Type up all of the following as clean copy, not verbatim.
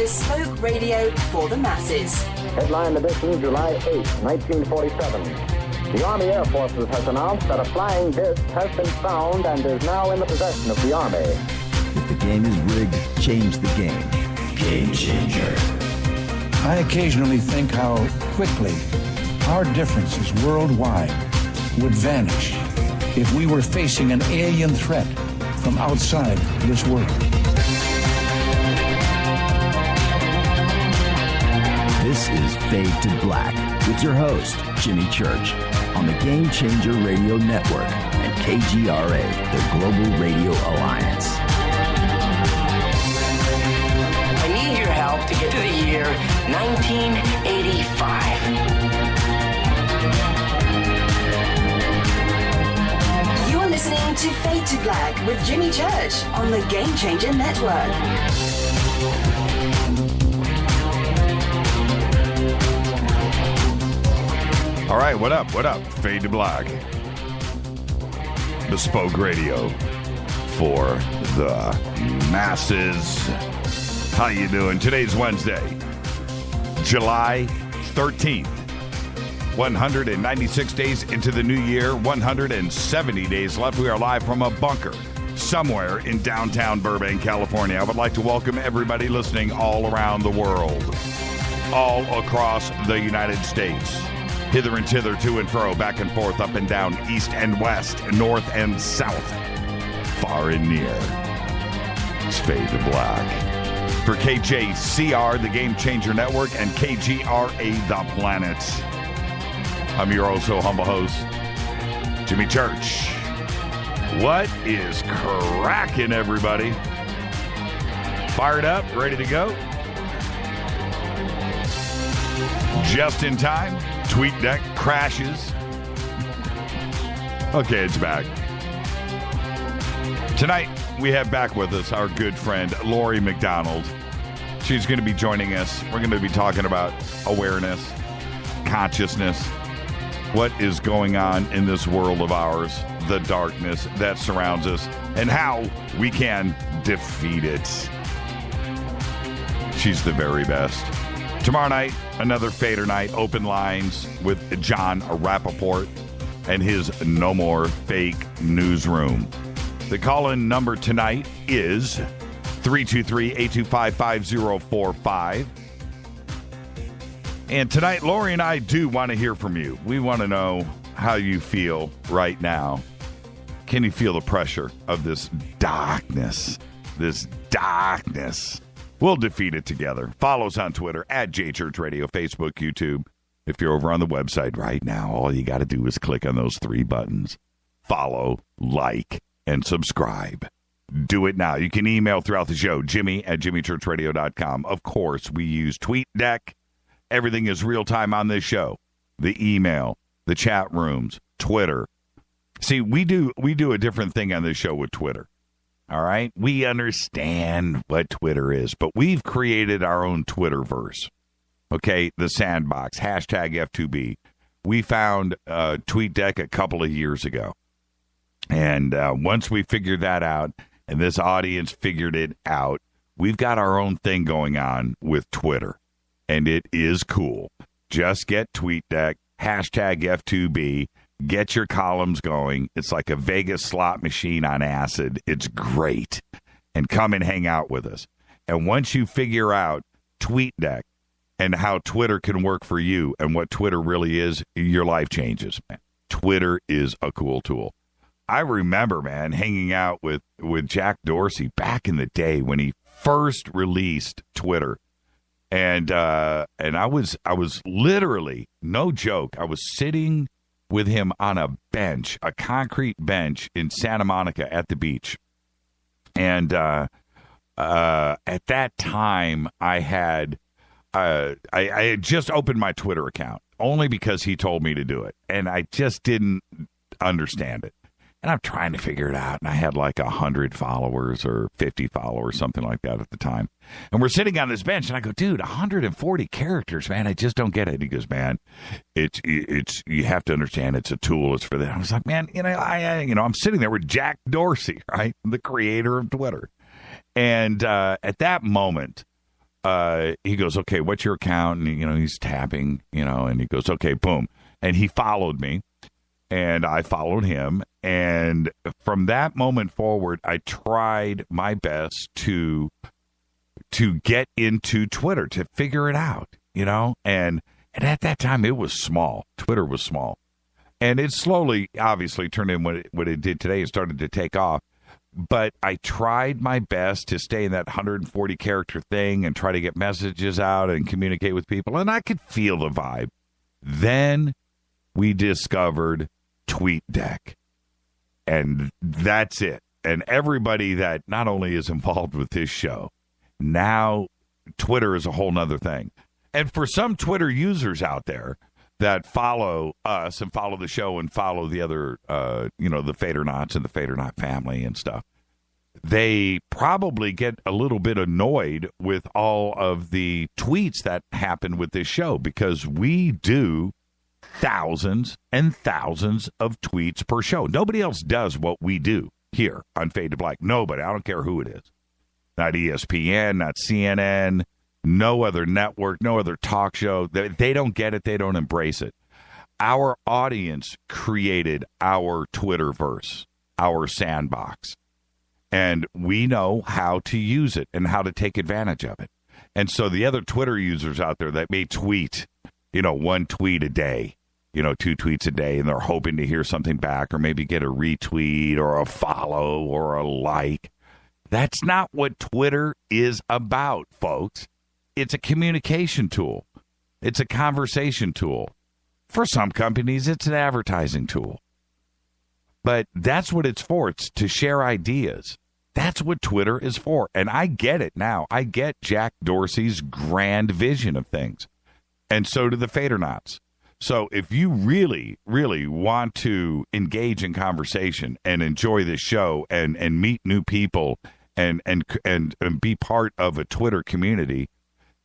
bespoke radio for the masses. Headline edition, July 8, 1947. The Army Air Forces has announced that a flying disc has been found and is now in the possession of the Army. If the game is rigged, change the game. Game changer. I occasionally think how quickly our differences worldwide would vanish if we were facing an alien threat from outside this world. This is Fade to Black with your host, Jimmy Church, on the Game Changer Radio Network and KGRA, the Global Radio Alliance. I need your help to get to the year 1985. You're listening to Fade to Black with Jimmy Church on the Game Changer Network. All right, what up? What up? Fade to Black. Bespoke radio for the masses. How you doing? Today's Wednesday, July 13th. 196 days into the new year, 170 days left. We are live from a bunker somewhere in downtown Burbank, California. I would like to welcome everybody listening all around the world, all across the United States. Hither and thither, to and fro, back and forth, up and down, east and west, north and south, far and near. It's Fade to Black. For KJCR, the Game Changer Network, and KGRA, the Planet. I'm your also humble host, Jimmy Church. What is cracking, everybody? Fired up, ready to go? Just in time. TweetDeck crashes. Okay, it's back. Tonight, we have back with us our good friend, Lori MacDonald. She's going to be joining us. We're going to be talking about awareness, consciousness, what is going on in this world of ours, the darkness that surrounds us, and how we can defeat it. She's the very best. Tomorrow night, another Fader night, open lines with John Rappaport and his No More Fake Newsroom. The call-in number tonight is 323-825-5045. And tonight, Lori and I do want to hear from you. We want to know how you feel right now. Can you feel the pressure of this darkness? This darkness. We'll defeat it together. Follow us on Twitter, at JChurchRadio, Facebook, YouTube. If you're over on the website right now, all you got to do is click on those three buttons. Follow, like, and subscribe. Do it now. You can email throughout the show, Jimmy@JimmyChurchRadio.com. Of course, we use TweetDeck. Everything is real-time on this show. The email, the chat rooms, Twitter. See, we do a different thing on this show with Twitter. All right, we understand what Twitter is, but we've created our own Twitterverse. Okay, the sandbox, hashtag F2B. We found TweetDeck a couple of years ago. And once we figured that out, and this audience figured it out, we've got our own thing going on with Twitter. And it is cool. Just get TweetDeck, hashtag F2B. Get your columns going. It's like a Vegas slot machine on acid. It's great. And come and hang out with us. And once you figure out TweetDeck and how Twitter can work for you and what Twitter really is, your life changes, man. Twitter is a cool tool. I remember, man, hanging out with Jack Dorsey back in the day when he first released Twitter. And I was literally, no joke, I was sitting with him on a bench, a concrete bench in Santa Monica at the beach. And at that time, I had just opened my Twitter account, only because he told me to do it. And I just didn't understand it. And I'm trying to figure it out. And I had like 100 followers or 50 followers, something like that at the time. And we're sitting on this bench, and I go, dude, 140 characters, man. I just don't get it. He goes, man, it's you have to understand it's a tool. It's for that. I was like, man, I'm sitting there with Jack Dorsey, right, the creator of Twitter. And at that moment, he goes, okay, what's your account? And, he's tapping, and he goes, okay, boom. And he followed me, and I followed him. And from that moment forward, I tried my best to get into Twitter, to figure it out, And at that time, it was small. Twitter was small. And it slowly, obviously, turned in what it did today and started to take off. But I tried my best to stay in that 140-character thing and try to get messages out and communicate with people. And I could feel the vibe. Then we discovered TweetDeck. And that's it. And everybody that not only is involved with this show, now Twitter is a whole nother thing. And for some Twitter users out there that follow us and follow the show and follow the other, the Fadernauts and the Fadernaut family and stuff, they probably get a little bit annoyed with all of the tweets that happen with this show, because we do thousands and thousands of tweets per show. Nobody else does what we do here on Fade to Black. Nobody. I don't care who it is. Not ESPN, not CNN, no other network, no other talk show. They don't get it. They don't embrace it. Our audience created our Twitterverse, our sandbox. And we know how to use it and how to take advantage of it. And so the other Twitter users out there that may tweet, one tweet a day, 2 tweets a day, and they're hoping to hear something back or maybe get a retweet or a follow or a like. That's not what Twitter is about, folks. It's a communication tool. It's a conversation tool. For some companies, it's an advertising tool. But that's what it's for. It's to share ideas. That's what Twitter is for. And I get it now. I get Jack Dorsey's grand vision of things. And so do the Fadernauts. So if you really, really want to engage in conversation and enjoy this show and meet new people and be part of a Twitter community,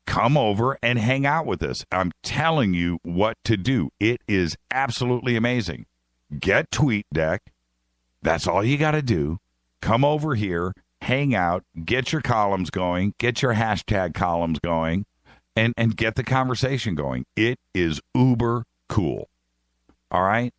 come over and hang out with us. I'm telling you what to do. It is absolutely amazing. Get TweetDeck. That's all you got to do. Come over here, hang out, get your columns going, get your hashtag columns going, and get the conversation going. It is uber cool. All right?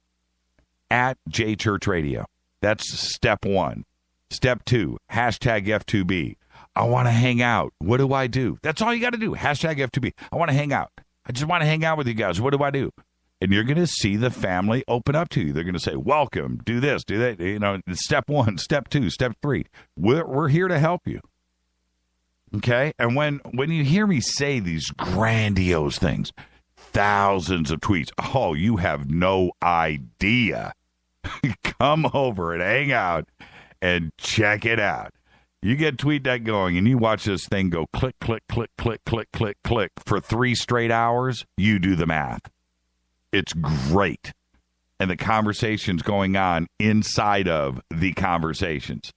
At JChurch Radio. That's step 1. Step 2, hashtag F2B. I want to hang out. What do I do? That's all you got to do. Hashtag F2B. I want to hang out. I just want to hang out with you guys. What do I do? And you're going to see the family open up to you. They're going to say, welcome, do this, do that. Step 1, step 2, step 3. We're here to help you. Okay? And when you hear me say these grandiose things, thousands of tweets, oh, you have no idea. Come over and hang out and check it out. You get TweetDeck going and you watch this thing go click, click, click, click, click, click, click for 3 straight hours. You do the math. It's great. And the conversation's going on inside of the conversations.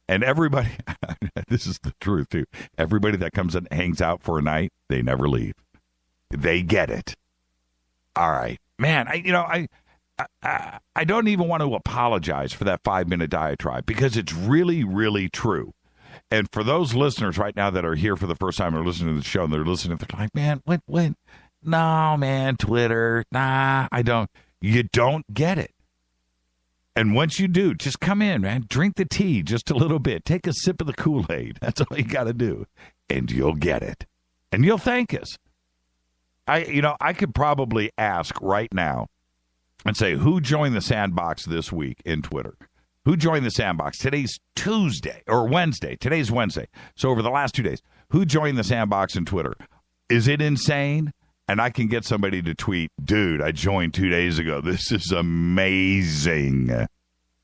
And everybody, this is the truth too, everybody that comes and hangs out for a night, they never leave. They get it. All right. Man, I don't even want to apologize for that 5-minute diatribe, because it's really, really true. And for those listeners right now that are here for the first time or listening to the show, and they're listening, they're like, man, what? No, man, Twitter. Nah, I don't. You don't get it. And once you do, just come in, man. Drink the tea just a little bit. Take a sip of the Kool-Aid. That's all you got to do. And you'll get it. And you'll thank us. I could probably ask right now and say, who joined the sandbox this week in Twitter? Who joined the sandbox? Today's Tuesday or Wednesday. Today's Wednesday. So over the last 2 days, who joined the sandbox in Twitter? Is it insane? And I can get somebody to tweet, dude, I joined 2 days ago. This is amazing.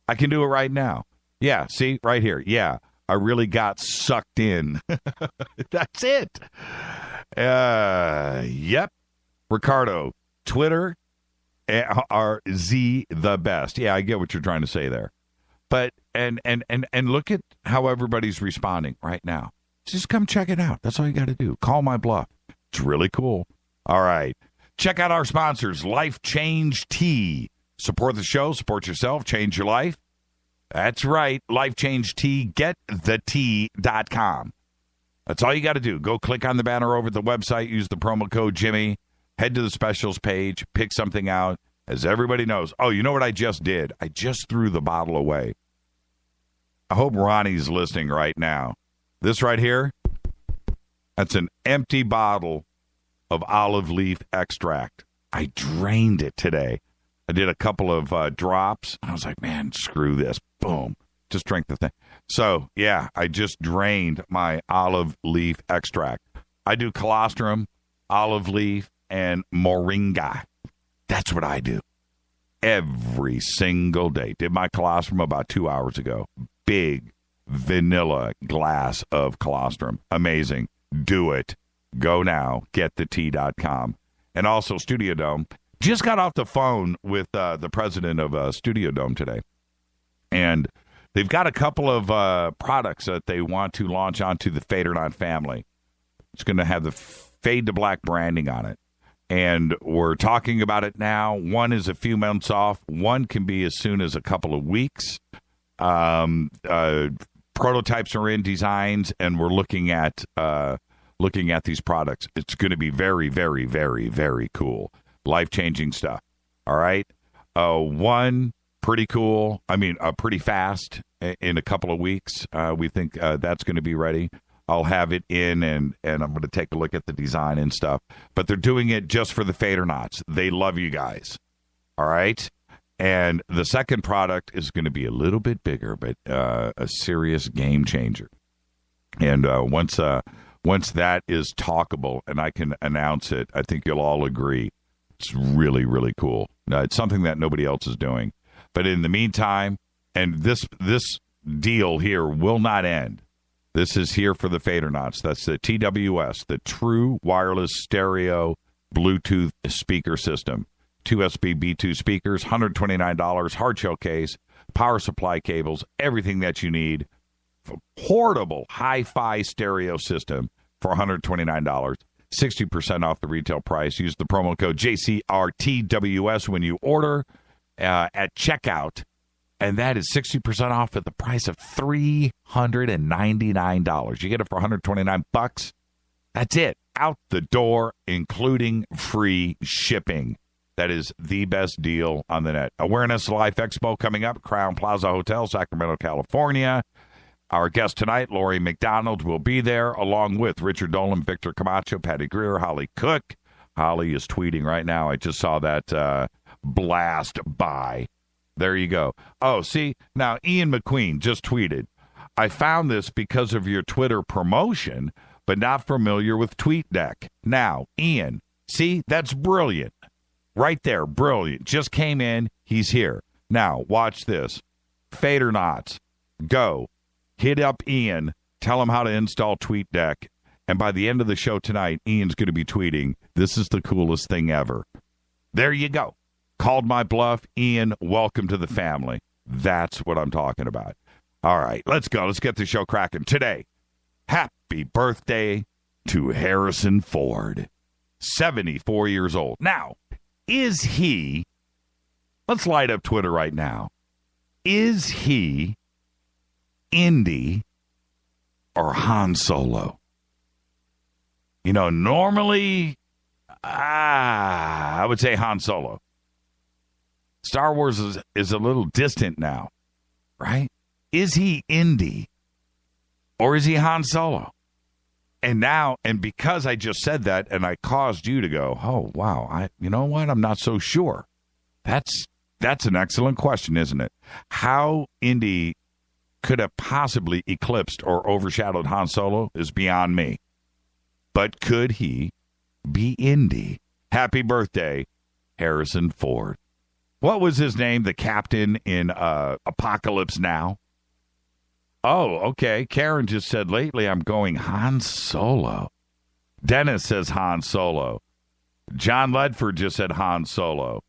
I can do it right now. Yeah, see, right here. Yeah, I really got sucked in. That's it. Yep. Ricardo, Twitter are the best. Yeah, I get what you're trying to say there. But and look at how everybody's responding right now. Just come check it out. That's all you got to do. Call my bluff. It's really cool. All right. Check out our sponsors, Life Change Tea. Support the show, support yourself, change your life. That's right. Life Change Tea, getthetea.com. That's all you got to do. Go click on the banner over at the website, use the promo code Jimmy, head to the specials page, pick something out. As everybody knows, oh, you know what I just did? I just threw the bottle away. I hope Ronnie's listening right now. This right here, that's an empty bottle of olive leaf extract. I drained it today. I did a couple of drops. I was like, man, screw this. Boom. Just drink the thing. So, yeah, I just drained my olive leaf extract. I do colostrum, olive leaf, and moringa. That's what I do every single day. Did my colostrum about 2 hours ago. Big vanilla glass of colostrum. Amazing. Do it. Go now. GetTheTea.com. And also Studio Dome. Just got off the phone with the president of Studio Dome today. And they've got a couple of products that they want to launch onto the Fade or Not family. It's going to have the Fade to Black branding on it. And we're talking about it now. One is a few months off. One can be as soon as a couple of weeks. Prototypes are in, designs, and we're looking at these products. It's going to be very, very, very, very cool. Life-changing stuff. All right? One, pretty cool. I mean, pretty fast in a couple of weeks. We think that's going to be ready. I'll have it in, and I'm going to take a look at the design and stuff. But they're doing it just for the Fade or Nots. They love you guys. All right? And the second product is going to be a little bit bigger, but a serious game changer. And once that is talkable and I can announce it, I think you'll all agree it's really, really cool. It's something that nobody else is doing. But in the meantime, and this deal here will not end. This is here for the Fade or Nots. That's the TWS, the True Wireless Stereo Bluetooth Speaker System. 2 USB-B2 speakers, $129, hard shell case, power supply cables, everything that you need. Portable hi-fi stereo system for $129. 60% off the retail price. Use the promo code JCRTWS when you order at checkout. And that is 60% off at the price of $399. You get it for $129. That's it. Out the door, including free shipping. That is the best deal on the net. Awareness Life Expo coming up, Crown Plaza Hotel, Sacramento, California. Our guest tonight, Lori MacDonald, will be there, along with Richard Dolan, Victor Camacho, Patty Greer, Holly Cook. Holly is tweeting right now. I just saw that blast by. There you go. Oh, see, now Ian McQueen just tweeted, I found this because of your Twitter promotion, but not familiar with TweetDeck. Now, Ian, see, that's brilliant. Right there, brilliant. Just came in, he's here. Now, watch this. Fade or Not. Go. Hit up Ian. Tell him how to install TweetDeck. And by the end of the show tonight, Ian's going to be tweeting, this is the coolest thing ever. There you go. Called my bluff. Ian, welcome to the family. That's what I'm talking about. All right, let's go. Let's get the show cracking. Today, happy birthday to Harrison Ford, 74 years old. Now, is he, let's light up Twitter right now, is he Indy or Han Solo? You know, normally, I would say Han Solo. Star Wars is a little distant now, right? Is he Indy or is he Han Solo? And now, and because I just said that and I caused you to go, oh, wow, you know what? I'm not so sure. That's an excellent question, isn't it? How Indy could have possibly eclipsed or overshadowed Han Solo is beyond me. But could he be Indy? Happy birthday, Harrison Ford. What was his name? The captain in Apocalypse Now? Oh, okay. Karen just said, lately I'm going Han Solo. Dennis says Han Solo. John Ledford just said Han Solo.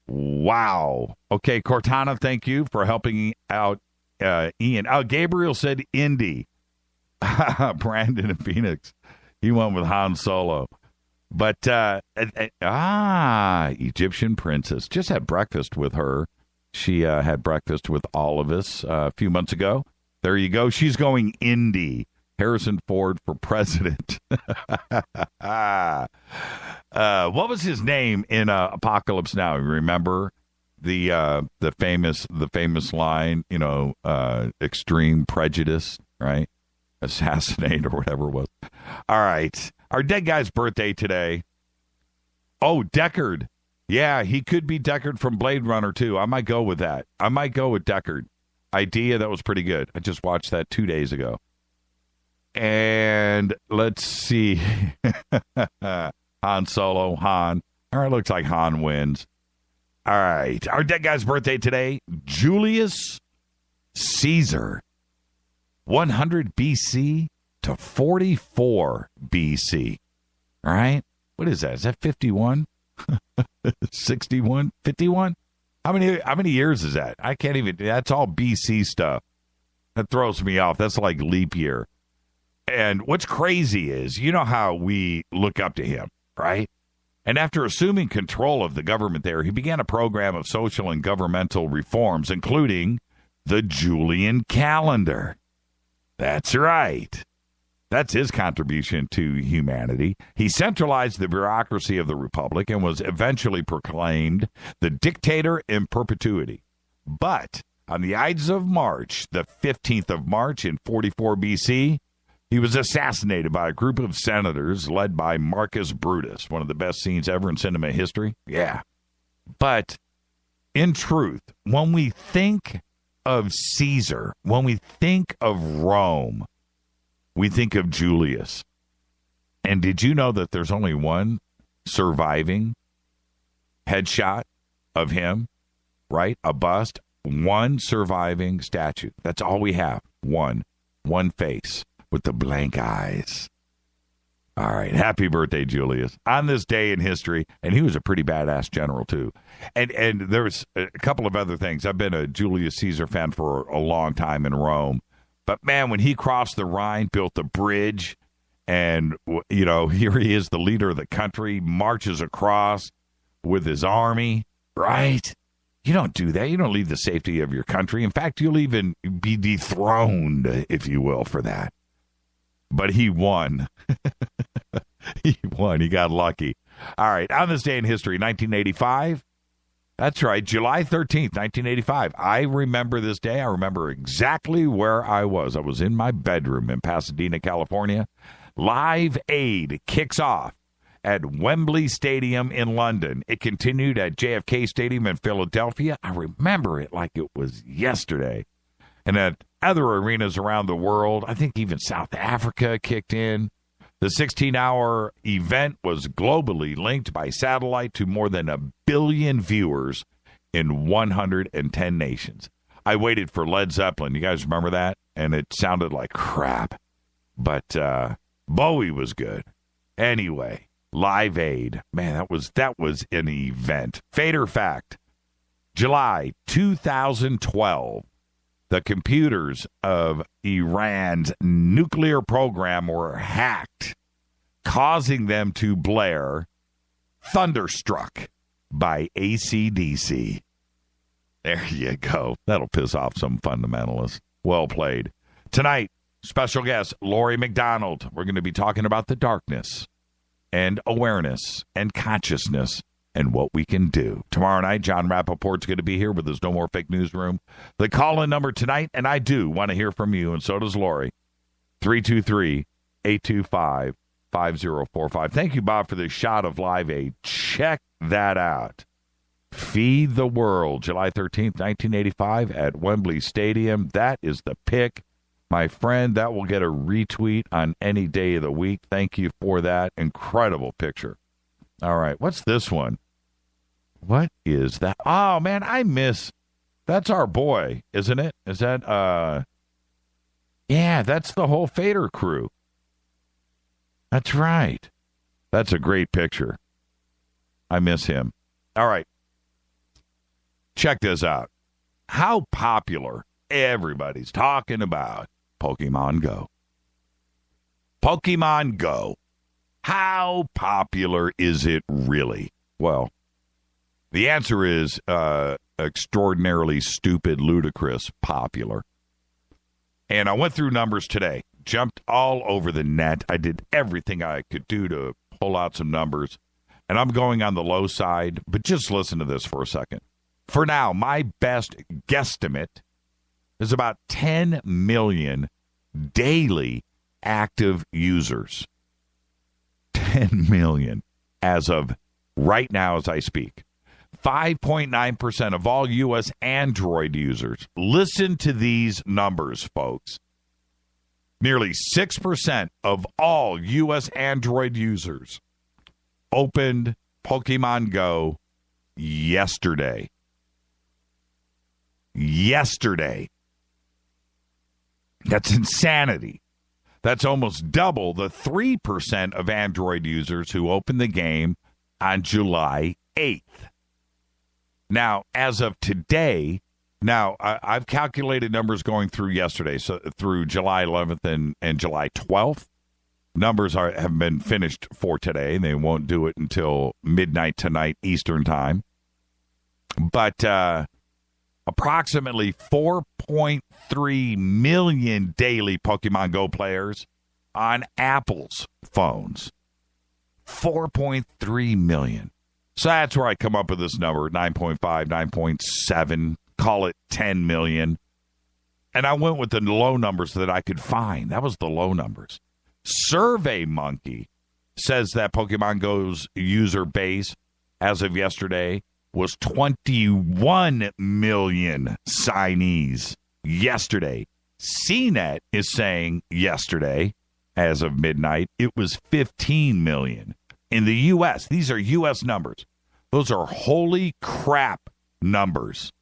Wow. Okay, Cortana, thank you for helping out Ian. Gabriel said Indy. Brandon in Phoenix. He went with Han Solo. But, Egyptian princess. Just had breakfast with her. She had breakfast with all of us a few months ago. There you go. She's going Indy. Harrison Ford for president. What was his name in Apocalypse Now? You remember the famous line, extreme prejudice, right? Assassinate or whatever it was. All right. Our dead guy's birthday today. Oh, Deckard. Yeah, he could be Deckard from Blade Runner, too. I might go with that. I might go with Deckard. Idea, that was pretty good. I just watched that 2 days ago. And let's see. Han Solo, Han. All right, looks like Han wins. All right. Our dead guy's birthday today, Julius Caesar. 100 BC to 44 BC. All right? What is that? Is that 51? 61? 51? How many years is that? I can't even. That's all BC stuff. That throws me off. That's like leap year. And what's crazy is, you know how we look up to him, right? And after assuming control of the government there, he began a program of social and governmental reforms, including the Julian calendar. That's right. That's his contribution to humanity. He centralized the bureaucracy of the Republic and was eventually proclaimed the dictator in perpetuity. But on the Ides of March, the 15th of March in 44 BC, he was assassinated by a group of senators led by Marcus Brutus, one of the best scenes ever in cinema history. Yeah. But in truth, when we think of Caesar, when we think of Rome, we think of Julius. And did you know that there's only one surviving headshot of him, right? A bust, one surviving statue. That's all we have. One face with the blank eyes. All right. Happy birthday, Julius. On this day in history, and he was a pretty badass general, too. And there's a couple of other things. I've been a Julius Caesar fan for a long time in Rome. But, man, when he crossed the Rhine, built the bridge, and, here he is, the leader of the country, marches across with his army, right? You don't do that. You don't leave the safety of your country. In fact, you'll even be dethroned, if you will, for that. But he won. He won. He got lucky. All right. On this day in history, 1985. That's right. July 13th, 1985. I remember this day. I remember exactly where I was. I was in my bedroom in Pasadena, California. Live Aid kicks off at Wembley Stadium in London. It continued at JFK Stadium in Philadelphia. I remember it like it was yesterday. And at other arenas around the world, I think even South Africa kicked in. The 16-hour event was globally linked by satellite to more than 1 billion viewers in 110 nations. I waited for Led Zeppelin. You guys remember that? And it sounded like crap. But Bowie was good. Anyway, Live Aid. Man, that was an event. Fader fact. July 2012. The computers of Iran's nuclear program were hacked, causing them to blare Thunderstruck by AC/DC. There you go. That'll piss off some fundamentalists. Well played. Tonight, special guest, Lori MacDonald. We're going to be talking about the darkness and awareness and consciousness and what we can do. Tomorrow night, John Rappaport's going to be here with his No More Fake Newsroom. The call-in number tonight, and I do want to hear from you, and so does Lori, 323-825-5045. Thank you, Bob, for this shot of Live Aid. Check that out. Feed the World, July 13th, 1985 at Wembley Stadium. That is the pick. My friend, that will get a retweet on any day of the week. Thank you for that. Incredible picture. All right, what's this one? What is that? Oh, man, that's our boy, isn't it? Is that, yeah, that's the whole Fader crew. That's right. That's a great picture. I miss him. All right. Check this out. How popular everybody's talking about Pokemon Go. Pokemon Go. How popular is it really? Well, the answer is extraordinarily stupid, ludicrous, popular. And I went through numbers today. jumped all over the net. I did everything I could do to pull out some numbers. And I'm going on the low side, but just listen to this for a second. For now, my best guesstimate is about 10 million daily active users. 10 million as of right now as I speak. 5.9% of all U.S. Android users. Listen to these numbers, folks. Nearly 6% of all U.S. Android users opened Pokemon Go yesterday. Yesterday. That's insanity. That's almost double the 3% of Android users who opened the game on July 8th. Now, as of today, I've calculated numbers going through yesterday, so through July 11th and July 12th. Numbers have been finished for today. They won't do it until midnight tonight Eastern time. But approximately 4.3 million daily Pokemon Go players on Apple's phones. 4.3 million. So that's where I come up with this number, 9.5, 9.7, call it 10 million. And I went with the low numbers that I could find. That was the low numbers. SurveyMonkey says that Pokemon Go's user base as of yesterday was 21 million signees yesterday. CNET is saying yesterday, as of midnight, it was 15 million. In the U.S., these are U.S. numbers. Those are holy crap numbers.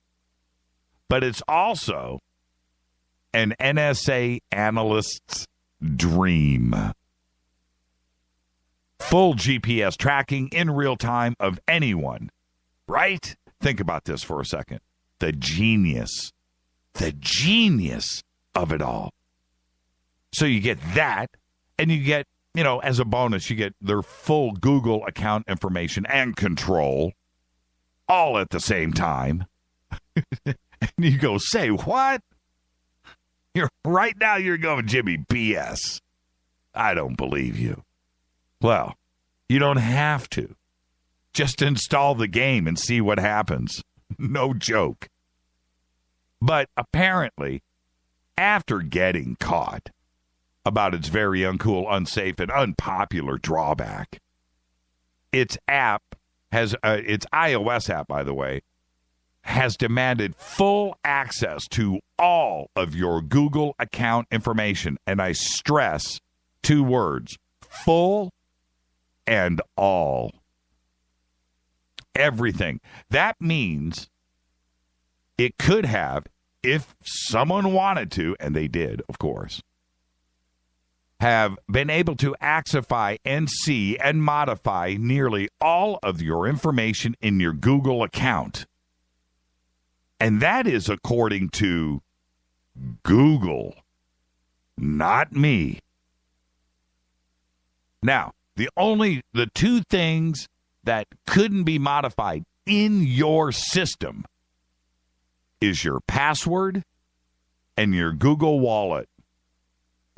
But it's also an NSA analyst's dream. Full GPS tracking in real time of anyone. Right? Think about this for a second. The genius of it all. So you get that, and you get, as a bonus, you get their full Google account information and control all at the same time. And you go, say what? Right now you're going, Jimmy, BS. I don't believe you. Well, you don't have to. Just install the game and see what happens. No joke. But apparently, after getting caught about its very uncool, unsafe, and unpopular drawback, its iOS app, by the way, has demanded full access to all of your Google account information. And I stress 2 words, full and all. Everything. That means it could have, if someone wanted to, and they did, of course, have been able to accessify and see and modify nearly all of your information in your Google account. And that is according to Google, not me. Now, the 2 things that couldn't be modified in your system is your password and your Google Wallet.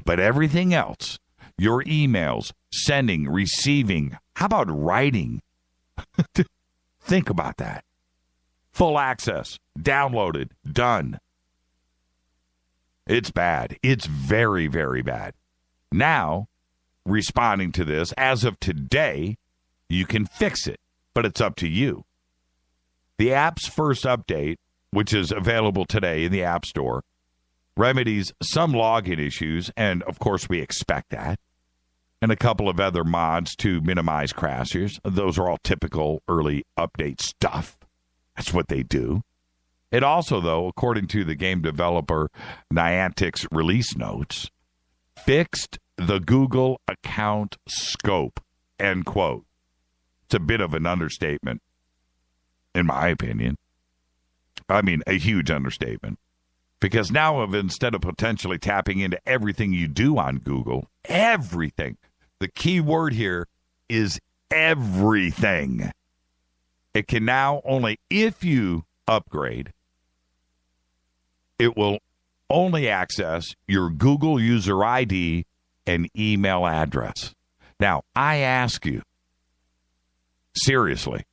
But everything else, your emails, sending, receiving, how about writing? Think about that. Full access, downloaded, done. It's bad. It's very, very bad. Now, responding to this, as of today, you can fix it, but it's up to you. The app's first update, which is available today in the App Store, remedies some login issues, and of course we expect that, and a couple of other mods to minimize crashes. Those are all typical early update stuff. That's what they do. It also, though, according to the game developer Niantic's release notes, fixed the Google account scope, end quote. It's a bit of an understatement, in my opinion. I mean, a huge understatement. Because now, instead of potentially tapping into everything you do on Google, everything, the key word here is everything. It can now only, if you upgrade, it will only access your Google user ID and email address. Now, I ask you, seriously,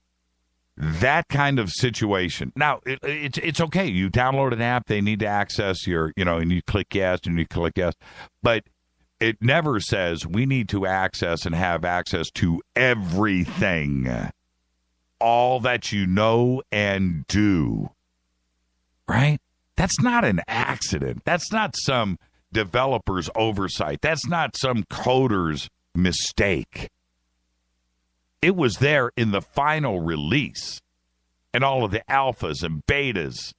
that kind of situation. Now, it's okay. You download an app, they need to access your, and you click yes, and you click yes. But it never says we need to access and have access to everything, all that you know and do, right? That's not an accident. That's not some developer's oversight. That's not some coder's mistake. It was there in the final release and all of the alphas and betas.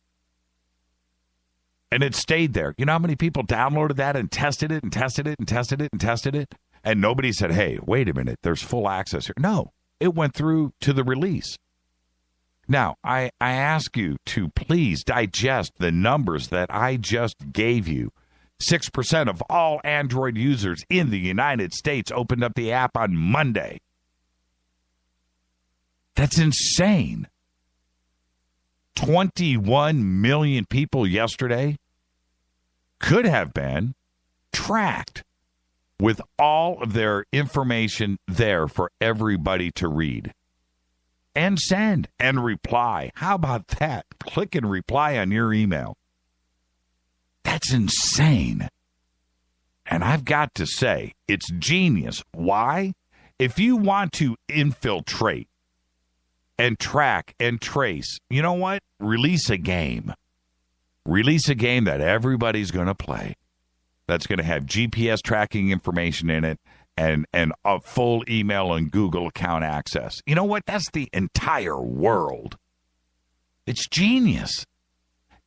And it stayed there. You know how many people downloaded that and tested it and tested it and tested it and tested it? And nobody said, hey, wait a minute, there's full access here. No, it went through to the release. Now, I ask you to please digest the numbers that I just gave you. 6% of all Android users in the United States opened up the app on Monday. That's insane. 21 million people yesterday could have been tracked with all of their information there for everybody to read and send and reply. How about that? Click and reply on your email. That's insane. And I've got to say, it's genius. Why? If you want to infiltrate and track and trace, you know what? Release a game. Release a game that everybody's going to play. That's going to have GPS tracking information in it and a full email and Google account access. You know what? That's the entire world. It's genius.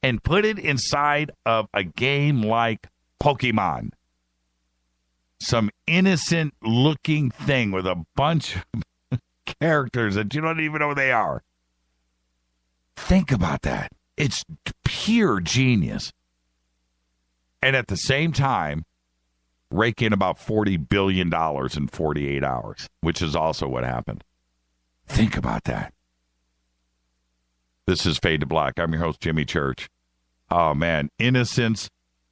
And put it inside of a game like Pokemon. Some innocent-looking thing with a bunch of characters that you don't even know who they are. Think about that. It's pure genius. And at the same time, rake in about $40 billion in 48 hours, which is also what happened. Think about that. This is Fade to Black. I'm your host, Jimmy Church. Oh, man. Innocence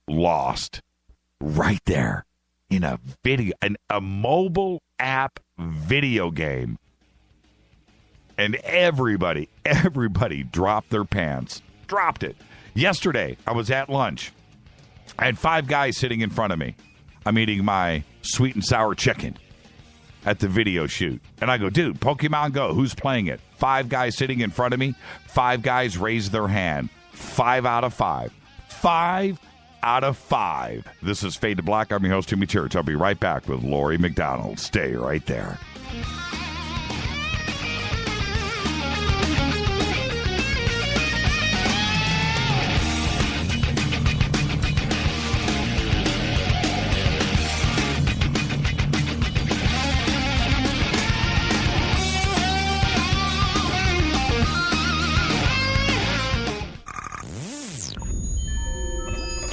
lost right there in a video, a mobile app video game. And everybody dropped their pants. Dropped it. Yesterday, I was at lunch. I had 5 guys sitting in front of me. I'm eating my sweet and sour chicken at the video shoot. And I go, dude, Pokemon Go, who's playing it? 5 guys sitting in front of me. 5 guys raised their hand. 5 out of 5. 5 out of 5. This is Fade to Black. I'm your host, Jimmy Church. I'll be right back with Lori McDonald. Stay right there.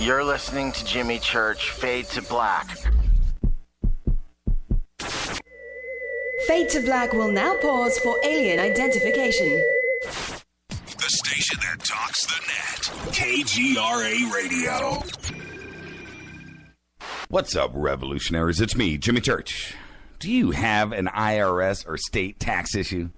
You're listening to Jimmy Church, Fade to Black. Fade to Black will now pause for alien identification. The station that talks the net. KGRA Radio. What's up, revolutionaries? It's me, Jimmy Church. Do you have an IRS or state tax issue?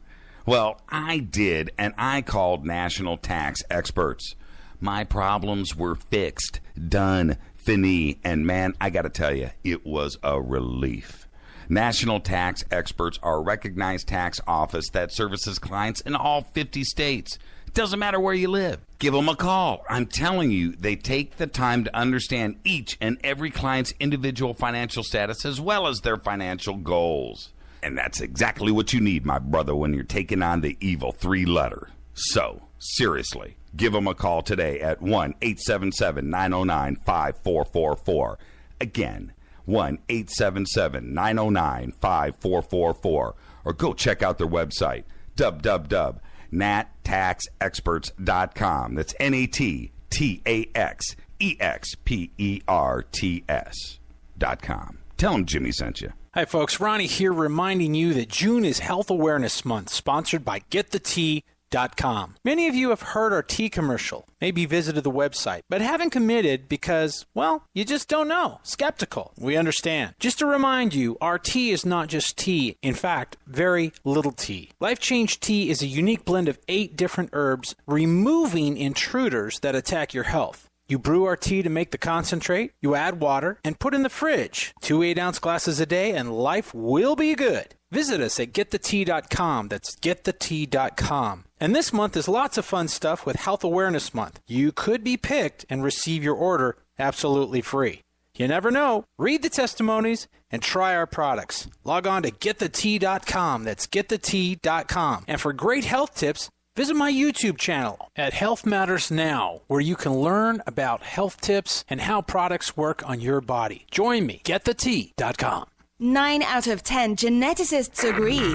Well, I did, and I called national tax experts. My problems were fixed, done, fini, and man, I got to tell you, it was a relief. National Tax Experts are a recognized tax office that services clients in all 50 states. It doesn't matter where you live. Give them a call. I'm telling you, they take the time to understand each and every client's individual financial status as well as their financial goals. And that's exactly what you need, my brother, when you're taking on the evil 3-letter. So, seriously. Give them a call today at 1-877-909-5444. Again, 1-877-909-5444. Or go check out their website, www.nattaxexperts.com. That's NATTAXEXPERTS.com. Tell them Jimmy sent you. Hi, folks. Ronnie here reminding you that June is Health Awareness Month, sponsored by Get the Tea getthetea.com. Many of you have heard our tea commercial, maybe visited the website, but haven't committed because, well, you just don't know. Skeptical. We understand. Just to remind you, our tea is not just tea. In fact, very little tea. Life Change Tea is a unique blend of 8 different herbs, removing intruders that attack your health. You brew our tea to make the concentrate, you add water, and put in the fridge. 2 8-ounce glasses a day, and life will be good. Visit us at getthetea.com. That's getthetea.com. And this month is lots of fun stuff with Health Awareness Month. You could be picked and receive your order absolutely free. You never know. Read the testimonies and try our products. Log on to getthetea.com. That's getthetea.com. And for great health tips, visit my YouTube channel at Health Matters Now, where you can learn about health tips and how products work on your body. Join me, getthetea.com. 9 out of 10 geneticists agree.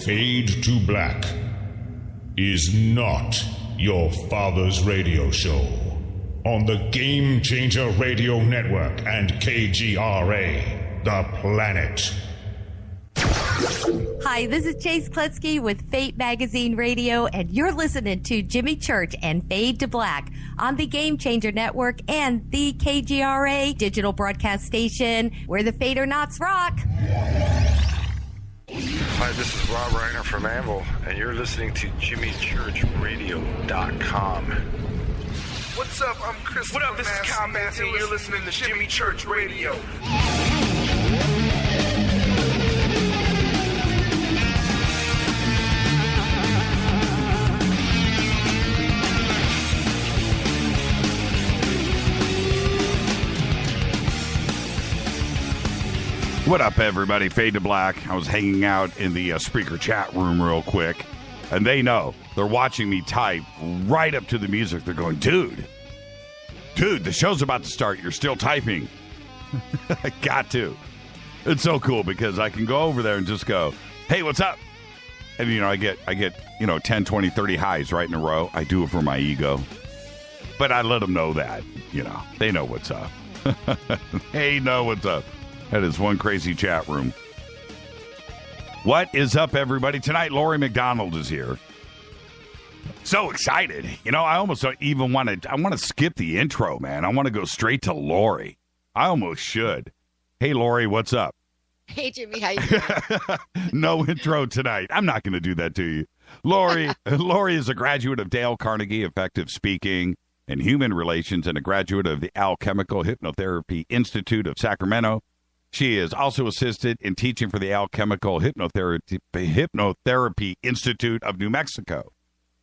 Fade to Black is not your father's radio show on the Game Changer Radio Network and KGRA, The Planet. Hi, this is Chase Kletsky with Fate Magazine Radio, and you're listening to Jimmy Church and Fade to Black on the Game Changer Network and the KGRA digital broadcast station, where the Fate or Nots rock. Hi, this is Rob Reiner from Anvil, and you're listening to JimmyChurchRadio.com. What's up? I'm Chris. What up? This is Kyle Massey, and you're listening to Jimmy Church Radio. What up, everybody? Fade to Black. I was hanging out in the Spreaker chat room real quick, and they know. They're watching me type right up to the music. They're going, dude, the show's about to start. You're still typing. I got to. It's so cool because I can go over there and just go, hey, what's up? And, I get 10, 20, 30 highs right in a row. I do it for my ego. But I let them know that, they know what's up. They know what's up. That is one crazy chat room. What is up, everybody? Tonight, Lori MacDonald is here. So excited. I almost don't even want to skip the intro, man. I want to go straight to Lori. I almost should. Hey, Lori, what's up? Hey, Jimmy, how you doing? No intro tonight. I'm not going to do that to you. Lori is a graduate of Dale Carnegie Effective Speaking and Human Relations and a graduate of the Alchemical Hypnotherapy Institute of Sacramento. She is also assisted in teaching for the Alchemical Hypnotherapy Institute of New Mexico.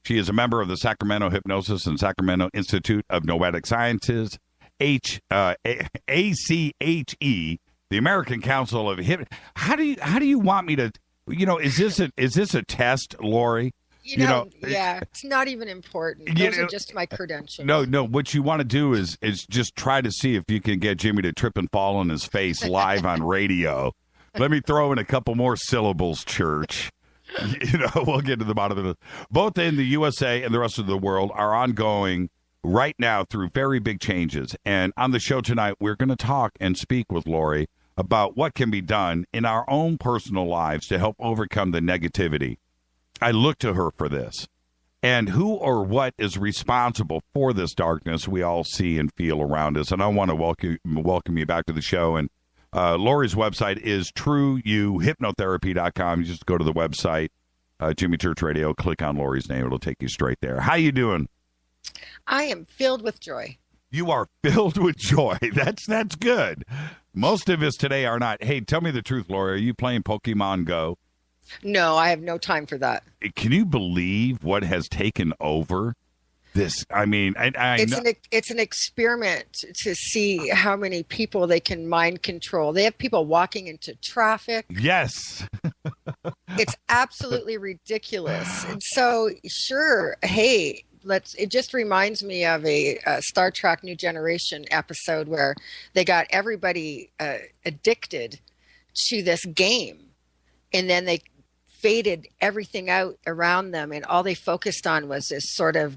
She is a member of the Sacramento Hypnosis and Sacramento Institute of Noetic Sciences, ACHE, the American Council of How do you want me to? Is this a test, Lori? Yeah, it's not even important. Those are just my credentials. No. What you want to do is just try to see if you can get Jimmy to trip and fall on his face live on radio. Let me throw in a couple more syllables, church. We'll get to the bottom of it. Both in the USA and the rest of the world are ongoing right now through very big changes. And on the show tonight, we're going to talk and speak with Lori about what can be done in our own personal lives to help overcome the negativity. I look to her for this. And who or what is responsible for this darkness we all see and feel around us? And I want to welcome you back to the show. And Lori's website is trueyouhypnotherapy.com. You just go to the website, Jimmy Church Radio, click on Lori's name. It'll take you straight there. How you doing? I am filled with joy. You are filled with joy. That's good. Most of us today are not. Hey, tell me the truth, Lori. Are you playing Pokemon Go? No, I have no time for that. Can you believe what has taken over this? I mean, it's an experiment to see how many people they can mind control. They have people walking into traffic. Yes. It's absolutely ridiculous. And so, sure, hey, it just reminds me of a Star Trek New Generation episode where they got everybody addicted to this game. And then they faded everything out around them, and all they focused on was this sort of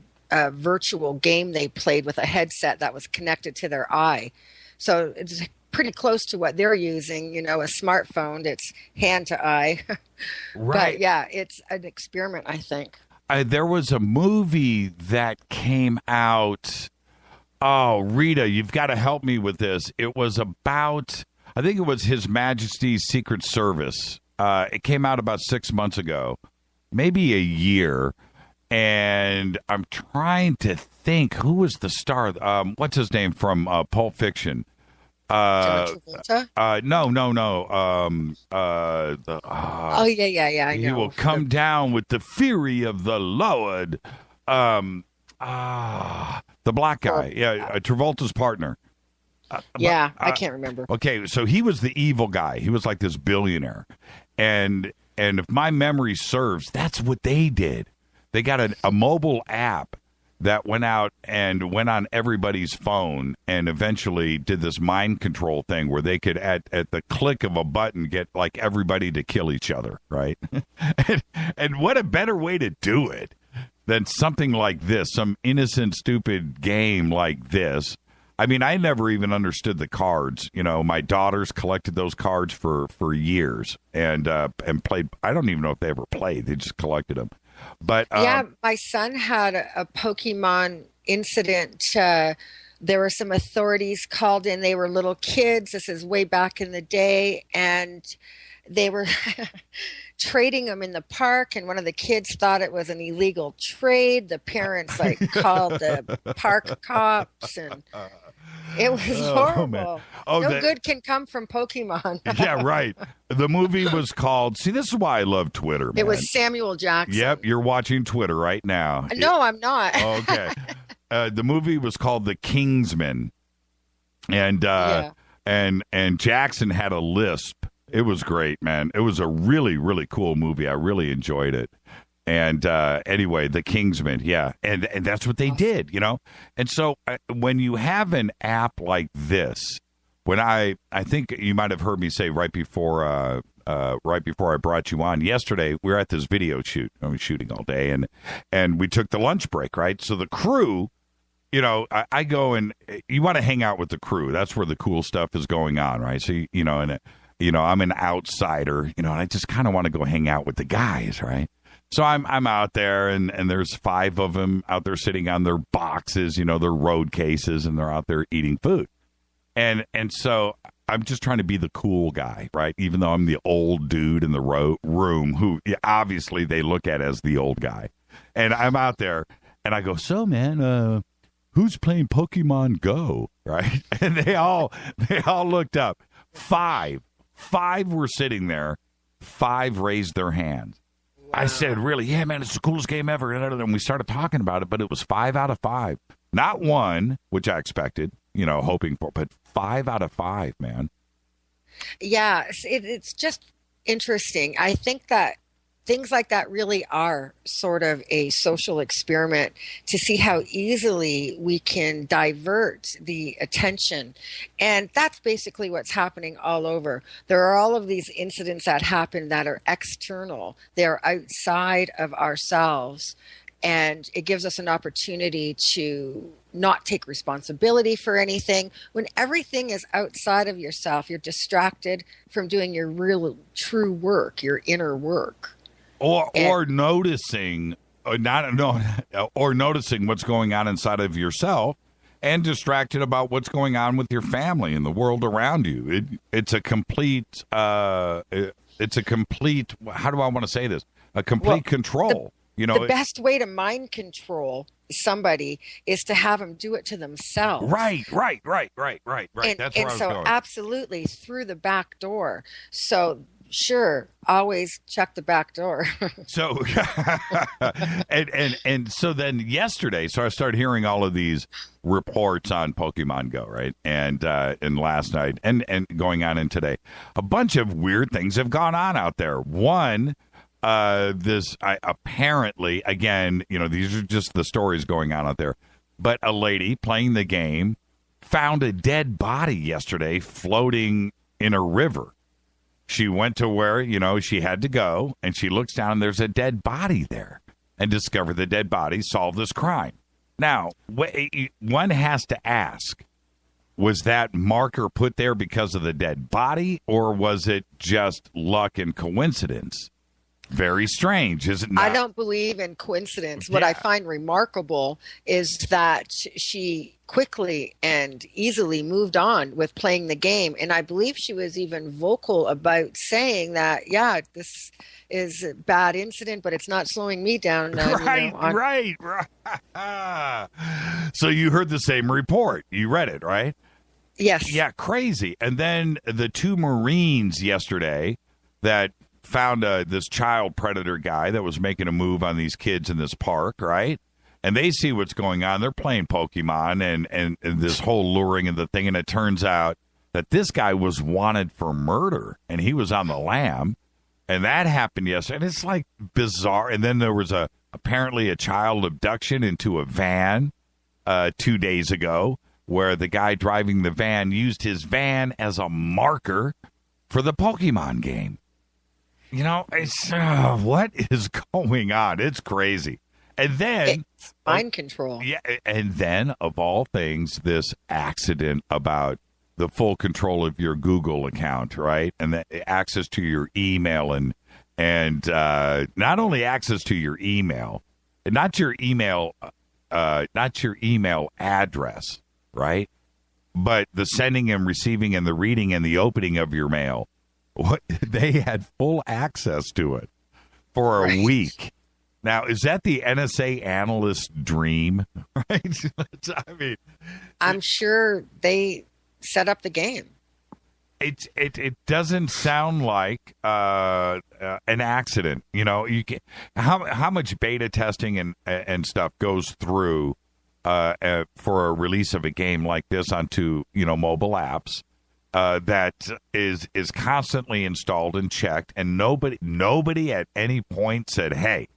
virtual game they played with a headset that was connected to their eye. So it's pretty close to what they're using, a smartphone. It's hand to eye. Right. But yeah, it's an experiment, I think. There was a movie that came out. Oh, Rita, you've got to help me with this. It was about, I think it was His Majesty's Secret Service. It came out about 6 months ago, maybe a year. And I'm trying to think, who was the star? What's his name from Pulp Fiction? No. Oh, yeah. I know. He will come down with the fury of the Lord. The black guy. Yeah, Travolta's partner. I can't remember. Okay, so he was the evil guy. He was like this billionaire. And if my memory serves, that's what they did. They got a mobile app that went out and went on everybody's phone and eventually did this mind control thing where they could, at the click of a button, get like everybody to kill each other, right? and what a better way to do it than something like this, some innocent, stupid game like this. I mean, I never even understood the cards. My daughters collected those cards for years and played. I don't even know if they ever played. They just collected them. But my son had a Pokemon incident. There were some authorities called in. They were little kids. This is way back in the day. And they were trading them in the park. And one of the kids thought it was an illegal trade. The parents called the park cops, and it was horrible. No good can come from Pokemon. Yeah, right. The movie was called, see, this is why I love Twitter, man. It was Samuel Jackson. Yep, you're watching Twitter right now. No, I'm not. Okay. The movie was called The Kingsmen. And Jackson had a lisp. It was great, man. It was a really, really cool movie. I really enjoyed it. And anyway, the Kingsmen, yeah. And that's what they did, And so when you have an app like this, when I think you might have heard me say right before I brought you on yesterday, we were at this video shoot. I was shooting all day, and we took the lunch break, right? So the crew, I go and you want to hang out with the crew. That's where the cool stuff is going on, right? So, I'm an outsider, and I just kind of want to go hang out with the guys, right? So I'm out there, and there's 5 of them out there sitting on their boxes, their road cases, and they're out there eating food. And so I'm just trying to be the cool guy, right? Even though I'm the old dude in the room who obviously they look at as the old guy. And I'm out there, and I go, so, man, who's playing Pokemon Go, right? And they all looked up. 5 were sitting there. 5 raised their hands. I said, really? Yeah, man, it's the coolest game ever. And we started talking about it, but it was 5 out of 5. Not 1, which I expected, hoping for, but 5 out of 5, man. Yeah, it's just interesting. I think that things like that really are sort of a social experiment to see how easily we can divert the attention. And that's basically what's happening all over. There are all of these incidents that happen that are external. They're outside of ourselves. And it gives us an opportunity to not take responsibility for anything. When everything is outside of yourself, you're distracted from doing your real, true work, your inner work. Or noticing, noticing what's going on inside of yourself, and distracted about what's going on with your family and the world around you. It's a complete. How do I want to say this? A complete control. The best way to mind control somebody is to have them do it to themselves. Right. And, That's where I was going. Absolutely through the back door. So. Sure, always check the back door. So, and so then yesterday, so I started hearing all of these reports on Pokemon Go, right? And last night, and going on in today, a bunch of weird things have gone on out there. One, apparently, again, these are just the stories going on out there. But a lady playing the game found a dead body yesterday floating in a river. She went to where, she had to go, and she looks down, and there's a dead body there, and discovered the dead body, solved this crime. Now, one has to ask, was that marker put there because of the dead body, or was it just luck and coincidence? Very strange, is it not? I don't believe in coincidence. What I find remarkable is that she quickly and easily moved on with playing the game. And I believe she was even vocal about saying that, yeah, this is a bad incident, but it's not slowing me down. Right. So you heard the same report. You read it, right? Yes. Yeah, crazy. And then the 2 Marines yesterday that found this child predator guy that was making a move on these kids in this park, right? And they see what's going on. They're playing Pokemon and this whole luring of the thing. And it turns out that this guy was wanted for murder, and he was on the lam. And that happened yesterday. And it's like bizarre. And then there was apparently a child abduction into a van 2 days ago, where the guy driving the van used his van as a marker for the Pokemon game. You know, it's what is going on? It's crazy. And then it's mind control. Yeah, and then of all things, this accident about the full control of your Google account, right? And the access to your email and not only access to your email, not your email address, right? But the sending and receiving and the reading and the opening of your mail. What they had full access to it for a week. Now, is that the NSA analyst's dream? Right? I mean, I'm sure they set up the game. It doesn't sound like an accident. You know, you can, how much beta testing and stuff goes through for a release of a game like this onto mobile apps. That is constantly installed and checked, and nobody at any point said, "Hey,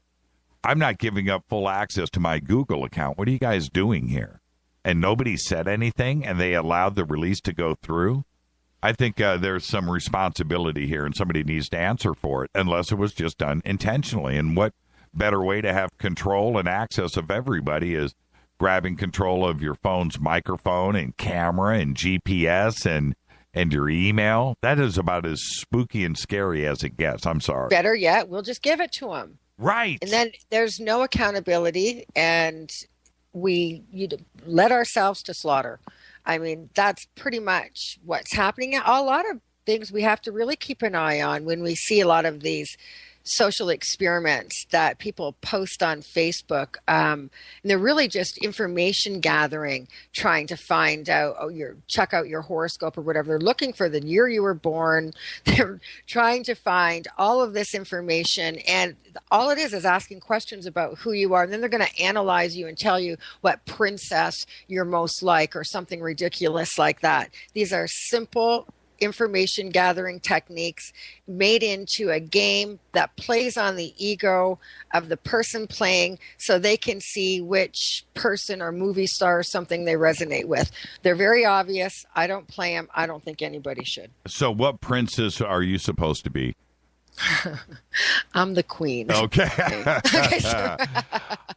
I'm not giving up full access to my Google account. What are you guys doing here?" And nobody said anything, and they allowed the release to go through. I think there's some responsibility here, and somebody needs to answer for it, unless it was just done intentionally. And what better way to have control and access of everybody is grabbing control of your phone's microphone and camera and GPS and your email. That is about as spooky and scary as it gets. I'm sorry. Better yet, we'll just give it to them. Right. And then there's no accountability, and we led ourselves to slaughter. I mean, that's pretty much what's happening. A lot of things we have to really keep an eye on when we see a lot of these social experiments that people post on Facebook. And they're really just information gathering, trying to find out, check out your horoscope or whatever. They're looking for the year you were born. They're trying to find all of this information. And all it is asking questions about who you are. And then they're going to analyze you and tell you what princess you're most like or something ridiculous like that. These are simple information gathering techniques made into a game that plays on the ego of the person playing, so they can see which person or movie star or something they resonate with. They're very obvious. I don't play them. I don't think anybody should. So what princess are you supposed to be? I'm the queen. Okay. Okay, so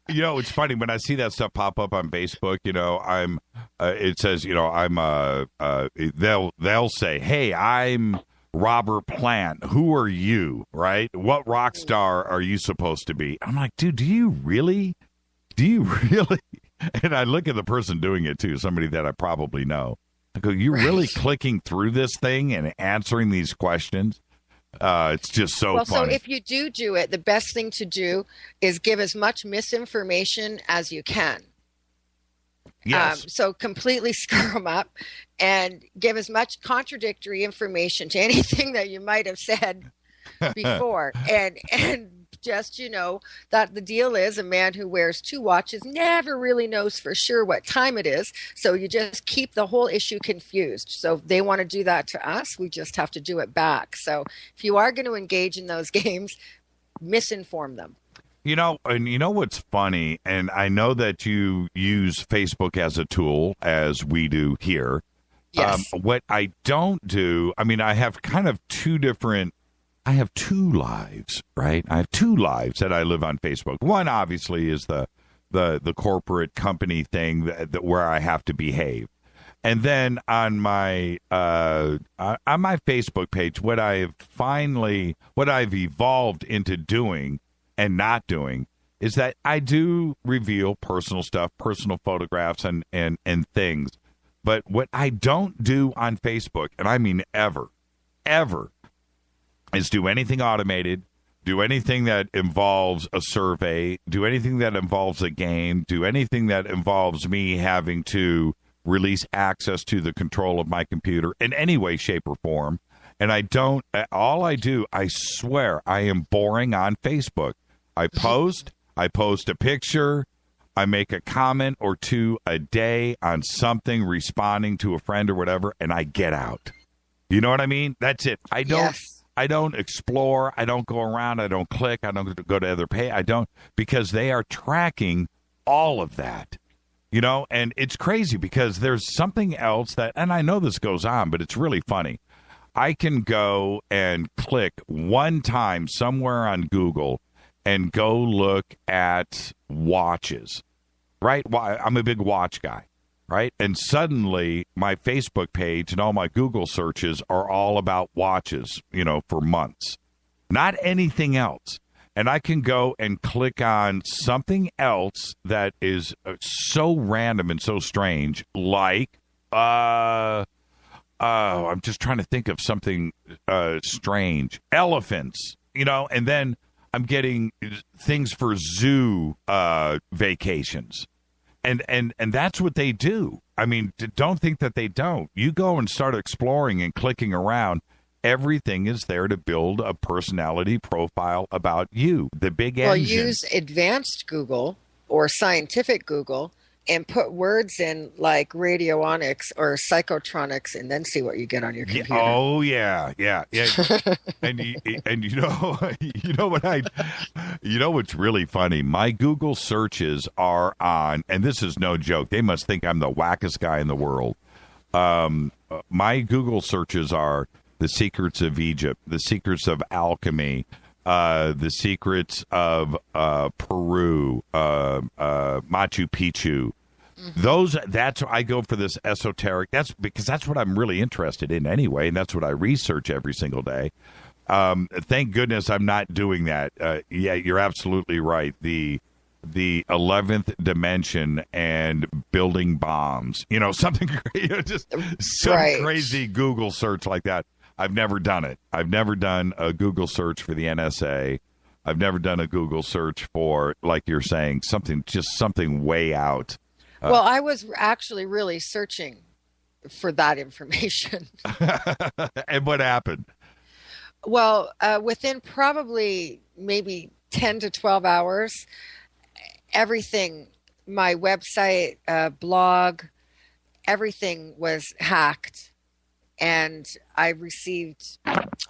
it's funny when I see that stuff pop up on Facebook. I'm. It says, they'll say, "Hey, I'm Robert Plant. Who are you? Right? What rock star are you supposed to be?" I'm like, dude, do you really? And I look at the person doing it too, somebody that I probably know. I go, "You really clicking through this thing and answering these questions?" It's just so funny. So if you do it, the best thing to do is give as much misinformation as you can. Yes. So completely screw them up and give as much contradictory information to anything that you might have said before. and just, that the deal is a man who wears 2 watches never really knows for sure what time it is. So you just keep the whole issue confused. So if they want to do that to us, we just have to do it back. So if you are going to engage in those games, misinform them. And what's funny, and I know that you use Facebook as a tool, as we do here. Yes. What I don't do, I have kind of I have 2 lives, right? I have 2 lives that I live on Facebook. One, obviously, is the corporate company thing that where I have to behave. And then on my Facebook page, what I've evolved into doing and not doing is that I do reveal personal stuff, personal photographs and things. But what I don't do on Facebook, and I mean ever, is do anything automated, do anything that involves a survey, do anything that involves a game, do anything that involves me having to release access to the control of my computer in any way, shape, or form. And I swear, I am boring on Facebook. I post a picture, I make a comment or two a day on something, responding to a friend or whatever, and I get out. You know what I mean? That's it. I don't explore. I don't go around. I don't click. I don't go to other page. I don't, because they are tracking all of that. You know, and it's crazy because there's something else that, and I know this goes on, but it's really funny. I can go and click one time somewhere on Google and go look at watches, right? I'm a big watch guy, right? And suddenly my Facebook page and all my Google searches are all about watches, you know, for months, not anything else. And I can go and click on something else that is so random and so strange, like, I'm just trying to think of something strange. Elephants, you know, and then I'm getting things for zoo vacations. And that's what they do. I mean, don't think that they don't. You go and start exploring and clicking around. Everything is there to build a personality profile about you, the big engine. Well, use advanced Google or scientific Google and put words in like radionics or psychotronics and then see what you get on your computer. Yeah. and you know what's really funny? My Google searches are on, and this is no joke, they must think I'm the wackest guy in the world. My Google searches are the secrets of Egypt, the secrets of alchemy, the secrets of Peru, Machu Picchu. Mm-hmm. I go for this esoteric. That's because that's what I'm really interested in anyway, and that's what I research every single day. Thank goodness I'm not doing that. Yeah, you're absolutely right. The 11th dimension and building bombs. You know, something just some crazy Google search like that. I've never done it. I've never done a Google search for the NSA. I've never done a Google search for, like you're saying, something way out. Well, I was actually really searching for that information. And what happened? Well, within probably maybe 10 to 12 hours, everything, my website, blog, everything was hacked. And I received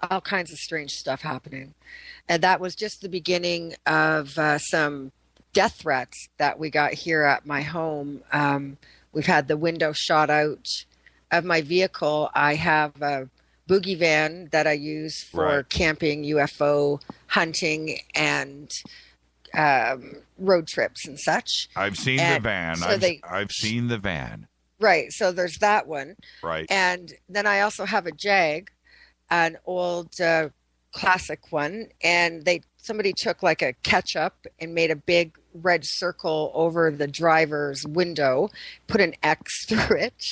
all kinds of strange stuff happening. And that was just the beginning of some death threats that we got here at my home. We've had the window shot out of my vehicle. I have a boogie van that I use for camping, UFO hunting, and road trips and such. I've seen the van. So I've seen the van. Right. So there's that one. Right. And then I also have a Jag, an old classic one. And somebody took like a ketchup and made a big red circle over the driver's window, put an X through it.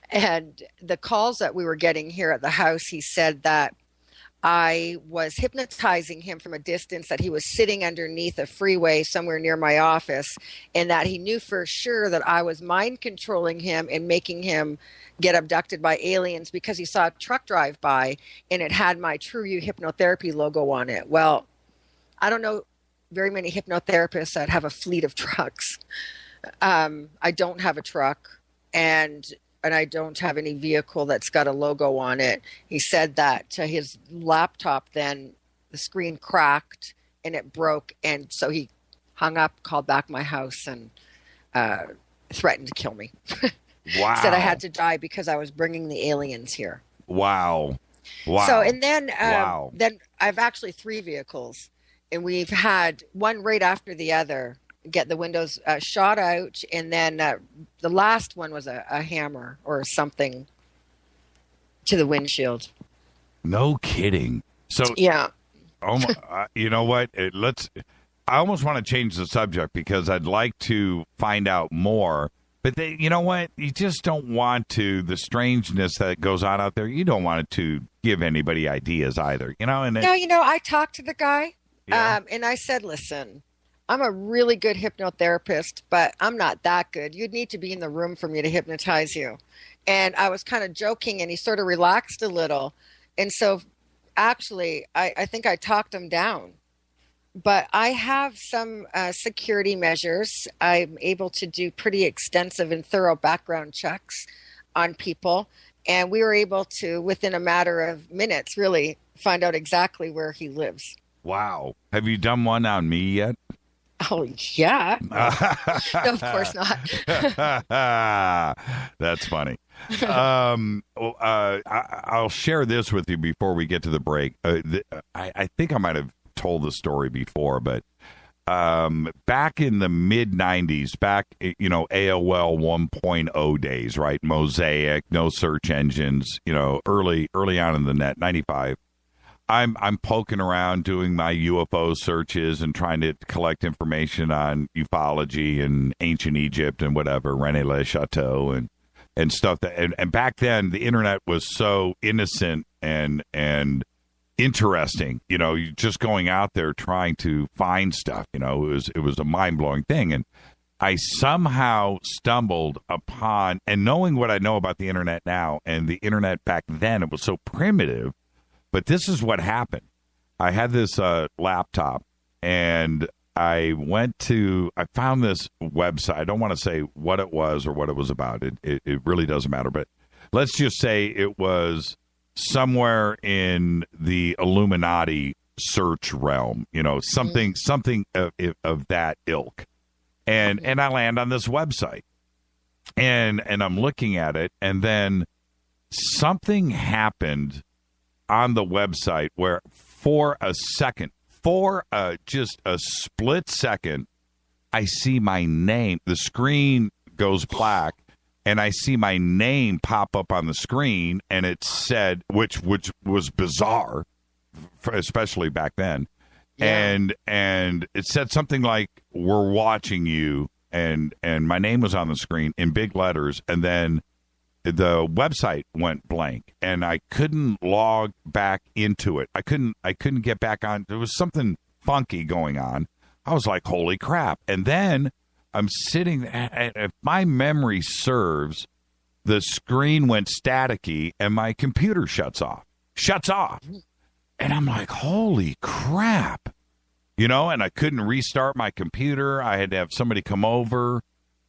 And the calls that we were getting here at the house, he said that I was hypnotizing him from a distance, that he was sitting underneath a freeway somewhere near my office, and that he knew for sure that I was mind controlling him and making him get abducted by aliens because he saw a truck drive by and it had my True You hypnotherapy logo on it. Well, I don't know very many hypnotherapists that have a fleet of trucks. I don't have a truck, and I don't have any vehicle that's got a logo on it. He said that his laptop, then the screen cracked and it broke. And so he hung up, called back my house, and threatened to kill me. Wow. Said I had to die because I was bringing the aliens here. Wow. So, and then I've actually 3 vehicles, and we've had one right after the other get the windows shot out, and then the last one was a hammer or something to the windshield. No kidding. So yeah. You know what? I almost want to change the subject because I'd like to find out more. But you know what? You just don't want to, the strangeness that goes on out there, you don't want it to give anybody ideas either, you know? And I talked to the guy, Yeah. and I said, listen, I'm a really good hypnotherapist, but I'm not that good. You'd need to be in the room for me to hypnotize you. And I was kind of joking, and he sort of relaxed a little. And so actually, I think I talked him down. But I have some security measures. I'm able to do pretty extensive and thorough background checks on people. And we were able to, within a matter of minutes, really find out exactly where he lives. Wow. Have you done one on me yet? Oh, yeah. No, of course not. That's funny. I'll share this with you before we get to the break. I think I might have told the story before, but back in the mid 90s, AOL 1.0 days, right? Mosaic, no search engines, early on in the net, 95. I'm poking around doing my UFO searches and trying to collect information on ufology and ancient Egypt and whatever, René Le Chateau and stuff and back then the internet was so innocent and interesting, you just going out there trying to find stuff, it was a mind-blowing thing. And I somehow stumbled upon, and knowing what I know about the internet now and the internet back then, it was so primitive. But this is what happened. I had this laptop, and I found this website. I don't want to say what it was or what it was about. It really doesn't matter. But let's just say it was somewhere in the Illuminati search realm, something of that ilk. And I land on this website, and I'm looking at it, and then something happened on the website where just a split second, I see my name. The screen goes black, and I see my name pop up on the screen, and it said, which was bizarre, especially back then. Yeah. And it said something like, "We're watching you," and my name was on the screen in big letters, and then the website went blank, and I couldn't log back into it. I couldn't get back on. There was something funky going on. I was like, holy crap. And then I'm sitting, if my memory serves, the screen went staticky and my computer shuts off. And I'm like, holy crap. And I couldn't restart my computer. I had to have somebody come over,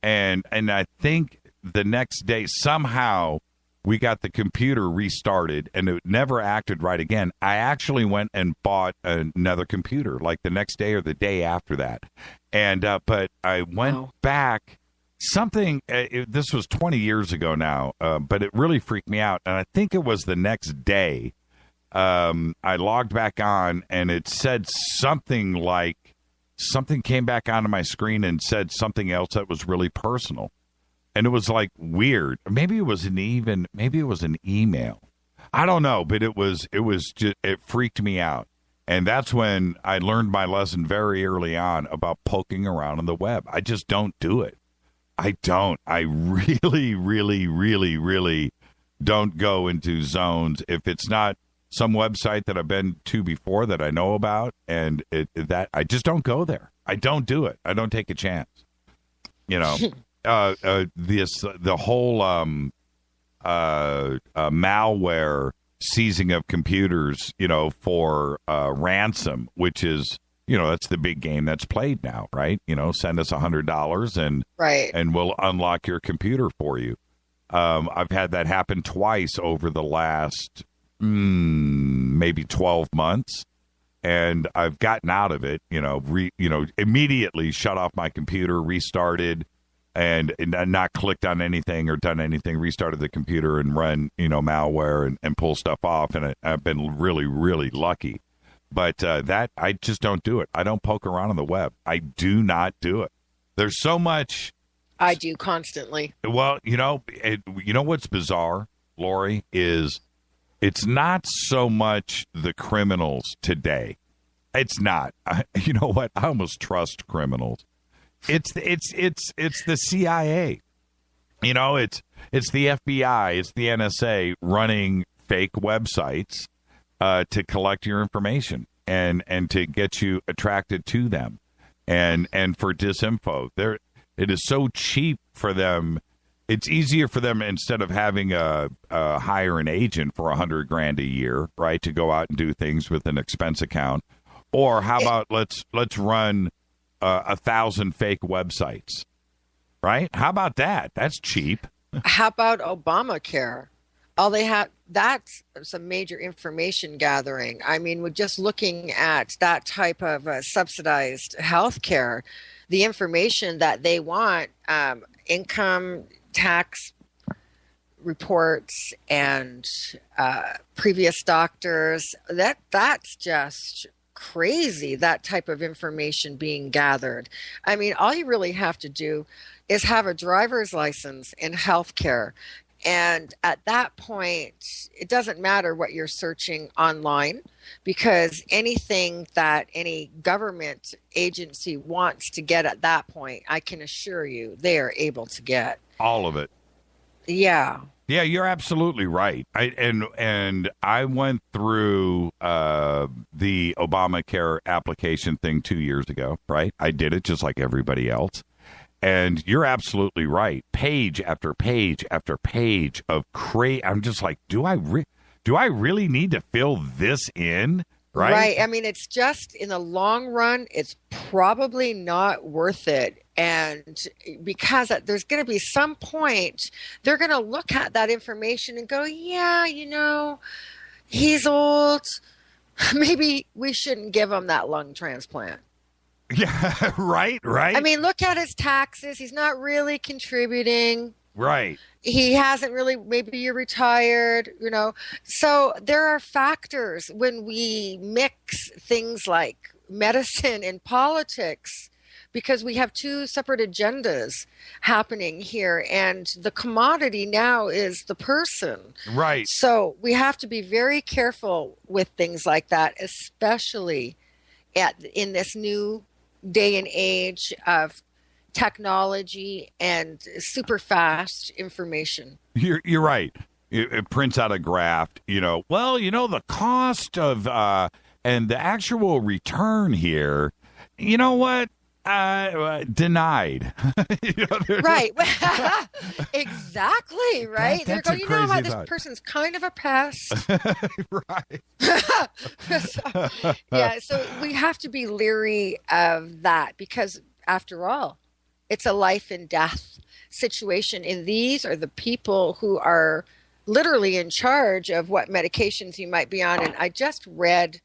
and I think the next day, somehow we got the computer restarted, and it never acted right again. I actually went and bought another computer like the next day or the day after that. And but I went back. This was 20 years ago now, but it really freaked me out. And I think it was the next day I logged back on, and it said something like, something came back onto my screen and said something else that was really personal. And it was like weird. Maybe it was an email. I don't know, but it freaked me out. And that's when I learned my lesson very early on about poking around on the web. I just don't do it. I don't. I really, really, really, really don't go into zones if it's not some website that I've been to before that I know about, and that I just don't go there. I don't do it. I don't take a chance. The whole malware seizing of computers, for ransom, which is, that's the big game that's played now, right? Send us $100 and we'll unlock your computer for you. I've had that happen twice over the last maybe 12 months. And I've gotten out of it, immediately shut off my computer, restarted, and not clicked on anything or done anything, restarted the computer and run, malware and pull stuff off. And I've been really, really lucky. But that I just don't do it. I don't poke around on the web. I do not do it. There's so much. I do constantly. Well, you know what's bizarre, Lori, is it's not so much the criminals today. It's not. You know what? I almost trust criminals. It's the CIA. You know, it's the FBI, it's the NSA running fake websites to collect your information and to get you attracted to them, and for disinfo. It is so cheap for them. It's easier for them, instead of having hire an agent for $100,000 a year, right, to go out and do things with an expense account. Or how about let's run 1,000 fake websites, right? How about that? That's cheap. How about Obamacare? All they have, that's some major information gathering. I mean, we're just looking at that type of subsidized health care, the information that they want, income tax reports and previous doctors, that's just crazy, that type of information being gathered. I mean, all you really have to do is have a driver's license in healthcare. And at that point, it doesn't matter what you're searching online, because anything that any government agency wants to get at that point, I can assure you they are able to get. All of it. Yeah. Yeah, you're absolutely right. I went through the Obamacare application thing 2 years ago, right? I did it just like everybody else. And you're absolutely right. Page after page after page of I'm just like, do I really need to fill this in? Right? Right. I mean, it's just, in the long run, it's probably not worth it. And because there's going to be some point, they're going to look at that information and go, yeah, he's old. Maybe we shouldn't give him that lung transplant. Yeah, right. I mean, look at his taxes. He's not really contributing. Right. He hasn't really, maybe you're retired, So there are factors when we mix things like medicine and politics, because we have two separate agendas happening here. And the commodity now is the person. Right. So we have to be very careful with things like that, especially in this new day and age of technology and super fast information. You're right. It prints out a graph, the cost of and the actual return here, you know what? Denied. Right. Exactly, right? They're going, how this person's kind of a pest. Right. So we have to be leery of that, because after all, it's a life and death situation. And these are the people who are literally in charge of what medications you might be on. And I just read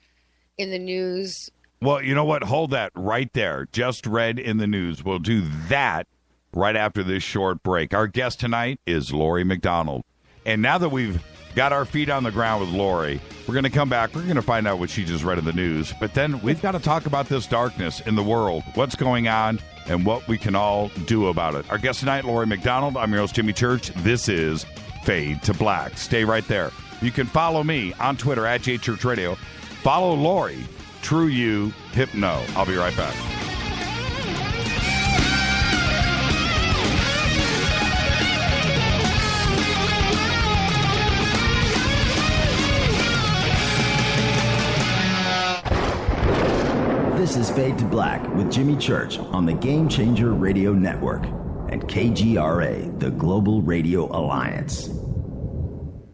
in the news. Well, you know what? Hold that right there. Just read in the news. We'll do that right after this short break. Our guest tonight is Lori MacDonald. And now that we've got our feet on the ground with Lori, we're going to come back. We're going to find out what she just read in the news. But then we've got to talk about this darkness in the world, what's going on, and what we can all do about it. Our guest tonight, Lori MacDonald. I'm your host, Jimmy Church. This is Fade to Black. Stay right there. You can follow me on Twitter at JChurchRadio. Follow Lori, True You, Hypno. I'll be right back. This is Fade to Black with Jimmy Church on the Game Changer Radio Network and KGRA, the Global Radio Alliance.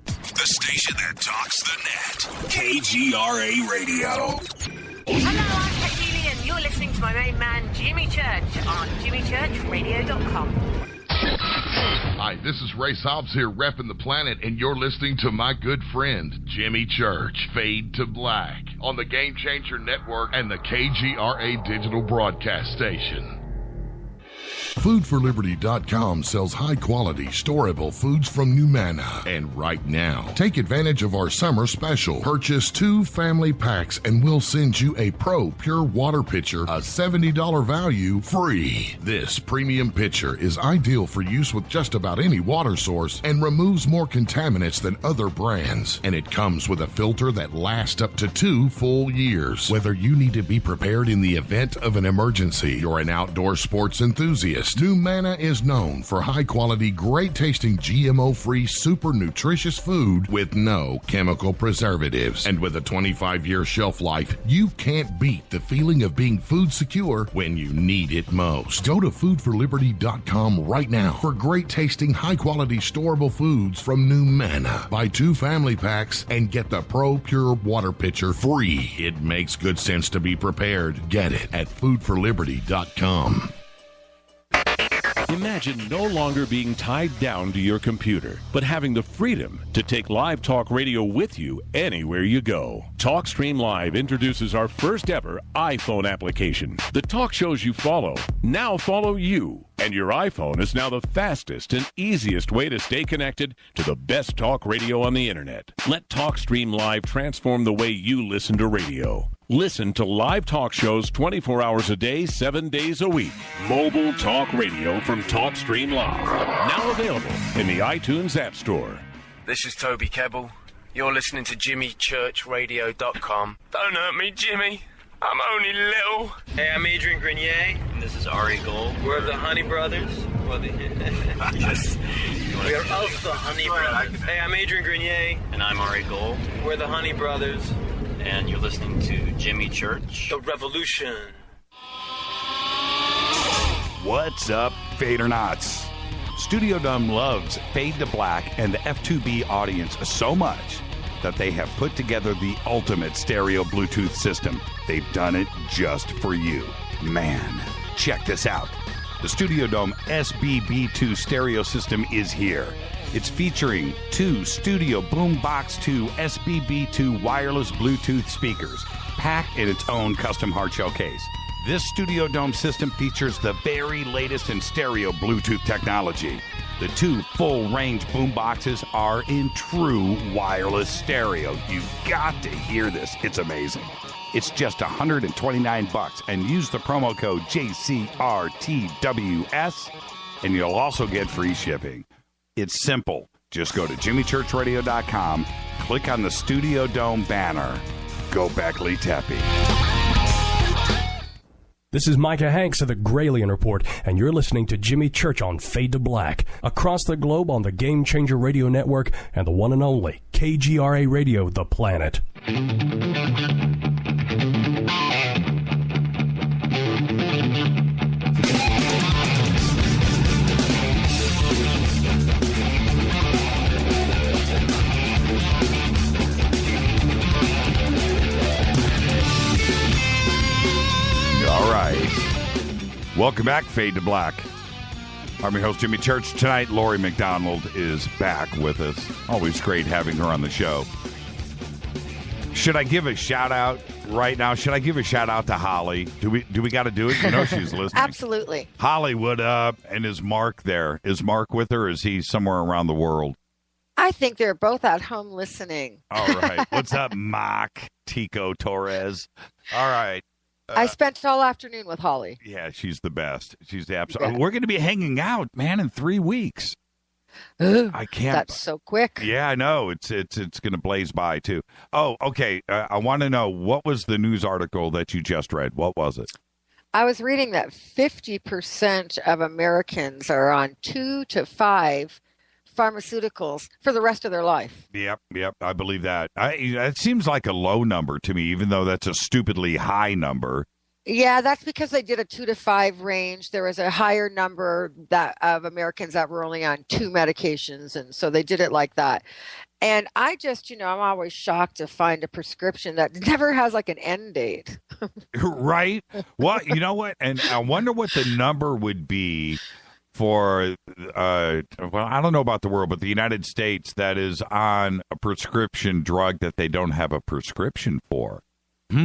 The station that talks the net. KGRA Radio. Hello, I'm Katie, and you're listening to my main man, Jimmy Church, on jimmychurchradio.com. Hi, this is Ray Hobbs here, repping the planet, and you're listening to my good friend, Jimmy Church, Fade to Black, on the Game Changer Network and the KGRA Digital Broadcast Station. Foodforliberty.com sells high-quality, storable foods from Numana. And right now, take advantage of our summer special. Purchase 2 family packs and we'll send you a Pro Pure Water Pitcher, a $70 value, free. This premium pitcher is ideal for use with just about any water source and removes more contaminants than other brands. And it comes with a filter that lasts up to 2 full years. Whether you need to be prepared in the event of an emergency, you're an outdoor sports enthusiast, Numana is known for high-quality, great-tasting, GMO-free, super nutritious food with no chemical preservatives. And with a 25-year shelf life, you can't beat the feeling of being food secure when you need it most. Go to foodforliberty.com right now for great-tasting, high-quality, storable foods from Numana. Buy 2 family packs and get the Pro Pure Water Pitcher free. It makes good sense to be prepared. Get it at foodforliberty.com. Imagine no longer being tied down to your computer, but having the freedom to take live talk radio with you anywhere you go. TalkStream Live introduces our first ever iPhone application. The talk shows you follow now follow you, and your iPhone is now the fastest and easiest way to stay connected to the best talk radio on the internet. Let TalkStream Live transform the way you listen to radio. Listen to live talk shows 24 hours a day, 7 days a week. Mobile talk radio from TalkStream Live. Now available in the iTunes App Store. This is Toby Kebbell. You're listening to JimmyChurchRadio.com. Don't hurt me, Jimmy. I'm only little. Hey, I'm Adrian Grenier. And this is Ari Gold. We're the Honey Brothers. Yes. We are of the Honey Brothers. Hey, I'm Adrian Grenier. And I'm Ari Gold. We're the Honey Brothers. And you're listening to Jimmy Church. The Revolution. What's up, Fadernauts? Studio Dome loves Fade to Black and the F2B audience so much that they have put together the ultimate stereo Bluetooth system. They've done it just for you. Man, check this out. The Studio Dome SBB2 stereo system is here. It's featuring 2 Studio Boombox 2 SBB2 wireless Bluetooth speakers, packed in its own custom hard shell case. This Studio Dome system features the very latest in stereo Bluetooth technology. The 2 full-range boomboxes are in true wireless stereo. You've got to hear this. It's amazing. It's just $129 and use the promo code JCRTWS and you'll also get free shipping. It's simple. Just go to jimmychurchradio.com, click on the Studio Dome banner. Go Beckley Tepe. This is Micah Hanks of the Gralien Report, and you're listening to Jimmy Church on Fade to Black, across the globe on the Game Changer Radio Network and the one and only KGRA Radio, The Planet. All right. Welcome back, Fade to Black. I'm your host, Jimmy Church. Tonight, Lori MacDonald is back with us. Always great having her on the show. Should I give a shout-out right now? Should I give a shout-out to Holly? Do we got to do it? You know she's listening. Absolutely. Holly, what up? And is Mark there? Is Mark with her, or is he somewhere around the world? I think they're both at home listening. All right. What's up, Mark Tico Torres? All right. I spent all afternoon with Holly. Yeah, she's the best. She's the absolute. We're going to be hanging out, man, in 3 weeks. I can't. That's so quick. Yeah, I know. It's going to blaze by too. Oh, okay. I want to know, what was the news article that you just read? What was it? I was reading that 50% of Americans are on 2 to 5 pharmaceuticals for the rest of their life. Yep. I believe that. It seems like a low number to me, even though that's a stupidly high number. Yeah, that's because they did a 2 to 5 range. There was a higher number of Americans that were only on 2 medications, and so they did it like that. And I just, I'm always shocked to find a prescription that never has like an end date. Right? Well, you know what? And I wonder what the number would be for, well, I don't know about the world, but the United States that is on a prescription drug that they don't have a prescription for. Yeah,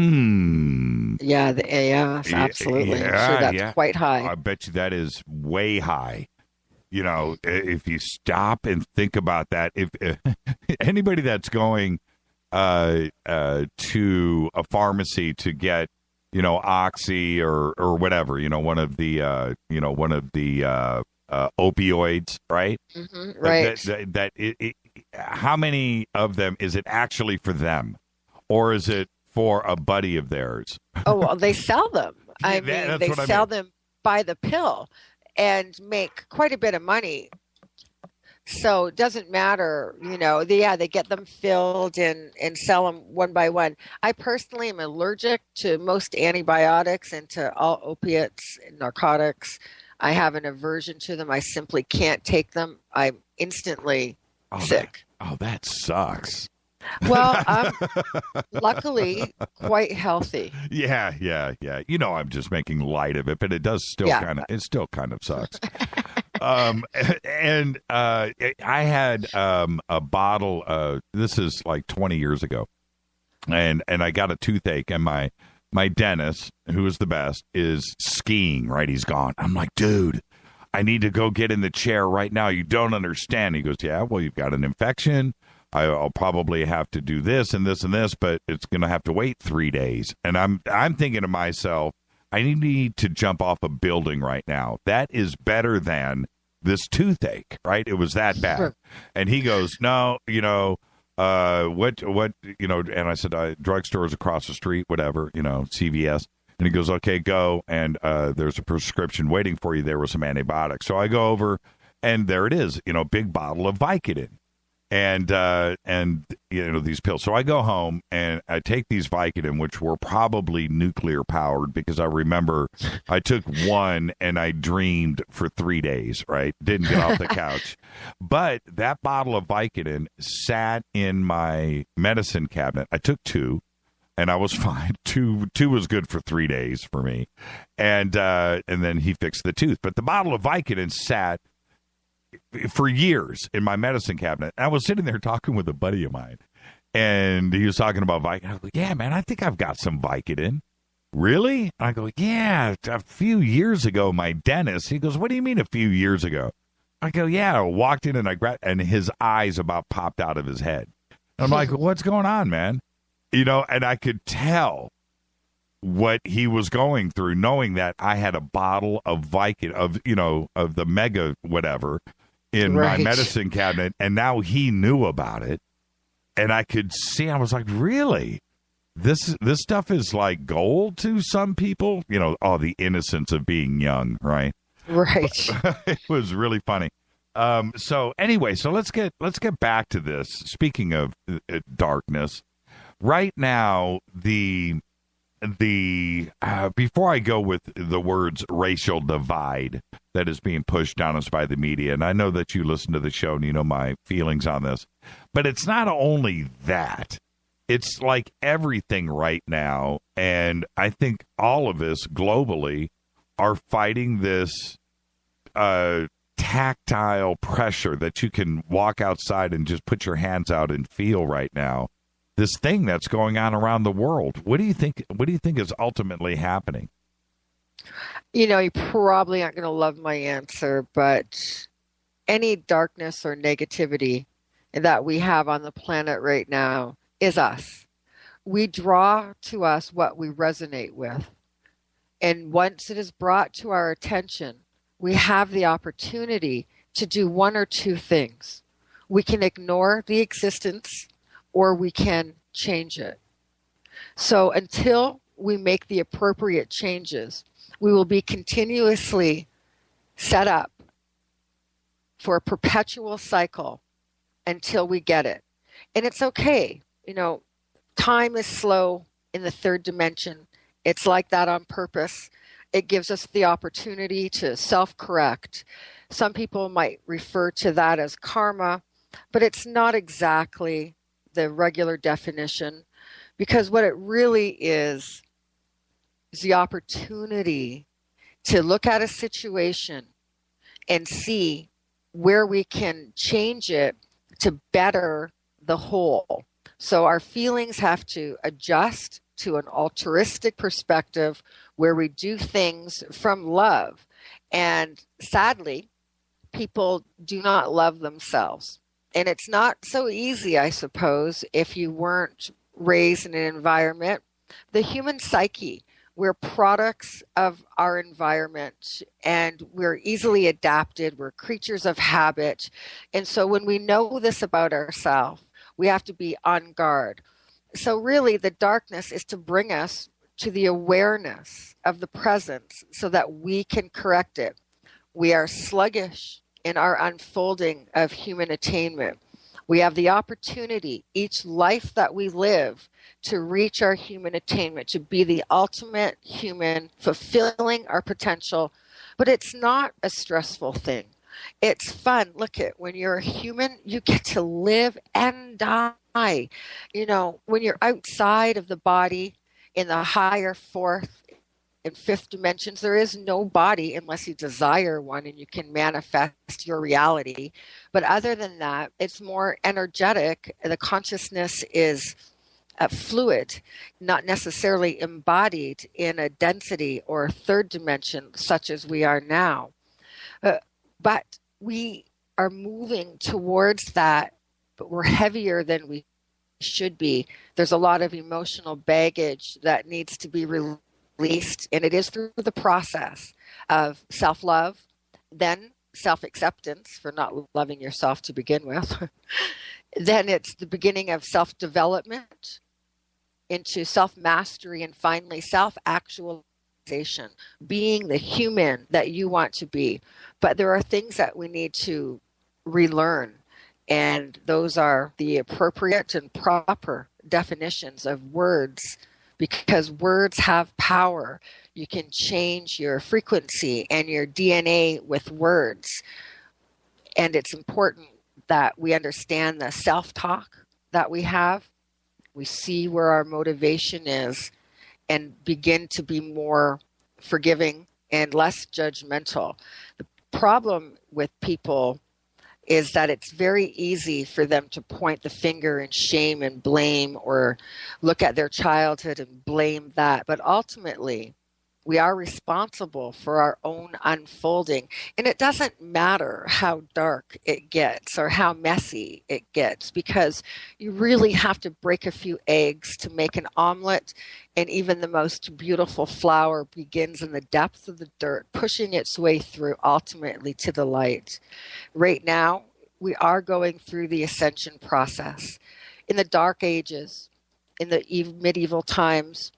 Yeah, the AS, absolutely. I'm sure that's quite high. I bet you that is way high. You know, if you stop and think about that, if anybody that's going to a pharmacy to get, you know, Oxy or whatever, you know, one of the opioids, right? Mm-hmm, right. How many of them is it actually for them, or is it for a buddy of theirs? Oh, well, they sell them. They sell them by the pill and make quite a bit of money. So it doesn't matter, you know, they get them filled and sell them one by one. I personally am allergic to most antibiotics and to all opiates and narcotics. I have an aversion to them. I simply can't take them. I'm instantly sick. That sucks. Well, I'm luckily quite healthy. Yeah. You know, I'm just making light of it, but it does still kind of sucks. And I had a bottle. This is like 20 years ago, and I got a toothache, and my dentist, who is the best, is skiing. Right, he's gone. I'm like, dude, I need to go get in the chair right now. You don't understand. He goes, yeah, well, you've got an infection. I'll probably have to do this and this and this, but it's going to have to wait 3 days. And I'm thinking to myself, I need to jump off a building right now. That is better than this toothache, right? It was that bad. And he goes, no, you know, what, you know, and I said, drugstores across the street, whatever, you know, CVS. And he goes, okay, go. And there's a prescription waiting for you there with some antibiotics. So I go over, and there it is, you know, big bottle of Vicodin. And you know, these pills. So I go home and I take these Vicodin, which were probably nuclear powered, because I remember I took one and I dreamed for 3 days, right? Didn't get off the couch. But that bottle of Vicodin sat in my medicine cabinet. I took two and I was fine. Two was good for 3 days for me. And then he fixed the tooth. But the bottle of Vicodin sat for years in my medicine cabinet. I was sitting there talking with a buddy of mine, and he was talking about Vicodin. I go, yeah, man, I think I've got some Vicodin. Really? I go, yeah, a few years ago, my dentist, he goes, what do you mean a few years ago? I go, yeah, I walked in and I grabbed, and his eyes about popped out of his head. I'm like, what's going on, man? You know, and I could tell what he was going through, knowing that I had a bottle of Vicodin, of the mega whatever in my medicine cabinet, and now he knew about it, and I could see. I was like, really? This stuff is like gold to some people, you know. Oh, the innocence of being young, right? Right. It was really funny. So anyway, so let's get back to this. Speaking of darkness, right now before I go with the words racial divide that is being pushed on us by the media, and I know that you listen to the show and you know my feelings on this, but it's not only that. It's like everything right now, and I think all of us globally are fighting this tactile pressure that you can walk outside and just put your hands out and feel right now. This thing that's going on around the world. What do you think? What do you think is ultimately happening? You know, you probably aren't going to love my answer, but any darkness or negativity that we have on the planet right now is us. We draw to us what we resonate with. And once it is brought to our attention, we have the opportunity to do one or two things. We can ignore the existence, or we can change it. So until we make the appropriate changes, we will be continuously set up for a perpetual cycle until we get it. And it's okay. You know, time is slow in the third dimension. It's like that on purpose. It gives us the opportunity to self-correct. Some people might refer to that as karma, but it's not exactly the regular definition, because what it really is the opportunity to look at a situation and see where we can change it to better the whole. So our feelings have to adjust to an altruistic perspective where we do things from love. And sadly, people do not love themselves. And it's not so easy, I suppose, if you weren't raised in an environment. The human psyche, we're products of our environment, and we're easily adapted. We're creatures of habit. And so when we know this about ourselves, we have to be on guard. So really, the darkness is to bring us to the awareness of the presence so that we can correct it. We are sluggish in our unfolding of human attainment. We have the opportunity, each life that we live, to reach our human attainment, to be the ultimate human, fulfilling our potential. But it's not a stressful thing. It's fun. Look at when you're a human, you get to live and die. You know, when you're outside of the body in the higher fourth and fifth dimensions, there is no body unless you desire one and you can manifest your reality. But other than that, it's more energetic. The consciousness is fluid, not necessarily embodied in a density or third dimension such as we are now. But we are moving towards that, but we're heavier than we should be. There's a lot of emotional baggage that needs to be released, and it is through the process of self-love, then self-acceptance for not loving yourself to begin with. Then it's the beginning of self-development into self-mastery, and finally self-actualization, being the human that you want to be. But there are things that we need to relearn, and those are the appropriate and proper definitions of words, because words have power. You can change your frequency and your DNA with words. And it's important that we understand the self-talk that we have. We see where our motivation is and begin to be more forgiving and less judgmental. The problem with people is that it's very easy for them to point the finger and shame and blame, or look at their childhood and blame that. But ultimately, we are responsible for our own unfolding. And it doesn't matter how dark it gets or how messy it gets, because you really have to break a few eggs to make an omelet. And even the most beautiful flower begins in the depths of the dirt, pushing its way through ultimately to the light. Right now, we are going through the ascension process. In the Dark Ages, in the medieval times,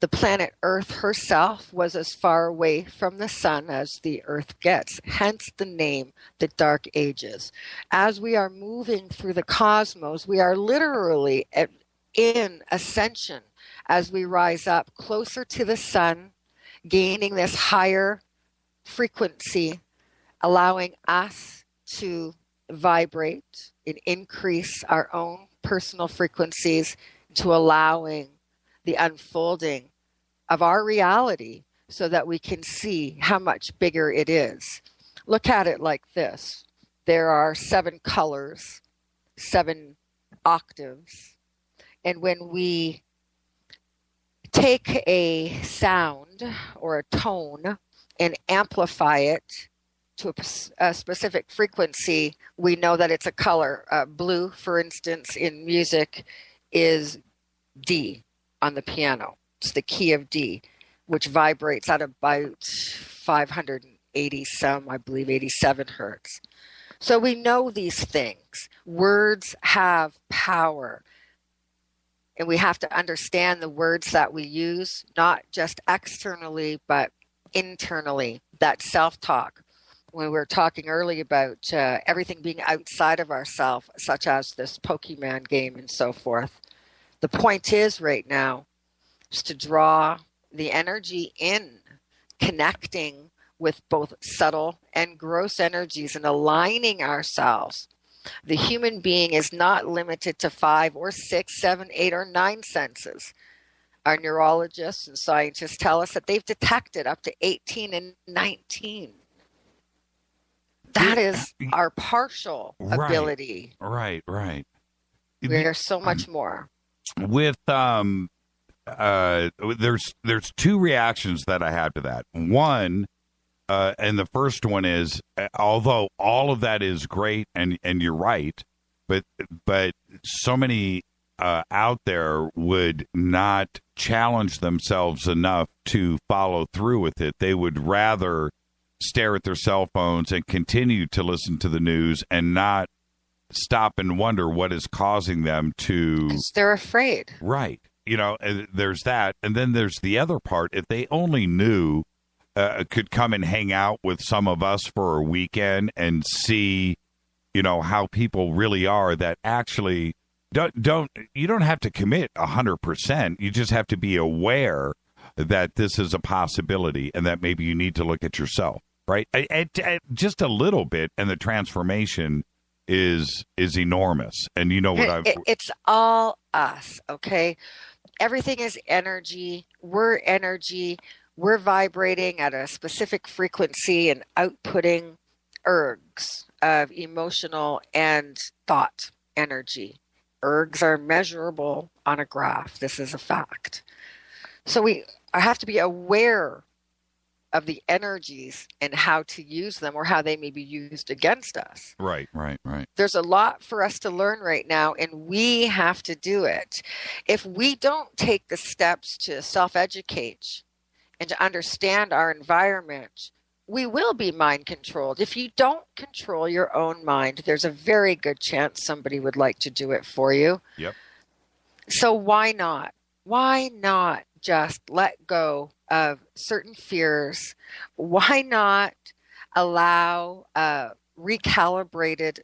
the planet Earth herself was as far away from the sun as the Earth gets, hence the name, the Dark Ages. As we are moving through the cosmos, we are literally in ascension as we rise up closer to the sun, gaining this higher frequency, allowing us to vibrate and increase our own personal frequencies, to allowing the unfolding of our reality so that we can see how much bigger it is. Look at it like this. There are 7 colors, 7 octaves. And when we take a sound or a tone and amplify it to a specific frequency, we know that it's a color. Blue, for instance, in music is D on the piano. It's the key of D, which vibrates at about 580 some, I believe 87 hertz. So we know these things. Words have power. And we have to understand the words that we use, not just externally, but internally, that self-talk. When we were talking earlier about everything being outside of ourselves, such as this Pokemon game and so forth. The point is right now is to draw the energy in, connecting with both subtle and gross energies and aligning ourselves. The human being is not limited to 5 or 6, 7, 8, or 9 senses. Our neurologists and scientists tell us that they've detected up to 18 and 19. That is our partial ability. Right. There's so much more. With there's two reactions that I have to that. One, and the first one is, although all of that is great, and you're right, but so many out there would not challenge themselves enough to follow through with it. They would rather stare at their cell phones and continue to listen to the news and not stop and wonder what is causing them to. 'Cause they're afraid. Right. There's that. And then there's the other part. If they only knew, could come and hang out with some of us for a weekend and see, how people really are, that actually you don't have to commit 100%. You just have to be aware that this is a possibility and that maybe you need to look at yourself, right? Just a little bit, and the transformation is enormous. And you know what it's all us, okay? Everything is energy. We're energy. We're vibrating at a specific frequency and outputting ergs of emotional and thought energy. Ergs are measurable on a graph. This is a fact. So we have to be aware of the energies and how to use them, or how they may be used against us. Right. There's a lot for us to learn right now, and we have to do it. If we don't take the steps to self-educate and to understand our environment, we will be mind controlled. If you don't control your own mind, there's a very good chance somebody would like to do it for you. Yep. So why not? Why not just let go of certain fears? Why not allow a recalibrated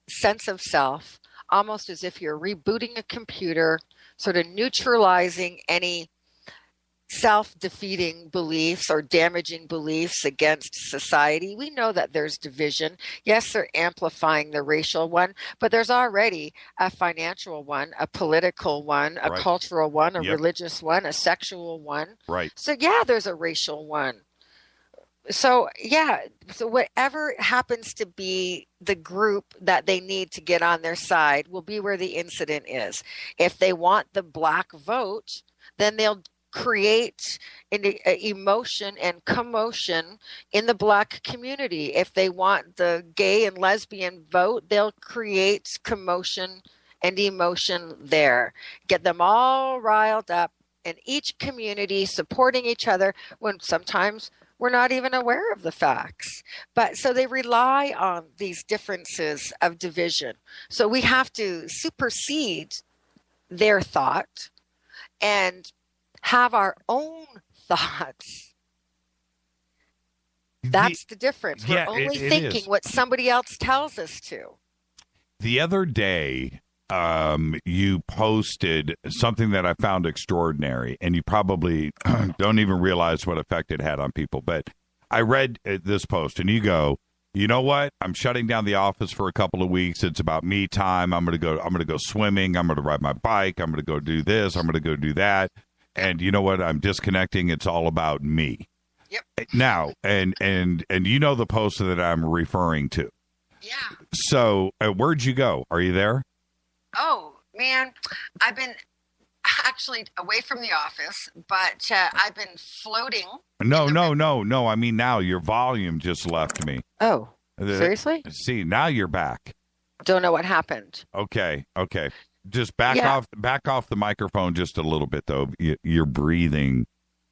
sense of self, almost as if you're rebooting a computer, sort of neutralizing any self-defeating beliefs or damaging beliefs against society? We know that there's division. Yes, they're amplifying the racial one, but there's already a financial one, a political one, a cultural one, a religious one, a sexual one. Right. So yeah, there's a racial one. So yeah, so whatever happens to be the group that they need to get on their side will be where the incident is. If they want the black vote, then they'll create an emotion and commotion in the black community. If they want the gay and lesbian vote, they'll create commotion and emotion there. Get them all riled up, and each community supporting each other when sometimes we're not even aware of the facts. But so they rely on these differences of division. So we have to supersede their thought and have our own thoughts. That's the difference. We're only thinking what somebody else tells us to. The other day, you posted something that I found extraordinary, and you probably don't even realize what effect it had on people. But I read this post, and you go, you know what? I'm shutting down the office for a couple of weeks. It's about me time. I'm going to go swimming. I'm going to ride my bike. I'm going to go do this. I'm going to go do that. And you know what? I'm disconnecting. It's all about me. Yep. Now, and you know the post that I'm referring to. Yeah. So where'd you go? Are you there? Oh, man. I've been actually away from the office, but I've been floating. No. I mean, now your volume just left me. Oh, seriously? See, now you're back. Don't know what happened. Okay. Just back off the microphone just a little bit, though. Your breathing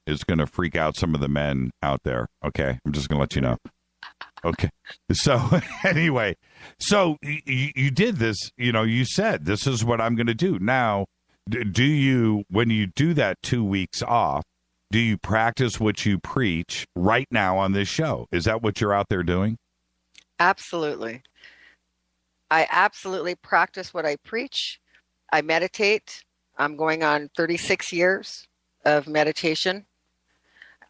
is going to freak out some of the men out there. Okay, I'm just going to let you know. Okay. So anyway, you did this. You said this is what I'm going to do. Now, do you, when you do that 2 weeks off, do you practice what you preach right now on this show? Is that what you're out there doing? Absolutely. I absolutely practice what I preach. I meditate. I'm going on 36 years of meditation.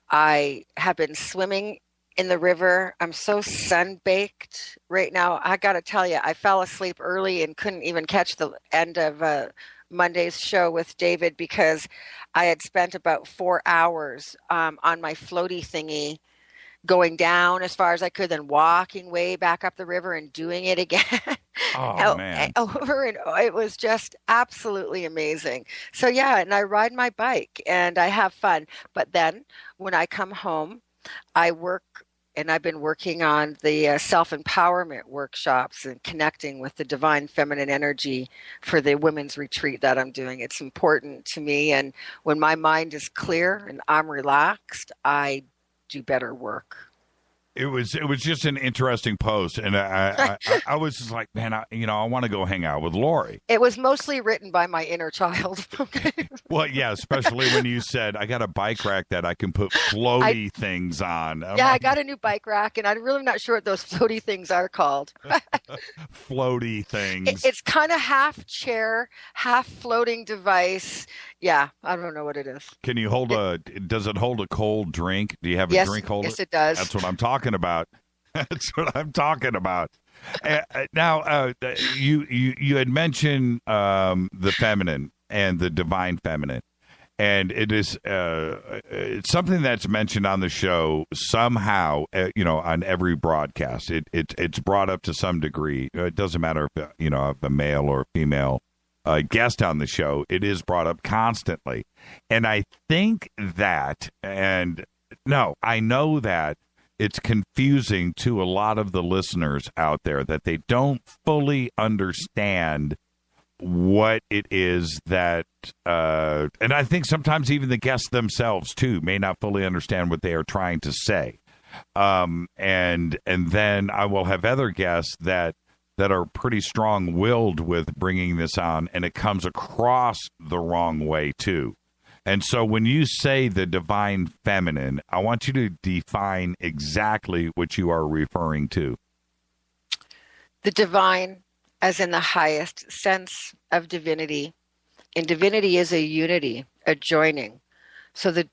I have been swimming in the river. I'm so sun-baked right now. I got to tell you, I fell asleep early and couldn't even catch the end of Monday's show with David because I had spent about 4 hours on my floaty thingy, going down as far as I could, then walking way back up the river and doing it again. Oh, man. Over and it was just absolutely amazing. So yeah, and I ride my bike and I have fun. But then when I come home, I work, and I've been working on the self-empowerment workshops and connecting with the divine feminine energy for the women's retreat that I'm doing. It's important to me. And when my mind is clear and I'm relaxed, I do better work. It was just an interesting post, and I was just like, man, I want to go hang out with Lori. It was mostly written by my inner child. Well, yeah, especially when you said, I got a bike rack that I can put floaty things on. I got a new bike rack, and I'm really not sure what those floaty things are called. Floaty things. It's kind of half chair, half floating device. Yeah, I don't know what it is. Can you hold does it hold a cold drink? Do you have a drink holder? Yes, it does. That's what I'm talking about. That's what I'm talking about. Now, you had mentioned the feminine and the divine feminine, and it is it's something that's mentioned on the show somehow. On every broadcast, it's brought up to some degree. It doesn't matter if if a male or a female guest on the show. It is brought up constantly, and I think that, I know that it's confusing to a lot of the listeners out there that they don't fully understand what it is that, and I think sometimes even the guests themselves too may not fully understand what they are trying to say. And then I will have other guests that are pretty strong-willed with bringing this on, and it comes across the wrong way too. And so when you say the divine feminine, I want you to define exactly what you are referring to. The divine, as in the highest sense of divinity. And divinity is a unity, a joining. So the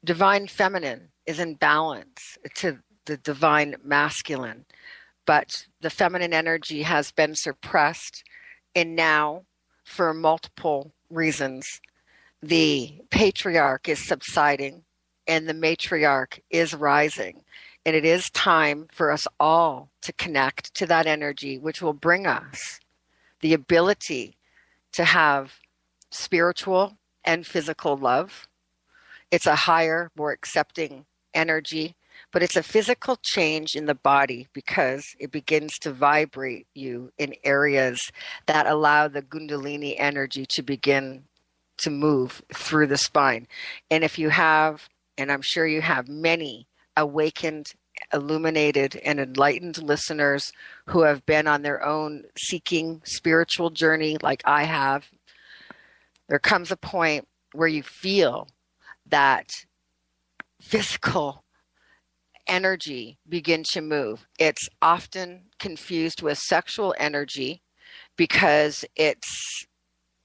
divine feminine is in balance to the divine masculine. But the feminine energy has been suppressed. And now, for multiple reasons, the patriarch is subsiding and the matriarch is rising. And it is time for us all to connect to that energy, which will bring us the ability to have spiritual and physical love. It's a higher, more accepting energy, but it's a physical change in the body because it begins to vibrate you in areas that allow the Kundalini energy to begin to move through the spine. And if you have, and I'm sure you have many awakened, illuminated, and enlightened listeners who have been on their own seeking spiritual journey like I have, there comes a point where you feel that physical energy begin to move. It's often confused with sexual energy because it's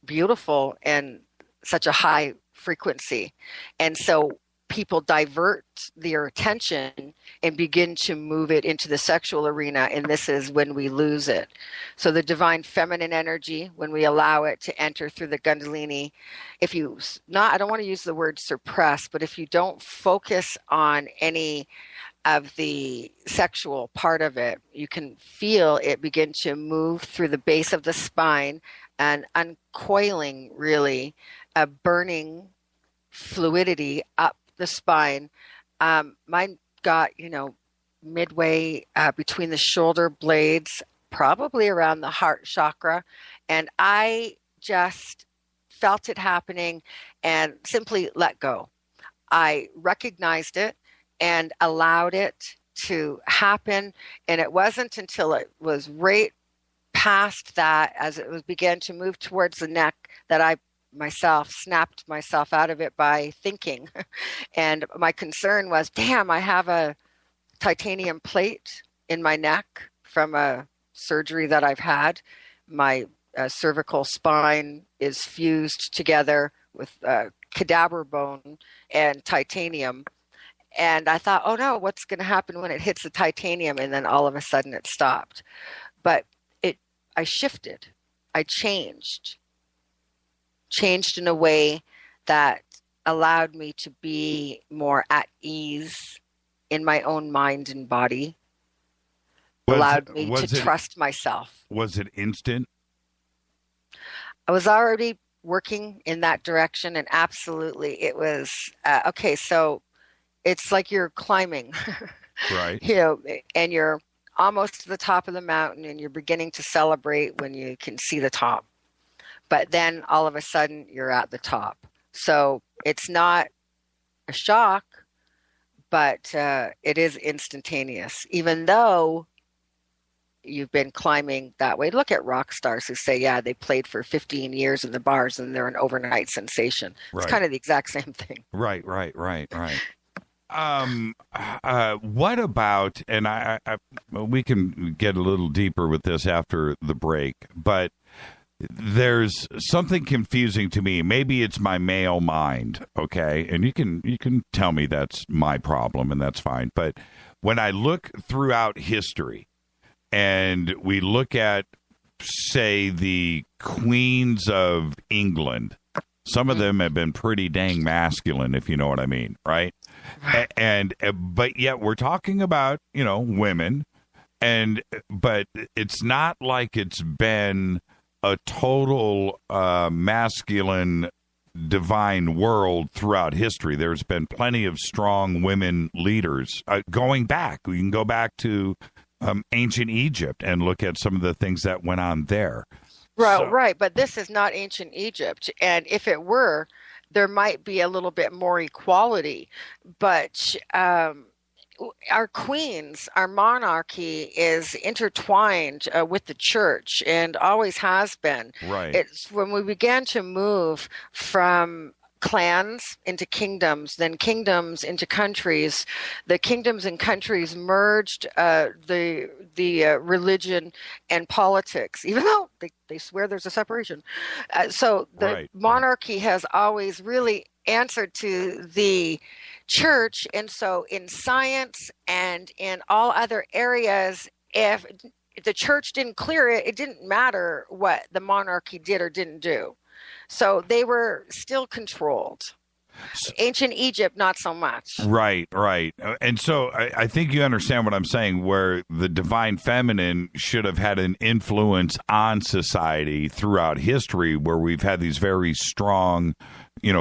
beautiful and such a high frequency. And so people divert their attention and begin to move it into the sexual arena, and this is when we lose it. So the divine feminine energy, when we allow it to enter through the Kundalini, I don't want to use the word suppress, but if you don't focus on any of the sexual part of it, you can feel it begin to move through the base of the spine and uncoiling, really, a burning fluidity up the spine. Mine got, midway between the shoulder blades, probably around the heart chakra. And I just felt it happening and simply let go. I recognized it and allowed it to happen. And it wasn't until it was right past that, as it began to move towards the neck, that I myself snapped myself out of it by thinking. And my concern was, damn, I have a titanium plate in my neck from a surgery that I've had. My cervical spine is fused together with cadaver bone and titanium. And I thought, oh no, what's going to happen when it hits the titanium? And then all of a sudden it stopped. But I shifted. I changed in a way that allowed me to be more at ease in my own mind and body. allowed me to trust myself. Was it instant? I was already working in that direction, and absolutely it was okay. So it's like you're climbing, right? And you're almost to the top of the mountain, and you're beginning to celebrate when you can see the top. But then all of a sudden you're at the top. So it's not a shock, but it is instantaneous, even though you've been climbing that way. Look at rock stars who say, yeah, they played for 15 years in the bars and they're an overnight sensation. Right. It's kind of the exact same thing. Right. What about, and I we can get a little deeper with this after the break, but there's something confusing to me. Maybe it's my male mind, okay? And you can tell me that's my problem, and that's fine. But when I look throughout history, and we look at, say, the queens of England, some of them have been pretty dang masculine, if you know what I mean, right? But yet we're talking about, women, but it's not like it's been a total masculine divine world throughout history. There's been plenty of strong women leaders going back. We can go back to ancient Egypt and look at some of the things that went on there. Right. But this is not ancient Egypt. And if it were, there might be a little bit more equality. But our queens, our monarchy is intertwined with the church and always has been. Right. It's when we began to move from clans into kingdoms, then kingdoms into countries. The kingdoms and countries merged the religion and politics, even though they swear there's a separation. So the monarchy has always really answered to the church, and so in science and in all other areas, if the church didn't clear it, it didn't matter what the monarchy did or didn't do. So they were still controlled. Ancient Egypt, not so much. Right. And so I think you understand what I'm saying, where the divine feminine should have had an influence on society throughout history, where we've had these very strong,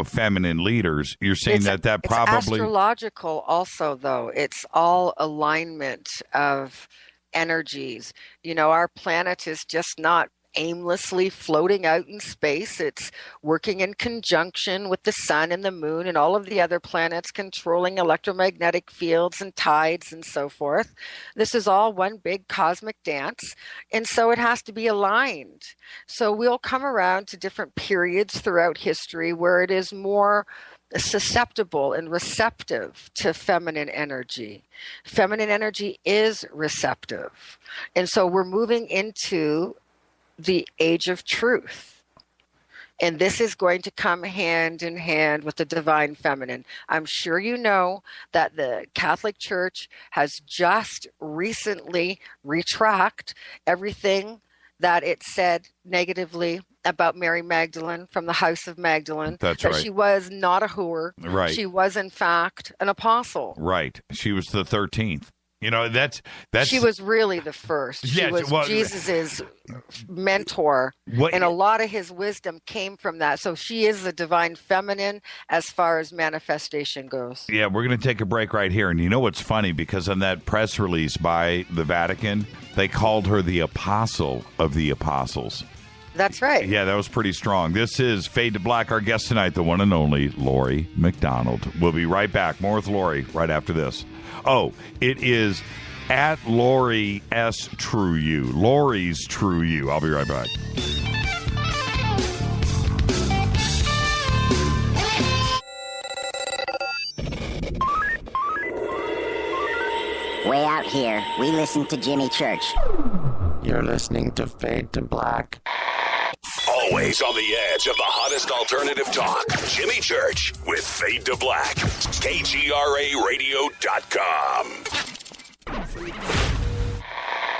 feminine leaders. You're saying that probably... It's astrological also, though. It's all alignment of energies. Our planet is just not aimlessly floating out in space. It's working in conjunction with the sun and the moon and all of the other planets, controlling electromagnetic fields and tides and so forth. This is all one big cosmic dance, and so it has to be aligned. So we'll come around to different periods throughout history where it is more susceptible and receptive to feminine energy. Feminine energy is receptive. And so we're moving into the age of truth. And this is going to come hand in hand with the divine feminine. I'm sure you know that the Catholic Church has just recently retracted everything that it said negatively about Mary Magdalene from the House of Magdalene. That's that right. She was not a whore. Right. She was, in fact, an apostle. Right. She was the 13th. That's she was really the first. She was Jesus's mentor, and a lot of his wisdom came from that. So she is the divine feminine as far as manifestation goes. Yeah, we're going to take a break right here. And you know what's funny? Because on that press release by the Vatican, they called her the apostle of the apostles. That's right. Yeah, that was pretty strong. This is Fade to Black. Our guest tonight, the one and only Lori McDonald. We'll be right back. More with Lori right after this. Oh, it is at Lori S. True You. Lori's True You. I'll be right back. Way out here, we listen to Jimmy Church. You're listening to Fade to Black. Always on the edge of the hottest alternative talk. Jimmy Church with Fade to Black. KGRARadio.com.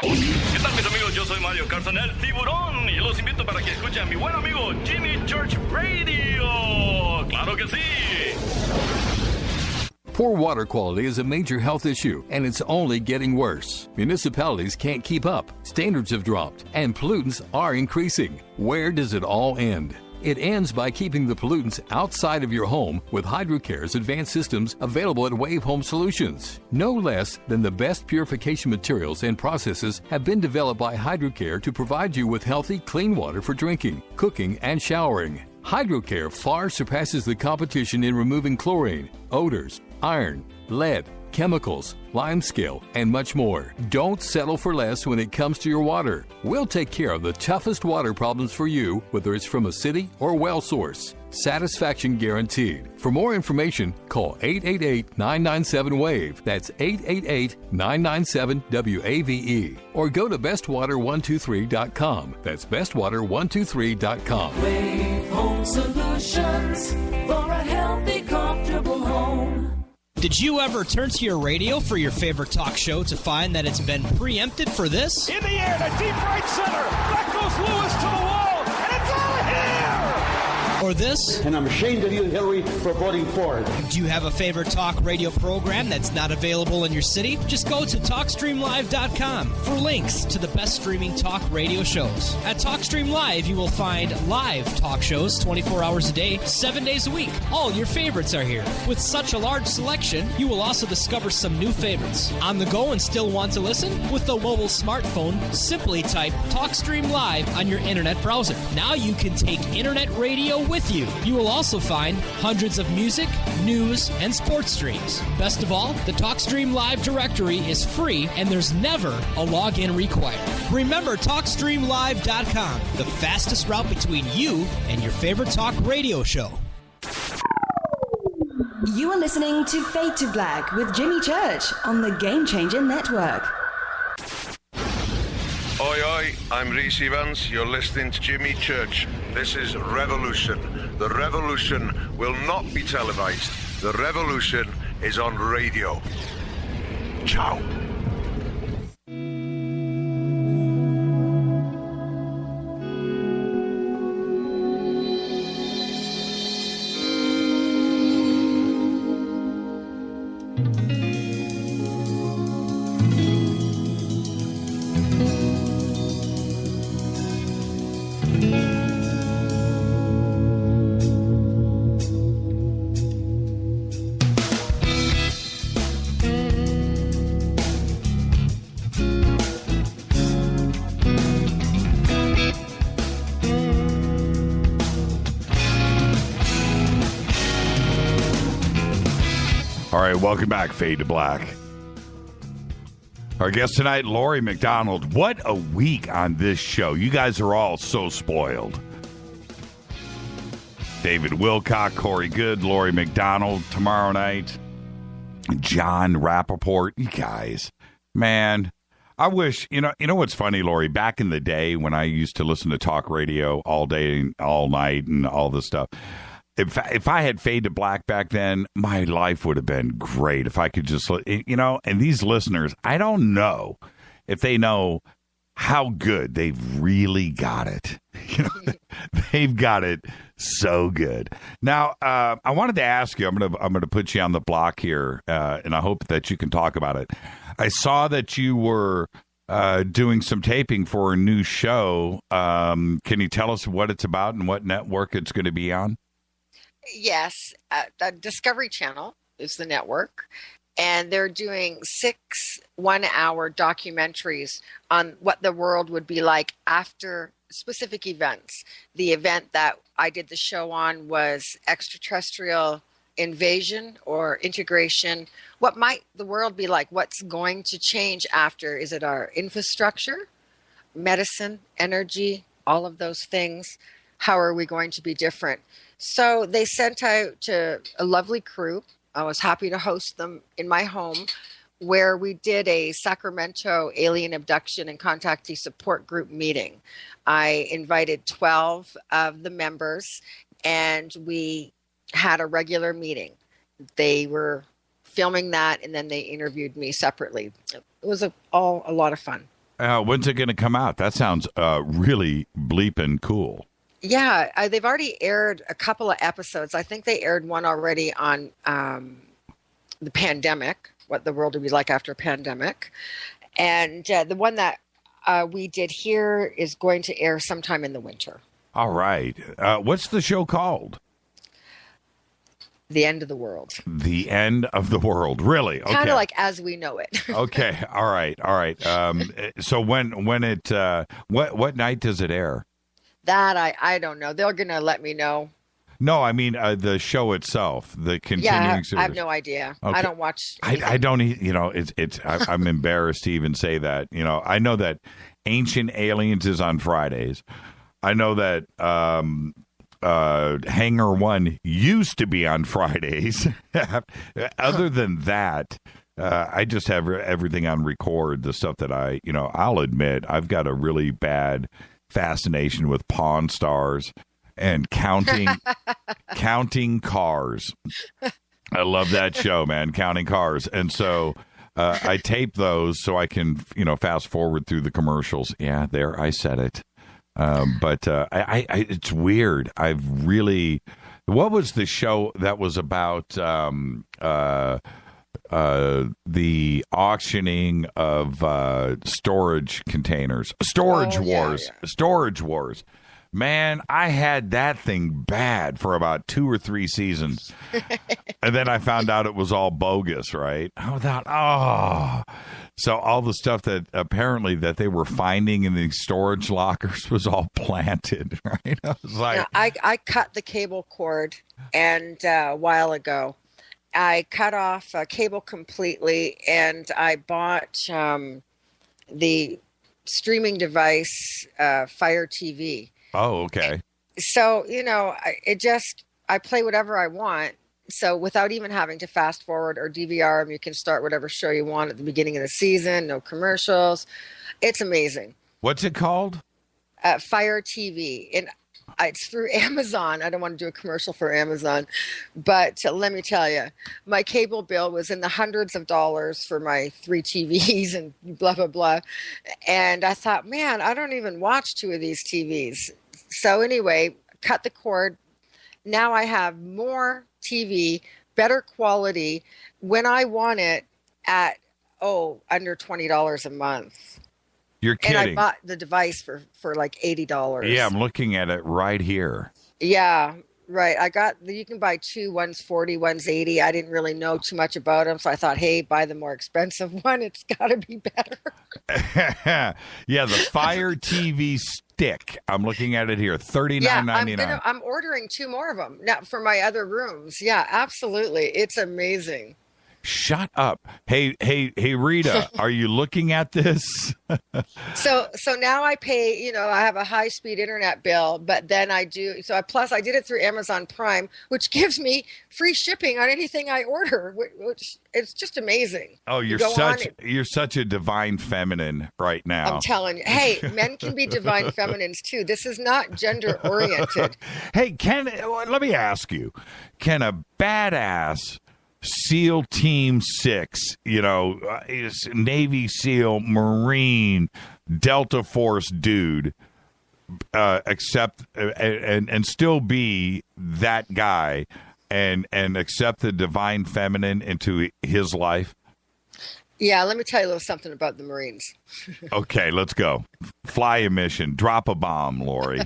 ¿Qué tal, mis amigos? Yo soy Mario Carson, el tiburón, y los invito para que escuchen a mi buen amigo Jimmy Church Radio. ¡Claro que sí! Poor water quality is a major health issue, and it's only getting worse. Municipalities can't keep up, standards have dropped, and pollutants are increasing. Where does it all end? It ends by keeping the pollutants outside of your home with HydroCare's advanced systems available at Wave Home Solutions. No less than the best purification materials and processes have been developed by HydroCare to provide you with healthy, clean water for drinking, cooking, and showering. HydroCare far surpasses the competition in removing chlorine, odors, iron, lead, chemicals, limescale, and much more. Don't settle for less when it comes to your water. We'll take care of the toughest water problems for you, whether it's from a city or well source. Satisfaction guaranteed. For more information, call 888-997-WAVE. That's 888-997-WAVE. Or go to bestwater123.com. That's bestwater123.com. Wave Home Solutions for a healthy, comfortable home. Did you ever turn to your radio for your favorite talk show to find that it's been preempted for this? In the air to deep right center. Back goes Lewis to the wall, and it's out of here! Or this? And I'm ashamed of you, Hillary, for voting for it. Do you have a favorite talk radio program that's not available in your city? Just go to TalkStreamLive.com for links to the best streaming talk radio shows. At TalkStream Live, you will find live talk shows 24 hours a day, 7 days a week. All your favorites are here. With such a large selection, you will also discover some new favorites. On the go and still want to listen? With the mobile smartphone, simply type TalkStream Live on your internet browser. Now you can take internet radio with you. You will also find hundreds of music, news, and sports streams. Best of all, the TalkStream Live directory is free and there's never a login required. Remember TalkStreamLive.com, the fastest route between you and your favorite talk radio show. You are listening to Fade to Black with Jimmy Church on the Game Changer Network. Oi, oi, I'm Reese Evans. You're listening to Jimmy Church. This is Revolution. The revolution will not be televised. The revolution is on radio. Ciao. All right, welcome back, Fade to Black. Our guest tonight, Lori MacDonald. What a week on this show. You guys are all so spoiled. David Wilcock, Corey Good, Laurie MacDonald tomorrow night. John Rappaport. You guys, man, I wish, you know what's funny, Lori? Back in the day when I used to listen to talk radio all day, all night, and all this stuff, if I had Fade to Black back then, my life would have been great. If I could just, and these listeners, I don't know if they know how good they've really got it. They've got it so good. Now, I wanted to ask you, I'm gonna put you on the block here, and I hope that you can talk about it. I saw that you were doing some taping for a new show. Can you tell us what it's about and what network it's going to be on? Yes, the Discovery Channel is the network, and they're doing 6 one-hour documentaries on what the world would be like after specific events. The event that I did the show on was extraterrestrial invasion or integration. What might the world be like? What's going to change after? Is it our infrastructure, medicine, energy, all of those things? How are we going to be different? So they sent out to a lovely crew. I was happy to host them in my home, where we did a Sacramento alien abduction and contactee support group meeting. I invited 12 of the members, and we had a regular meeting. They were filming that, and then they interviewed me separately. It was a lot of fun. When's it going to come out? That sounds really bleeping cool. Yeah, they've already aired a couple of episodes. I think they aired one already on the pandemic, what the world would be like after a pandemic. And the one that we did here is going to air sometime in the winter. All right. What's the show called? The End of the World. The End of the World. Really? Okay. Kind of like As We Know It. Okay. All right. So when it what night does it air? That I don't know. They're going to let me know. No, I mean the show itself, the continuing series. I have no idea. Okay. I don't watch. I don't. I'm embarrassed to even say that. I know that Ancient Aliens is on Fridays. I know that Hangar One used to be on Fridays. Other than that, I just have everything on record. The stuff that I'll admit, I've got a really bad fascination with Pawn Stars and counting cars. I love that show, man, Counting Cars. And so I tape those so I can, fast forward through the commercials. Yeah, there, I said it. But it's weird. What was the show that was about the auctioning of storage containers? Storage Wars. Yeah. Storage Wars. Man, I had that thing bad for about 2 or 3 seasons. And then I found out it was all bogus, right? I thought, so all the stuff that apparently that they were finding in these storage lockers was all planted, right? I was like, I cut the cable cord, and a while ago, I cut off cable completely, and I bought the streaming device, Fire TV. Oh, okay. So, I play whatever I want. So without even having to fast forward or DVR them, you can start whatever show you want at the beginning of the season. No commercials. It's amazing. What's it called? Fire TV. And it's through Amazon. I don't want to do a commercial for Amazon. But let me tell you, my cable bill was in the hundreds of dollars for my 3 TVs and blah, blah, blah. And I thought, man, I don't even watch 2 of these TVs. So anyway, cut the cord. Now I have more TV, better quality when I want it at, under $20 a month. You're kidding. And I bought the device for like $80. Yeah, I'm looking at it right here. Yeah, right. You can buy 2, one's 40, one's 80. I didn't really know too much about them, so I thought, hey, buy the more expensive one. It's got to be better. Yeah, the Fire TV stick. I'm looking at it here, $39.99. Yeah, I'm ordering 2 more of them now for my other rooms. Yeah, absolutely. It's amazing. Shut up. Hey, Rita, are you looking at this? So now I pay, I have a high speed internet bill, but then I did it through Amazon Prime, which gives me free shipping on anything I order, which it's just amazing. Oh, you're such a divine feminine right now. I'm telling you. Hey, men can be divine feminines too. This is not gender oriented. Hey, let me ask you, can a badass SEAL Team 6, Navy SEAL, Marine, Delta Force dude, accept and still be that guy and accept the divine feminine into his life? Yeah, let me tell you a little something about the Marines. Okay, let's go. Fly a mission. Drop a bomb, Lori.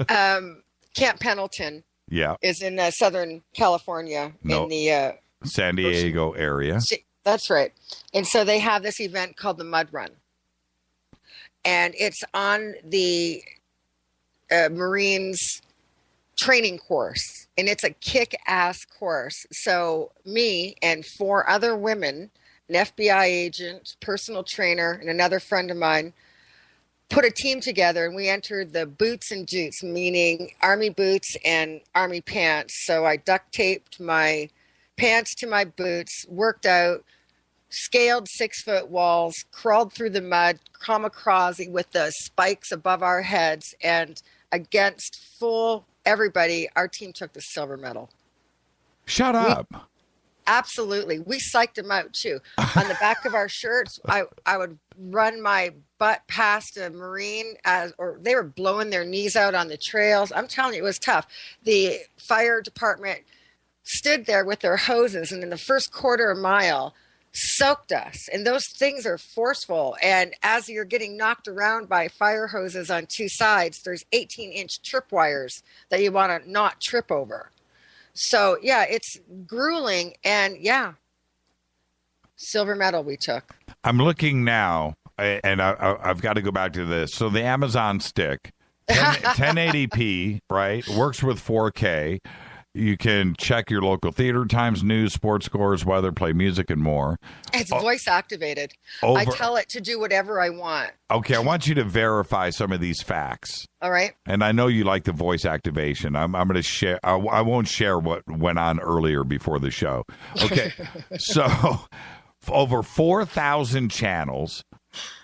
Camp Pendleton. Yeah. Is in Southern California in the San Diego area. That's right. And so they have this event called the Mud Run. And it's on the Marines training course. And it's a kick-ass course. So me and 4 other women, an FBI agent, personal trainer, and another friend of mine, put a team together, and we entered the boots and jutes, meaning army boots and army pants. So I duct taped my pants to my boots, worked out, scaled 6-foot walls, crawled through the mud, kamikaze with the spikes above our heads, and against full everybody, our team took the silver medal. Shut up. Absolutely. We psyched them out too. On the back of our shirts, I would run my butt past a Marine or they were blowing their knees out on the trails. I'm telling you, it was tough. The fire department stood there with their hoses, and in the first quarter mile soaked us. And those things are forceful. And as you're getting knocked around by fire hoses on two sides, there's 18-inch tripwires that you want to not trip over. So, yeah, it's grueling. And, yeah, silver medal we took. I'm looking now, and I've got to go back to this. So the Amazon stick, 1080p, right? Works with 4K. You can check your local theater times, news, sports scores, weather, play music, and more. It's voice activated. I tell it to do whatever I want. Okay, I want you to verify some of these facts. All right. And I know you like the voice activation. I'm going to share. I won't share what went on earlier before the show. Okay, so over 4,000 channels,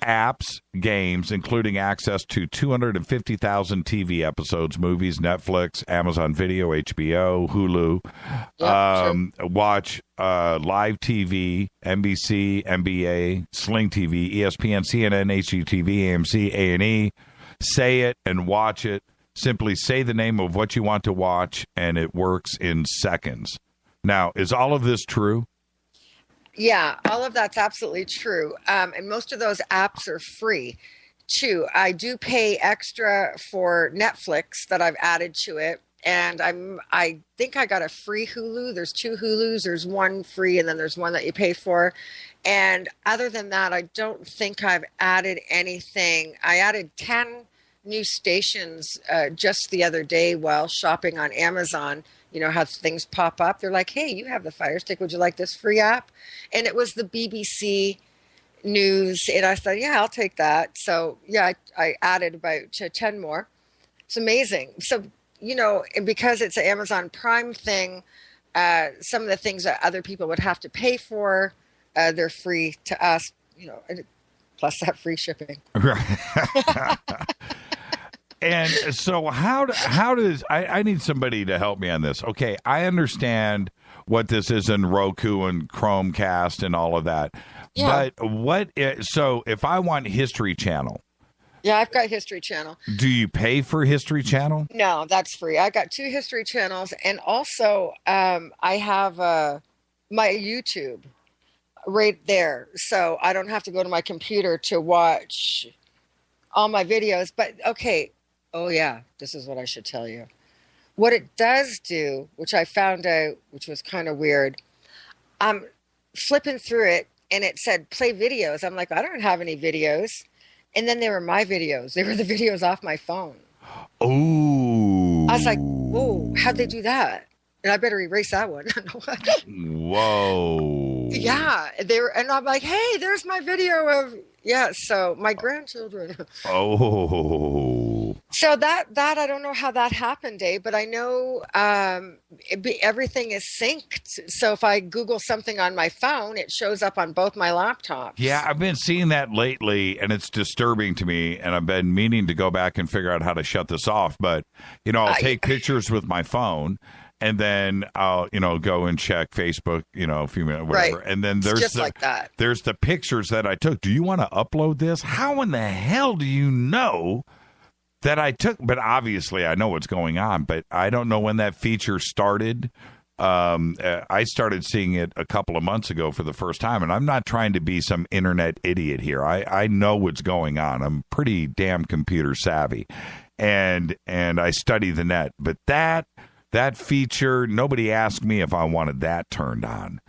apps, games, including access to 250,000 TV episodes, movies, Netflix, Amazon Video, HBO, Hulu. Watch live TV, NBC, NBA, Sling TV, ESPN, CNN, HGTV, AMC, A&E. Say it and watch it. Simply say the name of what you want to watch, and it works in seconds. Now, is all of this true? Yeah, all of that's absolutely true. And most of those apps are free, too. I do pay extra for Netflix that I've added to it. And I think I got a free Hulu. There's 2 Hulus. There's one free, and then there's one that you pay for. And other than that, I don't think I've added anything. I added 10 new stations just the other day while shopping on Amazon. You know how things pop up. They're like, hey, you have the Fire Stick. Would you like this free app? And it was the BBC News. And I thought, yeah, I'll take that. So, yeah, I added about 10 more. It's amazing. So, you know, because it's an Amazon Prime thing, some of the things that other people would have to pay for, they're free to us, you know, plus that free shipping. Right. And so how does I need somebody to help me on this. Okay, I understand what this is in Roku and Chromecast and all of that. Yeah. But so if I want History Channel. Yeah, I've got History Channel. Do you pay for History Channel? No, that's free. I got 2 History Channels, and also I have my YouTube right there. So I don't have to go to my computer to watch all my videos. But okay. Oh, yeah, this is what I should tell you. What it does do, which I found out, which was kind of weird, I'm flipping through it, and it said, play videos. I'm like, I don't have any videos. And then they were my videos. They were the videos off my phone. Oh. I was like, whoa, how'd they do that? And I better erase that one. Whoa. Yeah, and I'm like, hey, there's my video of, so my grandchildren. Oh. So that I don't know how that happened, Dave, but I know everything is synced. So if I Google something on my phone, it shows up on both my laptops. Yeah, I've been seeing that lately, and it's disturbing to me, and I've been meaning to go back and figure out how to shut this off. But, you know, I'll take pictures with my phone, and then I'll, you know, go and check Facebook, you know, a few minutes, whatever. Right. And then there's just like that. There's the pictures that I took. Do you want to upload this? How in the hell do you know that I took? But obviously I know what's going on, but I don't know when that feature started. I started seeing it a couple of months ago for the first time, and I'm not trying to be some internet idiot here. I know what's going on. I'm pretty damn computer savvy, and I study the net. But that feature, nobody asked me if I wanted that turned on,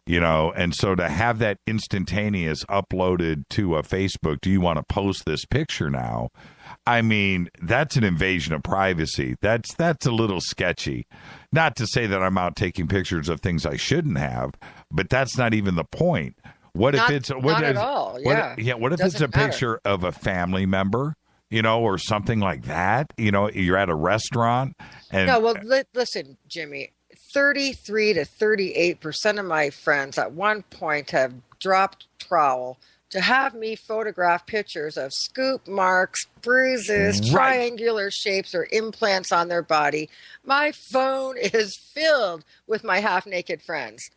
you know, and so to have that instantaneous uploaded to a Facebook, do you want to post this picture now? I mean, that's an invasion of privacy. That's a little sketchy. Not to say that I'm out taking pictures of things I shouldn't have, but that's not even the point. What if it's not at all? Yeah. What if it's a picture of a family member? You know, or something like that. You know, you're at a restaurant. And no, well, listen, Jimmy, 33 to 38% of my friends at one point have dropped trowel to have me photograph pictures of scoop marks, bruises, triangular shapes, or implants on their body. My phone is filled with my half-naked friends.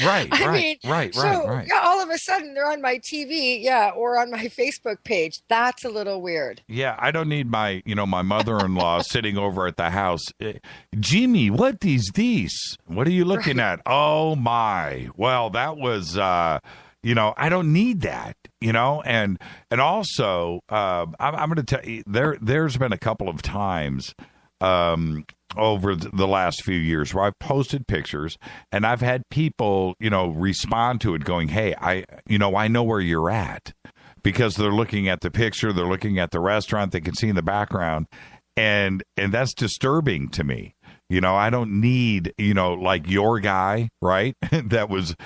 Right. Yeah, all of a sudden they're on my TV, or on my Facebook page. That's a little weird. Yeah, I don't need my mother-in-law sitting over at the house. Jimmy, what is this? What are you looking at? Oh my! Well, that was. I don't need that, and also, I'm going to tell you, there's been a couple of times over the last few years where I've posted pictures and I've had people, respond to it going, hey, I know where you're at, because they're looking at the picture, they're looking at the restaurant, they can see in the background, and that's disturbing to me. I don't need, like your guy, right? That was,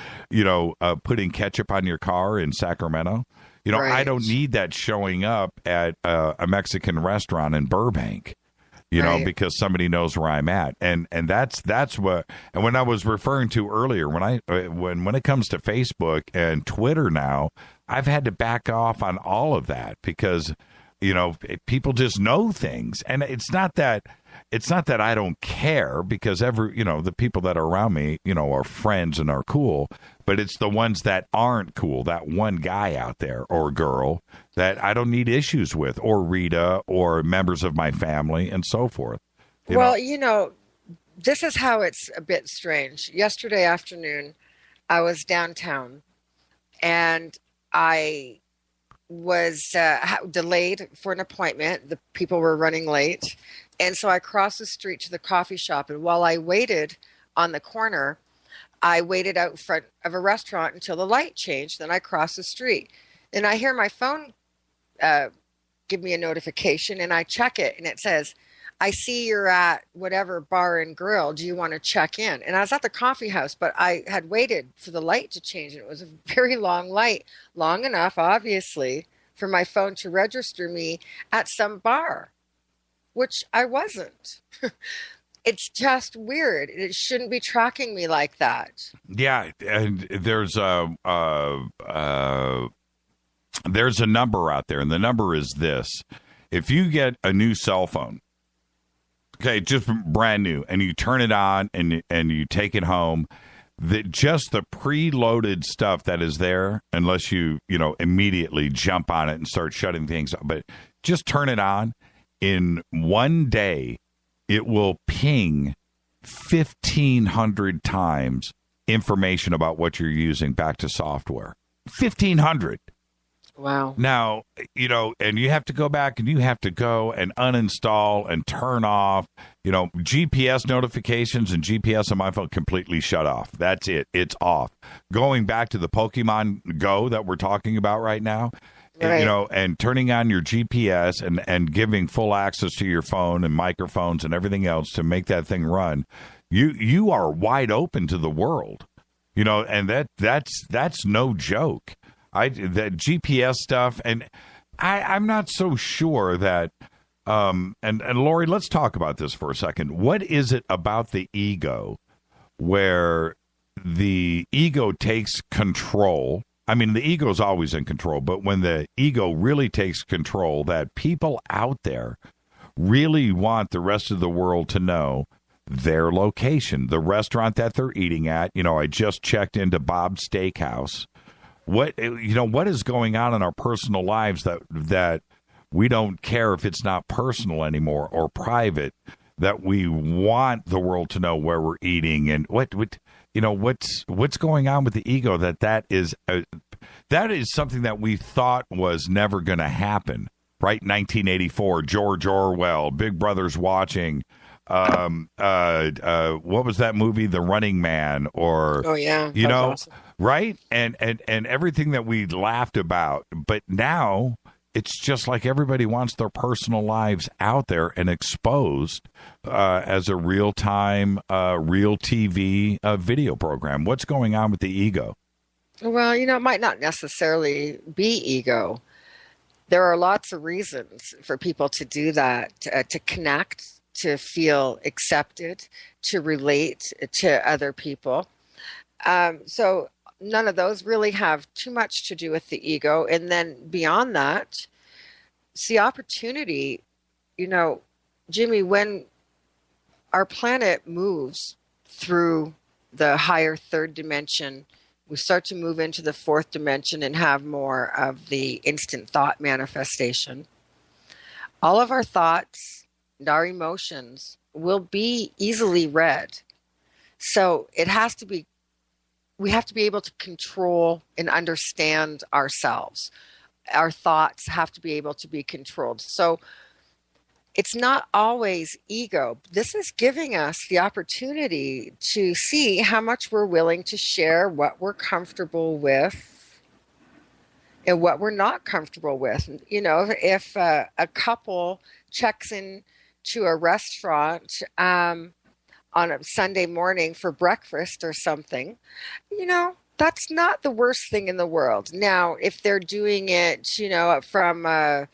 putting ketchup on your car in Sacramento. I don't need that showing up at a Mexican restaurant in Burbank, because somebody knows where I'm at. And that's what, and when I was referring to earlier, when it comes to Facebook and Twitter now, I've had to back off on all of that because, people just know things. And it's not that I don't care, because the people that are around me, are friends and are cool, but it's the ones that aren't cool, that one guy out there or girl that I don't need issues with, or Rita, or members of my family and so forth. This is how it's a bit strange. Yesterday afternoon, I was downtown and I was delayed for an appointment. The people were running late. And so I crossed the street to the coffee shop. And while I waited on the corner, I waited out front of a restaurant until the light changed. Then I crossed the street. And I hear my phone give me a notification, and I check it. And it says, I see you're at whatever bar and grill. Do you want to check in? And I was at the coffee house, but I had waited for the light to change. And it was a very long light, long enough, obviously, for my phone to register me at some bar, which I wasn't. It's just weird. It shouldn't be tracking me like that. Yeah, and there's a number out there, and the number is this. If you get a new cell phone, okay, just brand new, and you turn it on and you take it home, just the preloaded stuff that is there, unless you immediately jump on it and start shutting things up, but just turn it on. In one day, it will ping 1,500 times information about what you're using back to software. 1,500. Wow. Now, and you have to go back and you have to go and uninstall and turn off, GPS notifications and GPS on my phone completely shut off. That's it. It's off. Going back to the Pokemon Go that we're talking about right now, right. And turning on your GPS and giving full access to your phone and microphones and everything else to make that thing run, you are wide open to the world, and that's no joke. That GPS stuff, and I'm not so sure that, and Lori, let's talk about this for a second. What is it about the ego where the ego takes control? I mean, the ego's always in control, but when the ego really takes control, that people out there really want the rest of the world to know their location, the restaurant that they're eating at. I just checked into Bob's Steakhouse. What is going on in our personal lives that we don't care if it's not personal anymore or private, that we want the world to know where we're eating, and what's going on with the ego that is something that we thought was never going to happen, right? 1984, George Orwell, Big Brother's watching. What was that movie, The Running Man? Or awesome. Right? And everything that we laughed about. But now it's just like everybody wants their personal lives out there and exposed as a real-time, real TV video program. What's going on with the ego? Well, it might not necessarily be ego. There are lots of reasons for people to do that, to connect, to feel accepted, to relate to other people. So none of those really have too much to do with the ego. And then beyond that, see, opportunity, Jimmy, when our planet moves through the higher third dimension, we start to move into the fourth dimension and have more of the instant thought manifestation. All of our thoughts and our emotions will be easily read. So we have to be able to control and understand ourselves. Our thoughts have to be able to be controlled. So it's not always ego. This is giving us the opportunity to see how much we're willing to share, what we're comfortable with and what we're not comfortable with. If a couple checks in to a restaurant on a Sunday morning for breakfast or something, that's not the worst thing in the world. Now, if they're doing it, from the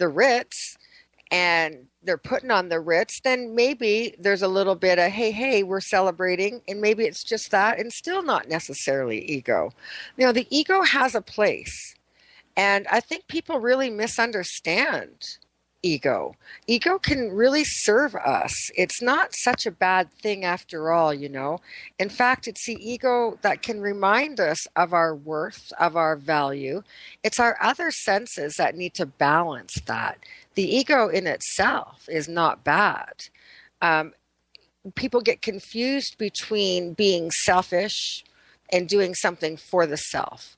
Ritz, and they're putting on the Ritz, then maybe there's a little bit of, hey, we're celebrating, and maybe it's just that, and still not necessarily ego. The ego has a place, and I think people really misunderstand ego. Ego can really serve us. It's not such a bad thing after all, In fact, it's the ego that can remind us of our worth, of our value. It's our other senses that need to balance that. The ego in itself is not bad. People get confused between being selfish and doing something for the self.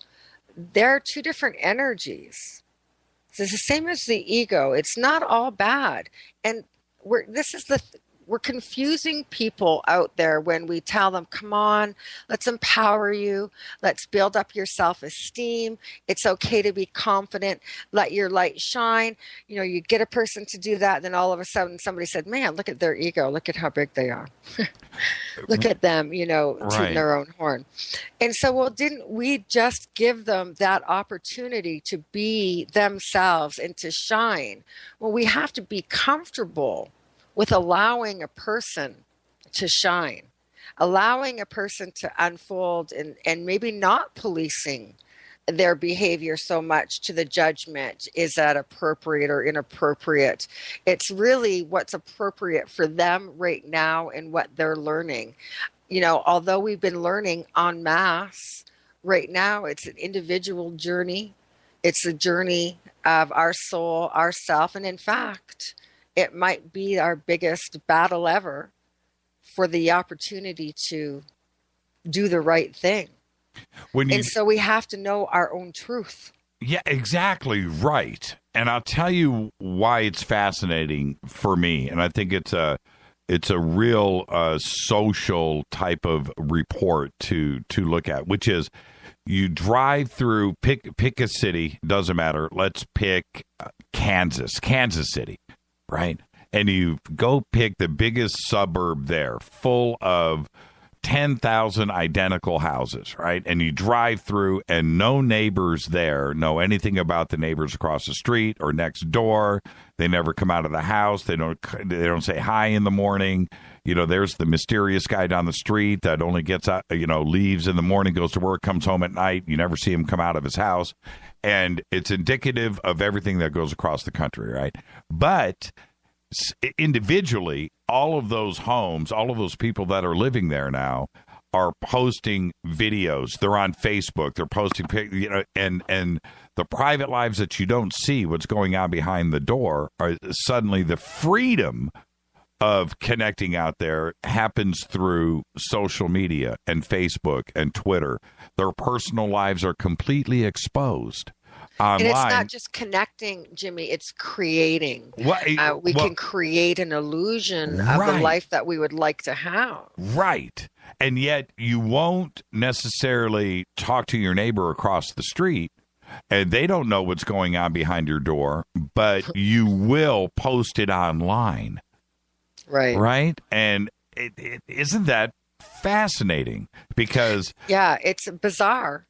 They're two different energies. It's the same as the ego. It's not all bad. And we're confusing people out there when we tell them, come on, let's empower you. Let's build up your self-esteem. It's okay to be confident. Let your light shine. You get a person to do that. And then all of a sudden somebody said, man, look at their ego. Look at how big they are. Look at them, tooting their own horn. And so, well, didn't we just give them that opportunity to be themselves and to shine? Well, we have to be comfortable with allowing a person to shine, allowing a person to unfold, and maybe not policing their behavior so much to the judgment. Is that appropriate or inappropriate? It's really what's appropriate for them right now and what they're learning. Although we've been learning en masse, right now it's an individual journey. It's a journey of our soul, ourself, and in fact, it might be our biggest battle ever for the opportunity to do the right thing. And so we have to know our own truth. Yeah, exactly right. And I'll tell you why it's fascinating for me. And I think it's a real social type of report to look at, which is you drive through, pick a city, doesn't matter. Let's pick Kansas City. Right. And you go pick the biggest suburb there, full of 10,000 identical houses. Right. And you drive through and no neighbors there know anything about the neighbors across the street or next door. They never come out of the house. They don't say hi in the morning. There's the mysterious guy down the street that only gets out, leaves in the morning, goes to work, comes home at night. You never see him come out of his house. And it's indicative of everything that goes across the country, right? But individually, all of those homes, all of those people that are living there now are posting videos. They're on Facebook. They're posting, and the private lives that you don't see what's going on behind the door are suddenly the freedom of connecting out there happens through social media and Facebook and Twitter. Their personal lives are completely exposed online. And it's not just connecting, Jimmy, it's creating. We can create an illusion of the life that we would like to have. Right. And yet you won't necessarily talk to your neighbor across the street, and they don't know what's going on behind your door, but you will post it online. Right. Right? And isn't that fascinating? Because... yeah, it's bizarre.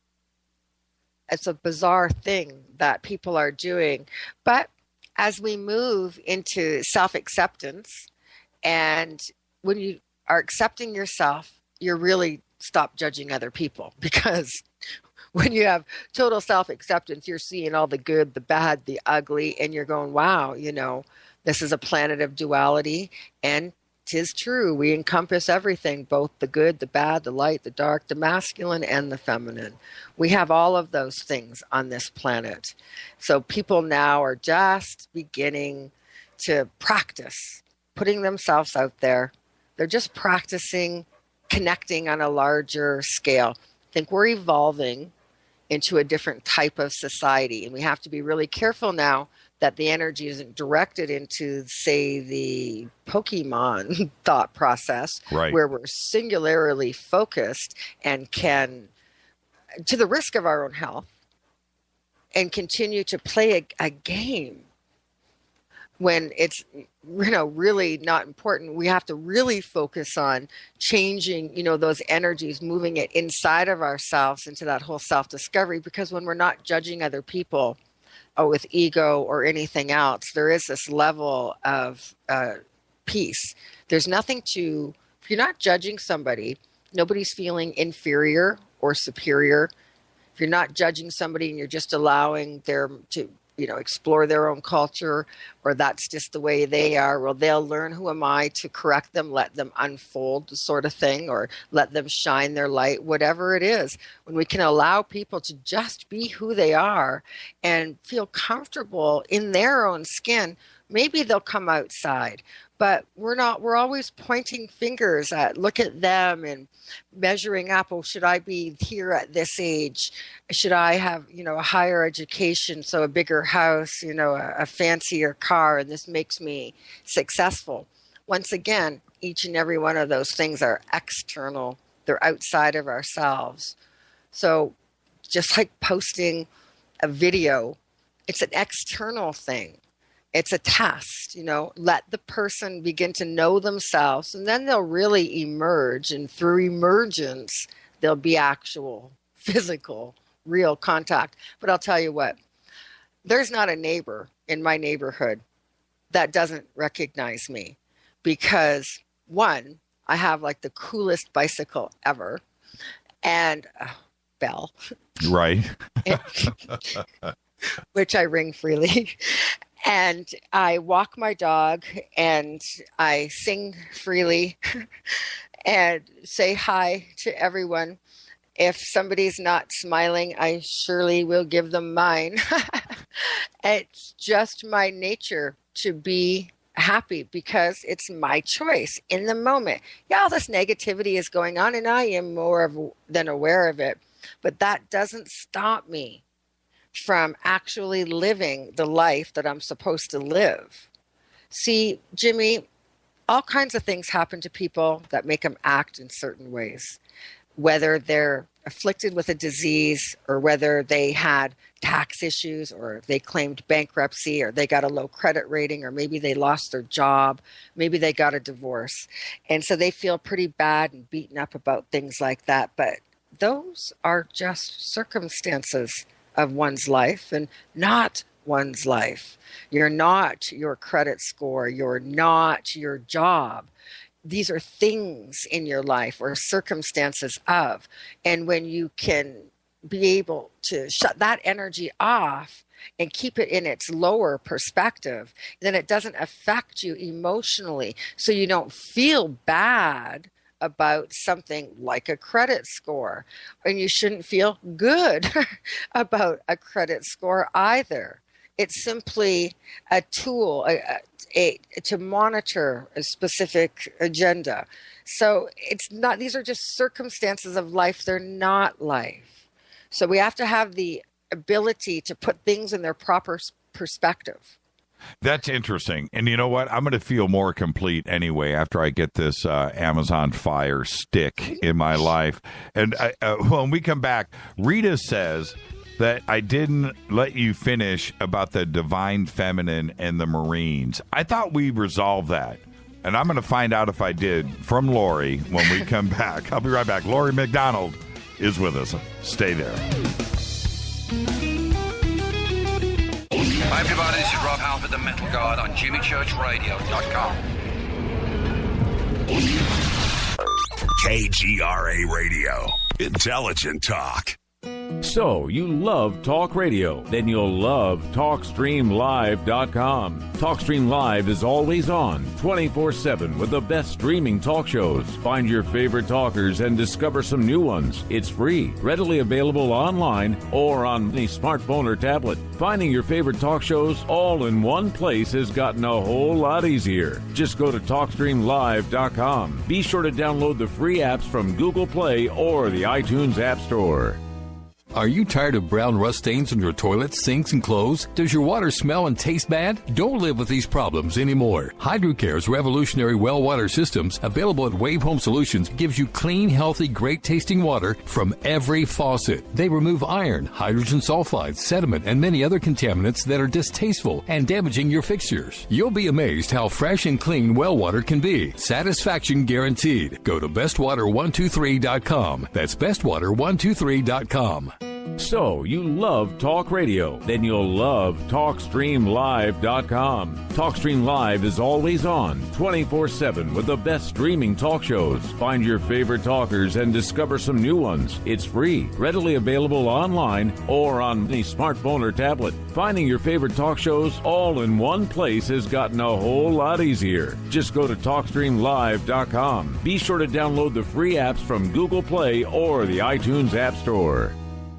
It's a bizarre thing that people are doing. But as we move into self-acceptance, and when you are accepting yourself, you're really stop judging other people, because When you have total self-acceptance, you're seeing all the good, the bad, the ugly, and you're going, wow, this is a planet of duality, and 'tis true. We encompass everything, both the good, the bad, the light, the dark, the masculine, and the feminine. We have all of those things on this planet. So people now are just beginning to practice putting themselves out there. They're just practicing connecting on a larger scale. I think we're evolving into a different type of society, and we have to be really careful now that the energy isn't directed into, say, the Pokemon thought process, right, where we're singularly focused and can, to the risk of our own health, and continue to play a game when it's really not important. We have to really focus on changing those energies, moving it inside of ourselves into that whole self-discovery, because when we're not judging other people with ego or anything else, there is this level of peace. There's nothing to, if you're not judging somebody, nobody's feeling inferior or superior. If you're not judging somebody and you're just allowing them to explore their own culture, or that's just the way they are, well, they'll learn, who am I to correct them, let them unfold, sort of thing, or let them shine their light, whatever it is. When we can allow people to just be who they are and feel comfortable in their own skin, maybe they'll come outside. But we're always pointing fingers at, look at them, and measuring up. Oh, should I be here at this age? Should I have, a higher education, so a bigger house, a fancier car, and this makes me successful? Once again, each and every one of those things are external. They're outside of ourselves. So just like posting a video, it's an external thing. It's a test, let the person begin to know themselves, and then they'll really emerge. And through emergence, there'll be actual, physical, real contact. But I'll tell you what, there's not a neighbor in my neighborhood that doesn't recognize me, because one, I have like the coolest bicycle ever, and Bell. Right. Which I ring freely. And I walk my dog, and I sing freely and say hi to everyone. If somebody's not smiling, I surely will give them mine. It's just my nature to be happy, because it's my choice in the moment. Yeah, all this negativity is going on, and I am more than aware of it, but that doesn't stop me from actually living the life that I'm supposed to live. See, Jimmy, all kinds of things happen to people that make them act in certain ways, whether they're afflicted with a disease, or whether they had tax issues, or they claimed bankruptcy, or they got a low credit rating, or maybe they lost their job, maybe they got a divorce. And so they feel pretty bad and beaten up about things like that. But those are just circumstances of one's life, and not one's life. You're not your credit score. You're not your job. These are things in your life, or circumstances of. And when you can be able to shut that energy off and keep it in its lower perspective, then it doesn't affect you emotionally. So you don't feel bad about something like a credit score, and you shouldn't feel good about a credit score either. It's simply a tool to monitor a specific agenda. So it's not, these are just circumstances of life. They're not life. So we have to have the ability to put things in their proper perspective. That's interesting. And you know what? I'm going to feel more complete anyway after I get this Amazon Fire stick in my life. And when we come back, Rita says that I didn't let you finish about the divine feminine and the Marines. I thought we resolved that. And I'm going to find out if I did from Lori when we come back. I'll be right back. Lori MacDonald is with us. Stay there. Hi everybody, this is Rob Halford, the Metal Guard on JimmyChurchRadio.com. KGRA Radio. Intelligent talk. So, you love talk radio? Then you'll love TalkStreamLive.com. TalkStream Live is always on, 24/7 with the best streaming talk shows. Find your favorite talkers and discover some new ones. It's free, readily available online or on the smartphone or tablet. Finding your favorite talk shows all in one place has gotten a whole lot easier. Just go to TalkStreamLive.com. Be sure to download the free apps from Google Play or the iTunes App Store. Are you tired of brown rust stains on your toilets, sinks, and clothes? Does your water smell and taste bad? Don't live with these problems anymore. Hydrocare's revolutionary well water systems, available at Wave Home Solutions, gives you clean, healthy, great-tasting water from every faucet. They remove iron, hydrogen sulfide, sediment, and many other contaminants that are distasteful and damaging your fixtures. You'll be amazed how fresh and clean well water can be. Satisfaction guaranteed. Go to bestwater123.com. That's bestwater123.com. So, you love talk radio? Then you'll love TalkStreamLive.com. TalkStream Live is always on, 24/7 with the best streaming talk shows. Find your favorite talkers and discover some new ones. It's free, readily available online or on the smartphone or tablet. Finding your favorite talk shows all in one place has gotten a whole lot easier. Just go to TalkStreamLive.com. Be sure to download the free apps from Google Play or the iTunes App Store.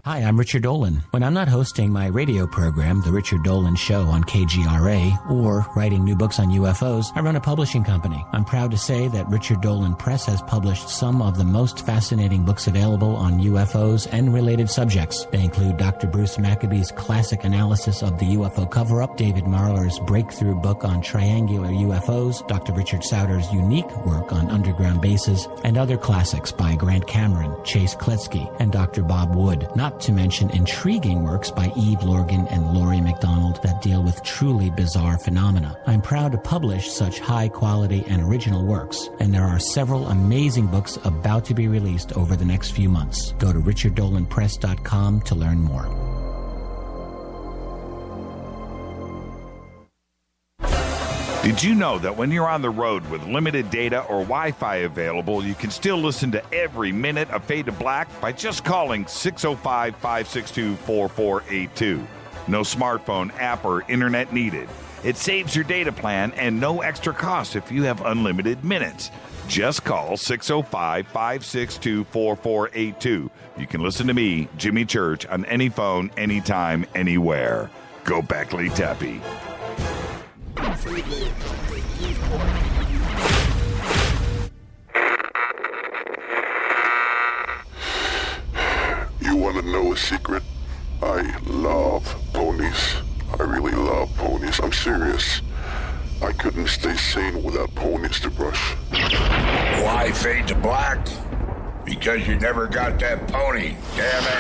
Hi, I'm Richard Dolan. When I'm not hosting my radio program, The Richard Dolan Show on KGRA, or writing new books on UFOs, I run a publishing company. I'm proud to say that Richard Dolan Press has published some of the most fascinating books available on UFOs and related subjects. They include Dr. Bruce Maccabee's classic analysis of the UFO cover-up, David Marler's breakthrough book on triangular UFOs, Dr. Richard Sauter's unique work on underground bases, and other classics by Grant Cameron, Chase Kletsky, and Dr. Bob Wood, not to mention intriguing works by Eve Lorgan and Lori MacDonald that deal with truly bizarre phenomena. I'm proud to publish such high quality and original works, and there are several amazing books about to be released over the next few months. Go to richarddolanpress.com to learn more. Did you know that when you're on the road with limited data or Wi-Fi available, you can still listen to every minute of Fade to Black by just calling 605-562-4482. No smartphone, app, or internet needed. It saves your data plan and no extra cost if you have unlimited minutes. Just call 605-562-4482. You can listen to me, Jimmy Church, on any phone, anytime, anywhere. Go Beckley Tappy. You want to know a secret? I love ponies. I really love ponies. I'm serious. I couldn't stay sane without ponies to brush. Why Fade to Black? Because you never got that pony, damn it.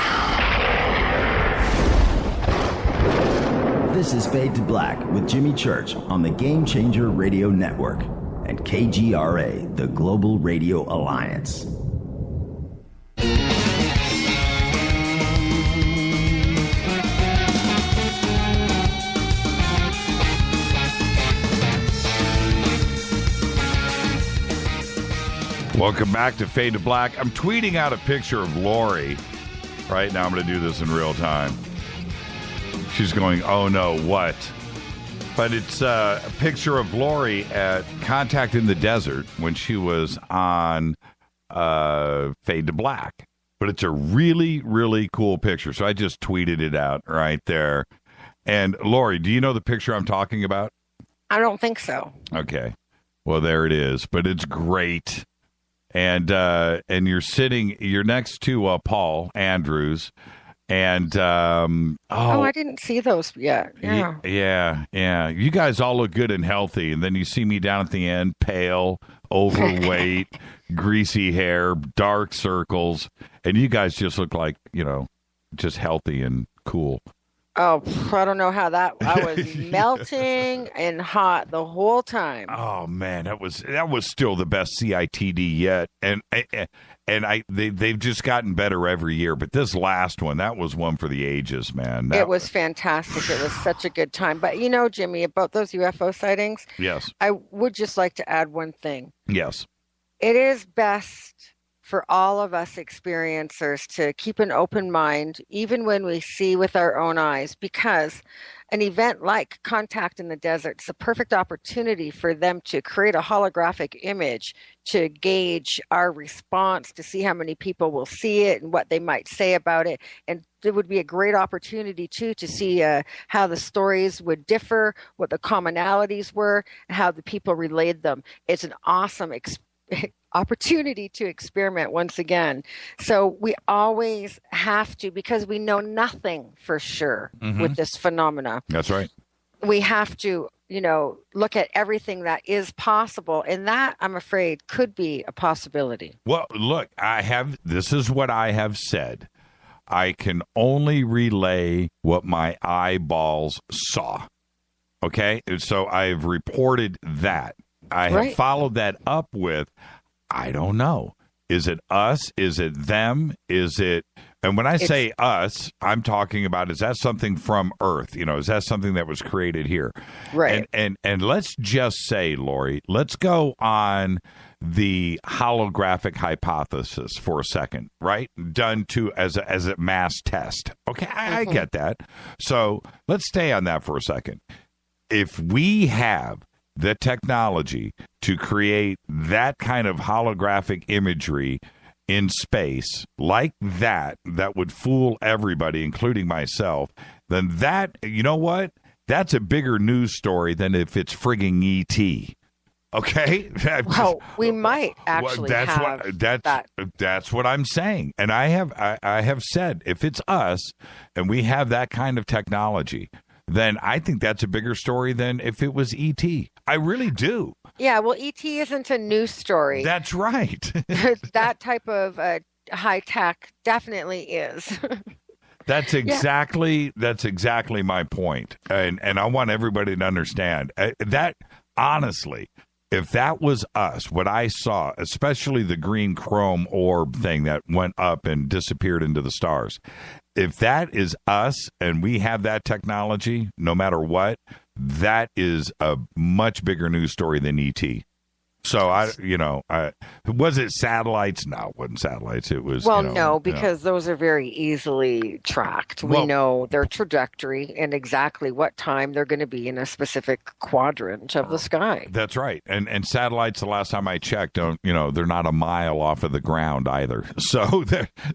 This is Fade to Black with Jimmy Church on the Game Changer Radio Network and KGRA, the Global Radio Alliance. Welcome back to Fade to Black. I'm tweeting out a picture of Lori right now. I'm going to do this in real time. She's going, oh no, what? But it's a picture of Lori at Contact in the Desert when she was on Fade to Black. But it's a really, really cool picture. So I just tweeted it out right there. And Lori, do you know the picture I'm talking about? I don't think so. Okay. Well, there it is. But it's great. And you're next to Paul Andrews. And I didn't see those yet. Yeah. You guys all look good and healthy, and then you see me down at the end, pale, overweight, greasy hair, dark circles, and you guys just look like just healthy and cool. Oh, I don't know how that. I was melting and hot the whole time. Oh man, that was still the best CITD yet, and they've just gotten better every year. But this last one, that was one for the ages, man. It was fantastic. It was such a good time. But Jimmy, about those UFO sightings, yes, I would just like to add one thing. Yes, it is best for all of us experiencers to keep an open mind, even when we see with our own eyes, because an event like Contact in the Desert is a perfect opportunity for them to create a holographic image to gauge our response, to see how many people will see it and what they might say about it. And it would be a great opportunity, too, to see how the stories would differ, what the commonalities were, and how the people relayed them. It's an awesome opportunity to experiment once again. So we always have to, because we know nothing for sure with this phenomena. That's right. We have to, look at everything that is possible. And that, I'm afraid, could be a possibility. Well, look, this is what I have said. I can only relay what my eyeballs saw. Okay? So I've reported that. I have followed that up with, I don't know. Is it us? Is it them? Is it... And when I say us, I'm talking about, is that something from Earth? Is that something that was created here? Right. And let's just say, Lori, let's go on the holographic hypothesis for a second, right? Done as a mass test. Okay, I get that. So let's stay on that for a second. If we have the technology to create that kind of holographic imagery in space like that would fool everybody, including myself, then that, you know what? That's a bigger news story than if it's frigging E.T. Okay? Well, we might actually that's what I'm saying. And I have said, if it's us and we have that kind of technology, then I think that's a bigger story than if it was E.T. I really do. Yeah, well, E.T. isn't a news story. That's right. That type of high tech definitely is. That's exactly my point. And I want everybody to understand that, honestly, if that was us, what I saw, especially the green chrome orb thing that went up and disappeared into the stars, if that is us and we have that technology, no matter what, that is a much bigger news story than E.T. So was it satellites? No, it wasn't satellites. It was no, because those are very easily tracked. We know their trajectory and exactly what time they're going to be in a specific quadrant of the sky. That's right. And satellites, the last time I checked, they're not a mile off of the ground either. So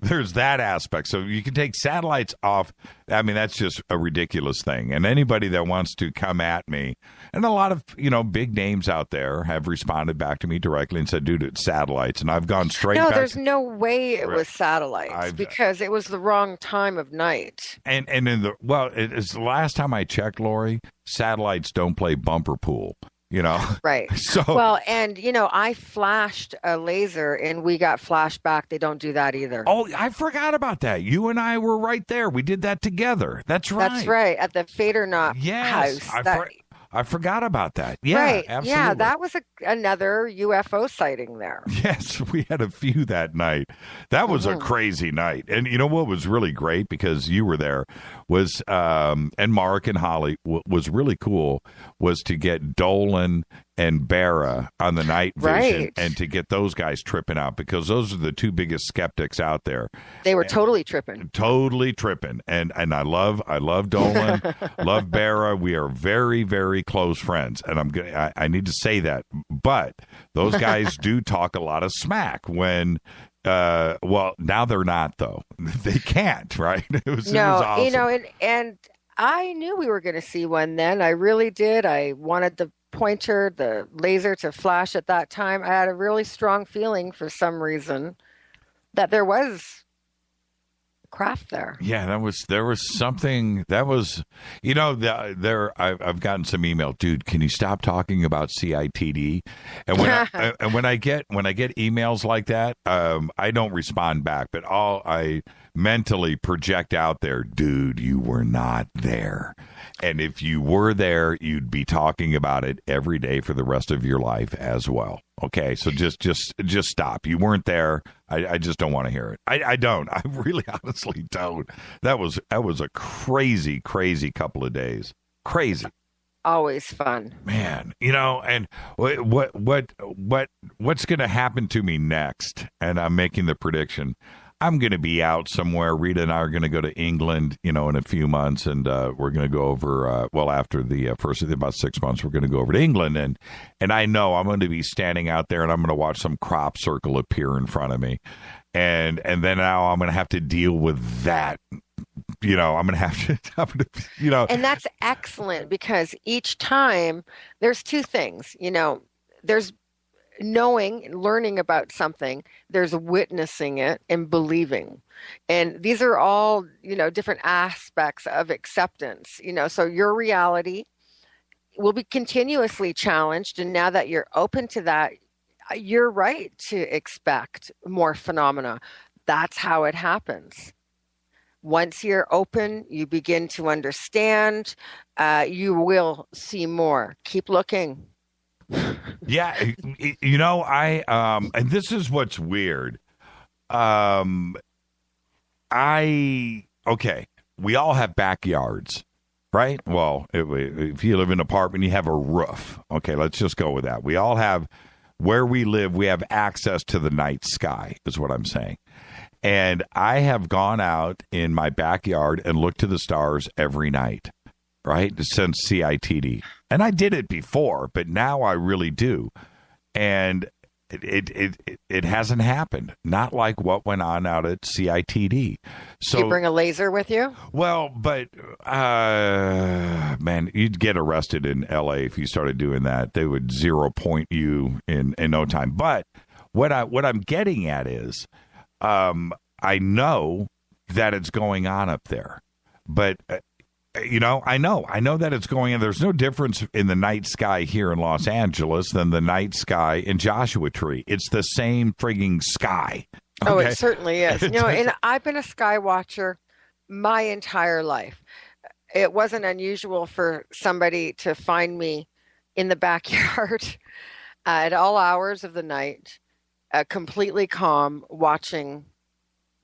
there's that aspect. So you can take satellites off. I mean, that's just a ridiculous thing. And anybody that wants to come at me, and a lot of big names out there have responded back to me directly and said, dude, it's satellites. And I've gone straight back. No, there's no way it was satellites because it was the wrong time of night. And it's the last time I checked, Lori, satellites don't play bumper pool. Right. So I flashed a laser and we got flashed back. They don't do that either. Oh, I forgot about that. You and I were right there. We did that together. That's right. That's right. At the Fader Knot house. I forgot about that. Yeah, right. Absolutely. Yeah, that was another UFO sighting there. Yes, we had a few that night. That was a crazy night. And you know what was really great, because you were there, was, and Mark and Holly, was really cool, was to get Dolan and Barra on the night vision and to get those guys tripping out, because those are the two biggest skeptics out there. They were totally tripping. Totally tripping. And I love Dolan, love Barra. We are very, very close friends. And I need to say that. But those guys do talk a lot of smack when now they're not, though. They can't, right? It was awesome. And I knew we were going to see one then. I really did. I wanted the laser to flash at that time. I had a really strong feeling for some reason that there was craft there. Yeah, there was something that was, I've gotten some email, dude, can you stop talking about CITD? And when I get emails like that, I don't respond back, but I mentally project out there, dude, you were not there. And if you were there, you'd be talking about it every day for the rest of your life as well. Okay, so just stop. You weren't there. I just don't want to hear it. I don't. I really honestly don't. That was a crazy, crazy couple of days. Crazy. always fun. Man, and what's going to happen to me next? And I'm making the prediction. I'm going to be out somewhere. Rita and I are going to go to England, in a few months, and we're going to go over, after the first, about 6 months, we're going to go over to England, and I know I'm going to be standing out there, and I'm going to watch some crop circle appear in front of me, and then now I'm going to have to deal with that. I'm going to have to, And that's excellent, because each time there's two things, there's learning about something, there's witnessing it and believing. And these are all, different aspects of acceptance, so your reality will be continuously challenged. And now that you're open to that, you're right to expect more phenomena. That's how it happens. Once you're open, you begin to understand, you will see more. Keep looking. Yeah, and this is what's weird. We all have backyards, right? Well, if you live in an apartment, you have a roof. Okay, let's just go with that. We all have, where we live, we have access to the night sky, is what I'm saying. And I have gone out in my backyard and looked to the stars every night, right, since CITD. And I did it before, but now I really do. And it hasn't happened. Not like what went on out at CITD. So you bring a laser with you? Well, but man, you'd get arrested in LA if you started doing that. They would 0 point you in no time. But what I'm getting at is, I know that it's going on up there, but I know that it's going on. There's no difference in the night sky here in Los Angeles than the night sky in Joshua Tree. It's the same frigging sky. Okay? Oh, it certainly is. And I've been a sky watcher my entire life. It wasn't unusual for somebody to find me in the backyard at all hours of the night, completely calm, watching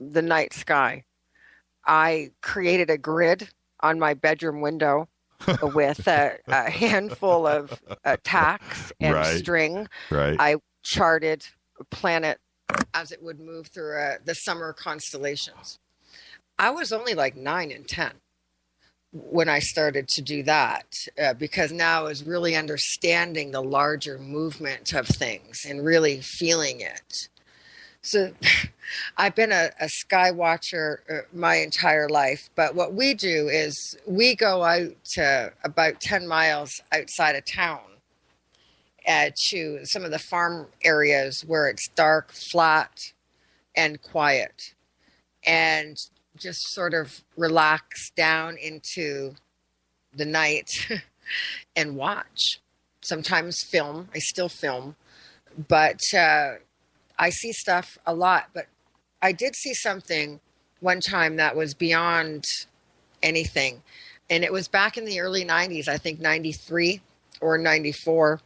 the night sky. I created a grid on my bedroom window with a handful of tacks and string. Right. I charted a planet as it would move through the summer constellations. I was only like 9 and 10 when I started to do that, because now I was really understanding the larger movement of things and really feeling it. So I've been a sky watcher my entire life, but what we do is we go out to about 10 miles outside of town to some of the farm areas where it's dark, flat, and quiet, and just sort of relax down into the night and watch. Sometimes film. I still film, but I see stuff a lot. But I did see something one time that was beyond anything. And it was back in the early 90s, I think 93 or 94.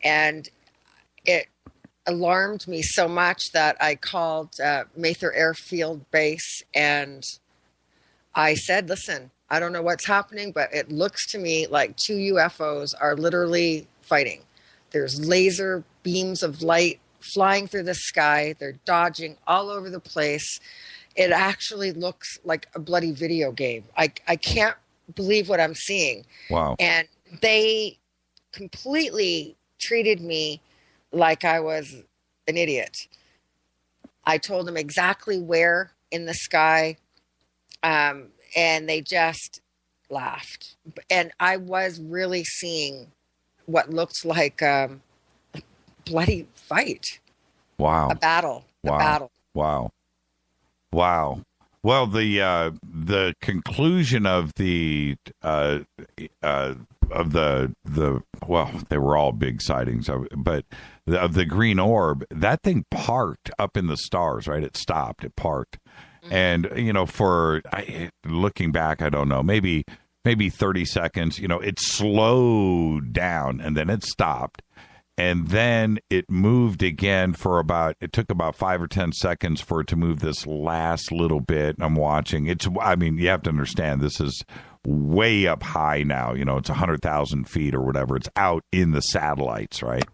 And it alarmed me so much that I called Mather Airfield Base, and I said, listen, I don't know what's happening, but it looks to me like 2 UFOs are literally fighting. There's laser beams of light flying through the sky. They're dodging all over the place. It actually looks like a bloody video game. I can't believe what I'm seeing. Wow. And they completely treated me like I was an idiot. I told them exactly where in the sky, and they just laughed. And I was really seeing what looked like a bloody fight. Wow. A battle. Wow. A battle. Wow. Wow. Well, the conclusion of the well, they were all big sightings, but of the green orb, that thing parked up in the stars, right? It stopped. It parked. Mm-hmm. And, looking back, I don't know, maybe 30 seconds, it slowed down and then it stopped. And then it moved again it took about 5 or 10 seconds for it to move this last little bit. I'm watching. You have to understand, this is way up high now. It's 100,000 feet or whatever. It's out in the satellites, right?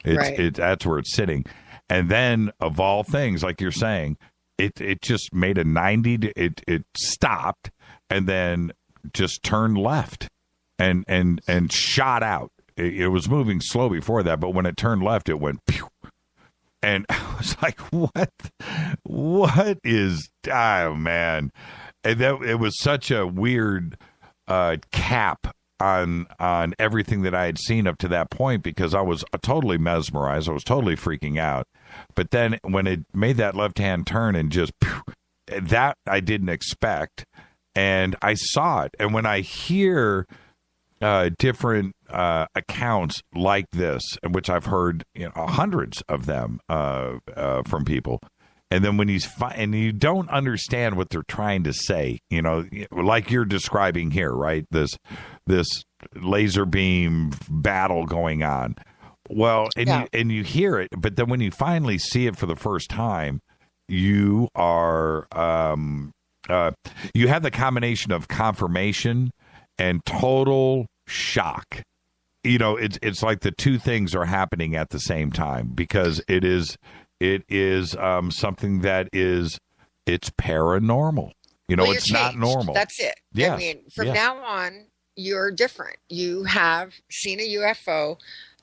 That's where it's sitting. And then, of all things, like you're saying, it just made a 90. It stopped and then just turned left and shot out. It was moving slow before that, but when it turned left, it went pew. And I was like, what is, oh, man. And it was such a weird cap on everything that I had seen up to that point, because I was totally mesmerized. I was totally freaking out. But then when it made that left-hand turn and just, that I didn't expect. And I saw it. And when I hear different accounts like this, which I've heard hundreds of them from people, and then when and you don't understand what they're trying to say, like you're describing here, right? This laser beam battle going on. Well, and you hear it, but then when you finally see it for the first time, you are you have the combination of confirmation and total shock. It's like the two things are happening at the same time, because it is something that it's paranormal. It's not normal. That's it. Yeah. I mean, from now on, you're different. You have seen a UFO.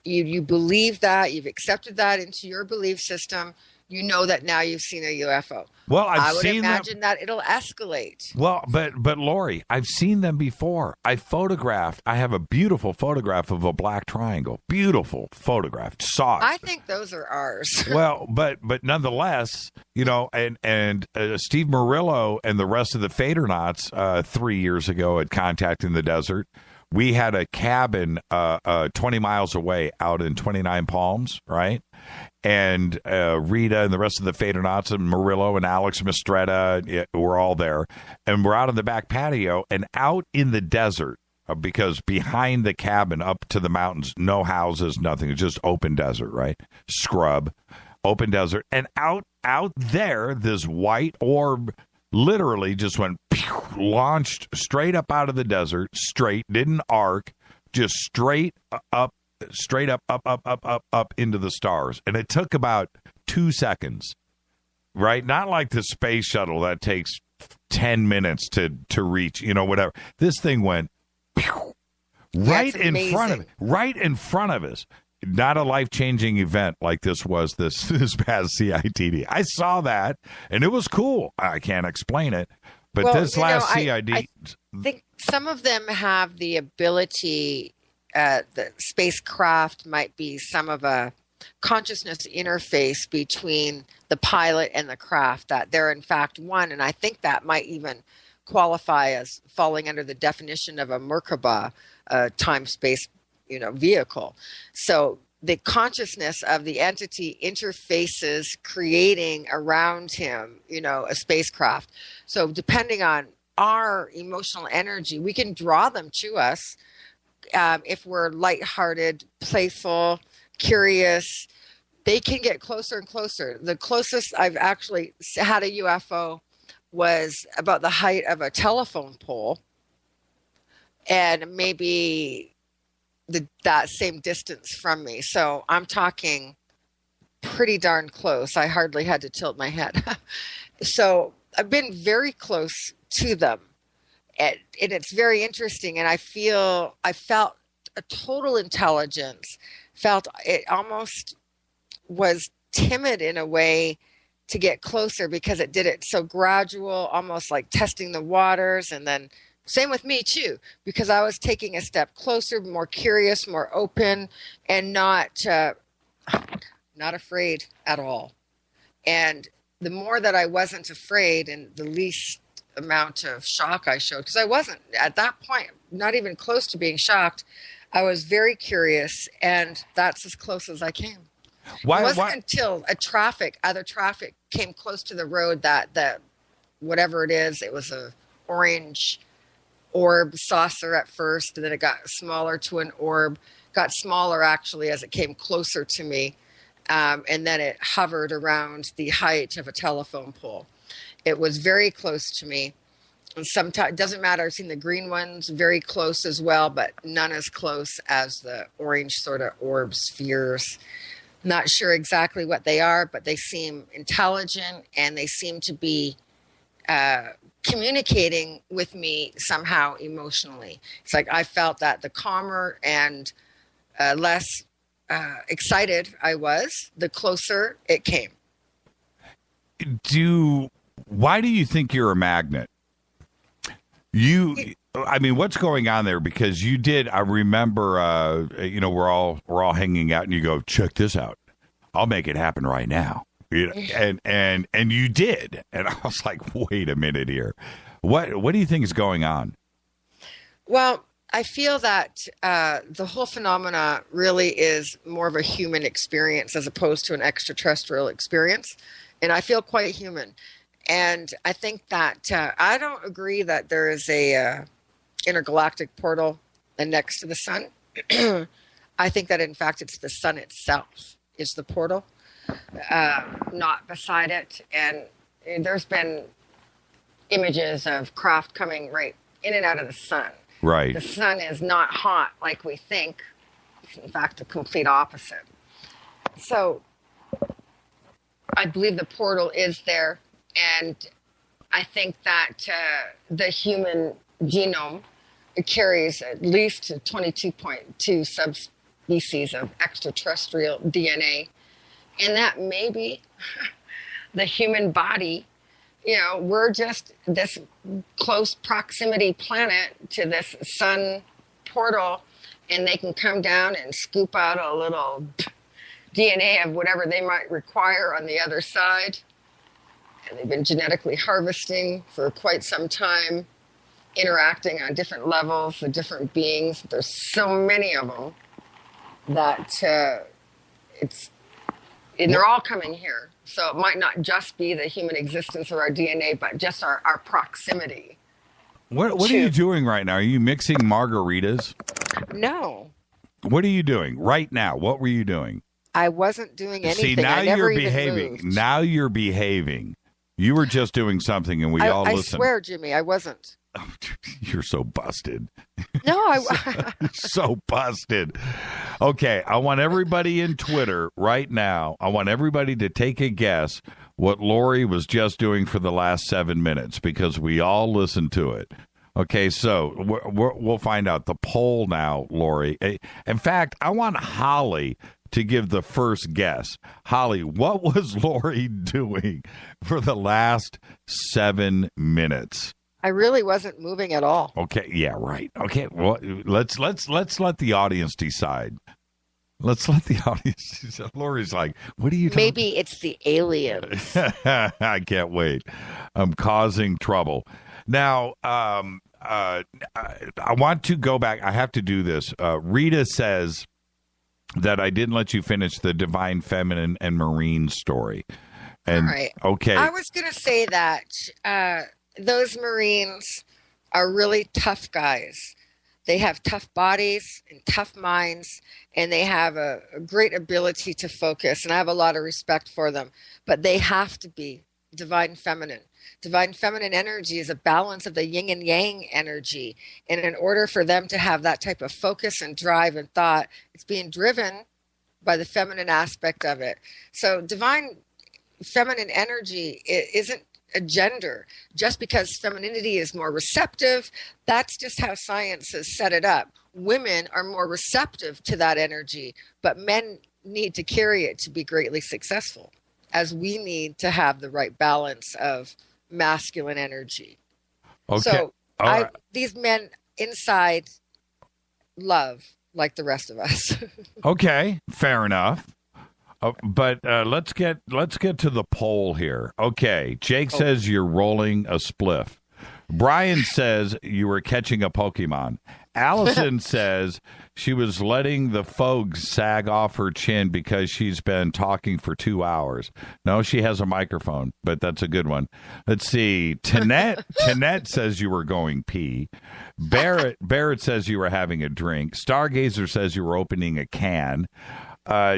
You believe that. You've accepted that into your belief system. You know that now you've seen a UFO. Well, I would imagine that it'll escalate. Well, but Lori, I've seen them before. I have a beautiful photograph of a black triangle. Beautiful photograph. Saw it. I think those are ours. Well, but nonetheless, and Steve Murillo and the rest of the Fadernauts 3 years ago at Contact in the Desert, we had a cabin 20 miles away out in 29 Palms, right? And Rita and the rest of the Fadernauts and Murillo and Alex Mistretta were all there. And we're out on the back patio and out in the desert, because behind the cabin up to the mountains, no houses, nothing. It's just open desert, right? Scrub, open desert. And out there, this white orb literally just went, pew, launched straight up out of the desert, didn't arc, just straight up, up into the stars. And it took about 2 seconds, right? Not like the space shuttle that takes 10 minutes to reach, whatever. This thing went pew, right in front of us. Not a life-changing event like this was this past CITD. I saw that, and it was cool. I can't explain it, but this last CID... I think some of them have the ability... the spacecraft might be some of a consciousness interface between the pilot and the craft, that they're in fact one. And I think that might even qualify as falling under the definition of a Merkaba, time-space, vehicle. So the consciousness of the entity interfaces creating around him, a spacecraft. So depending on our emotional energy, we can draw them to us. If we're lighthearted, playful, curious, they can get closer and closer. The closest I've actually had a UFO was about the height of a telephone pole, and maybe that same distance from me. So I'm talking pretty darn close. I hardly had to tilt my head. So I've been very close to them. And it's very interesting. And I felt a total intelligence, felt it almost was timid in a way to get closer, because it did it so gradual, almost like testing the waters. And then same with me too, because I was taking a step closer, more curious, more open, and not afraid at all. And the more that I wasn't afraid, and the least amount of shock I showed, because I wasn't at that point, not even close to being shocked. I was very curious, and that's as close as I came. It wasn't until other traffic came close to the road that whatever it is, it was a orange orb saucer at first, and then it got smaller to an orb, got smaller actually as it came closer to me, and then it hovered around the height of a telephone pole. It was very close to me, Sometimes it doesn't matter. I've seen the green ones very close as well, but none as close as the orange sort of orb spheres. Not sure exactly what they are, but they seem intelligent and they seem to be communicating with me somehow emotionally. It's like I felt that the calmer and less excited I was, the closer it came. Why do you think you're a magnet? What's going on there? Because you did. I remember, we're all hanging out, and you go, check this out. I'll make it happen right now. And you did. And I was like, wait a minute here. What do you think is going on? Well, I feel that the whole phenomena really is more of a human experience as opposed to an extraterrestrial experience. And I feel quite human. And I think that I don't agree that there is a intergalactic portal next to the sun. I think that, in fact, it's the sun itself is the portal, not beside it. And there's been images of craft coming right in and out of the sun. Right. The sun is not hot like we think. It's, in fact, the complete opposite. So I believe the portal is there. And I think that the human genome carries at least 22.2 subspecies of extraterrestrial DNA. And that maybe the human body, we're just this close proximity planet to this sun portal, and they can come down and scoop out a little DNA of whatever they might require on the other side. And they've been genetically harvesting for quite some time, interacting on different levels with different beings. There's so many of them that and they're all coming here. So it might not just be the human existence of our DNA, but just our proximity. What are you doing right now? Are you mixing margaritas? No. What are you doing right now? What were you doing? I wasn't doing anything. See, now I never you're even behaving. moved. Now you're behaving. You were just doing something, and we all listened. I swear, Jimmy, I wasn't. You're so busted. No, so busted. Okay, I want everybody in Twitter right now. I want everybody to take a guess what Lori was just doing for the last 7 minutes, because we all listened to it. Okay, so we'll find out the poll now, Lori. In fact, I want Holly to give the first guess. Holly, what was Lori doing for the last 7 minutes? I really wasn't moving at all. Okay, yeah, right. Okay, well, let's let the audience decide. Let's let the audience decide. Lori's like, what are you talking? Maybe it's the aliens. I can't wait. I'm causing trouble. Now, I want to go back. I have to do this. Rita says that I didn't let you finish the Divine Feminine and Marine story. And, all right. Okay. I was going to say that those Marines are really tough guys. They have tough bodies and tough minds, and they have a great ability to focus, and I have a lot of respect for them. But they have to be divine feminine. Divine feminine energy is a balance of the yin and yang energy. And in order for them to have that type of focus and drive and thought, it's being driven by the feminine aspect of it. So divine feminine energy isn't a gender. Just because femininity is more receptive, that's just how science has set it up. Women are more receptive to that energy, but men need to carry it to be greatly successful, as we need to have the right balance of masculine energy. Okay. So right. These men inside love like the rest of us. Okay, fair enough. But let's get to the poll here. Okay, Jake says you're rolling a spliff. Brian says you were catching a Pokemon. Allison says she was letting the fogs sag off her chin because she's been talking for 2 hours. No, she has a microphone, but that's a good one. Let's see. Tanette says you were going pee. Barrett says you were having a drink. Stargazer says you were opening a can.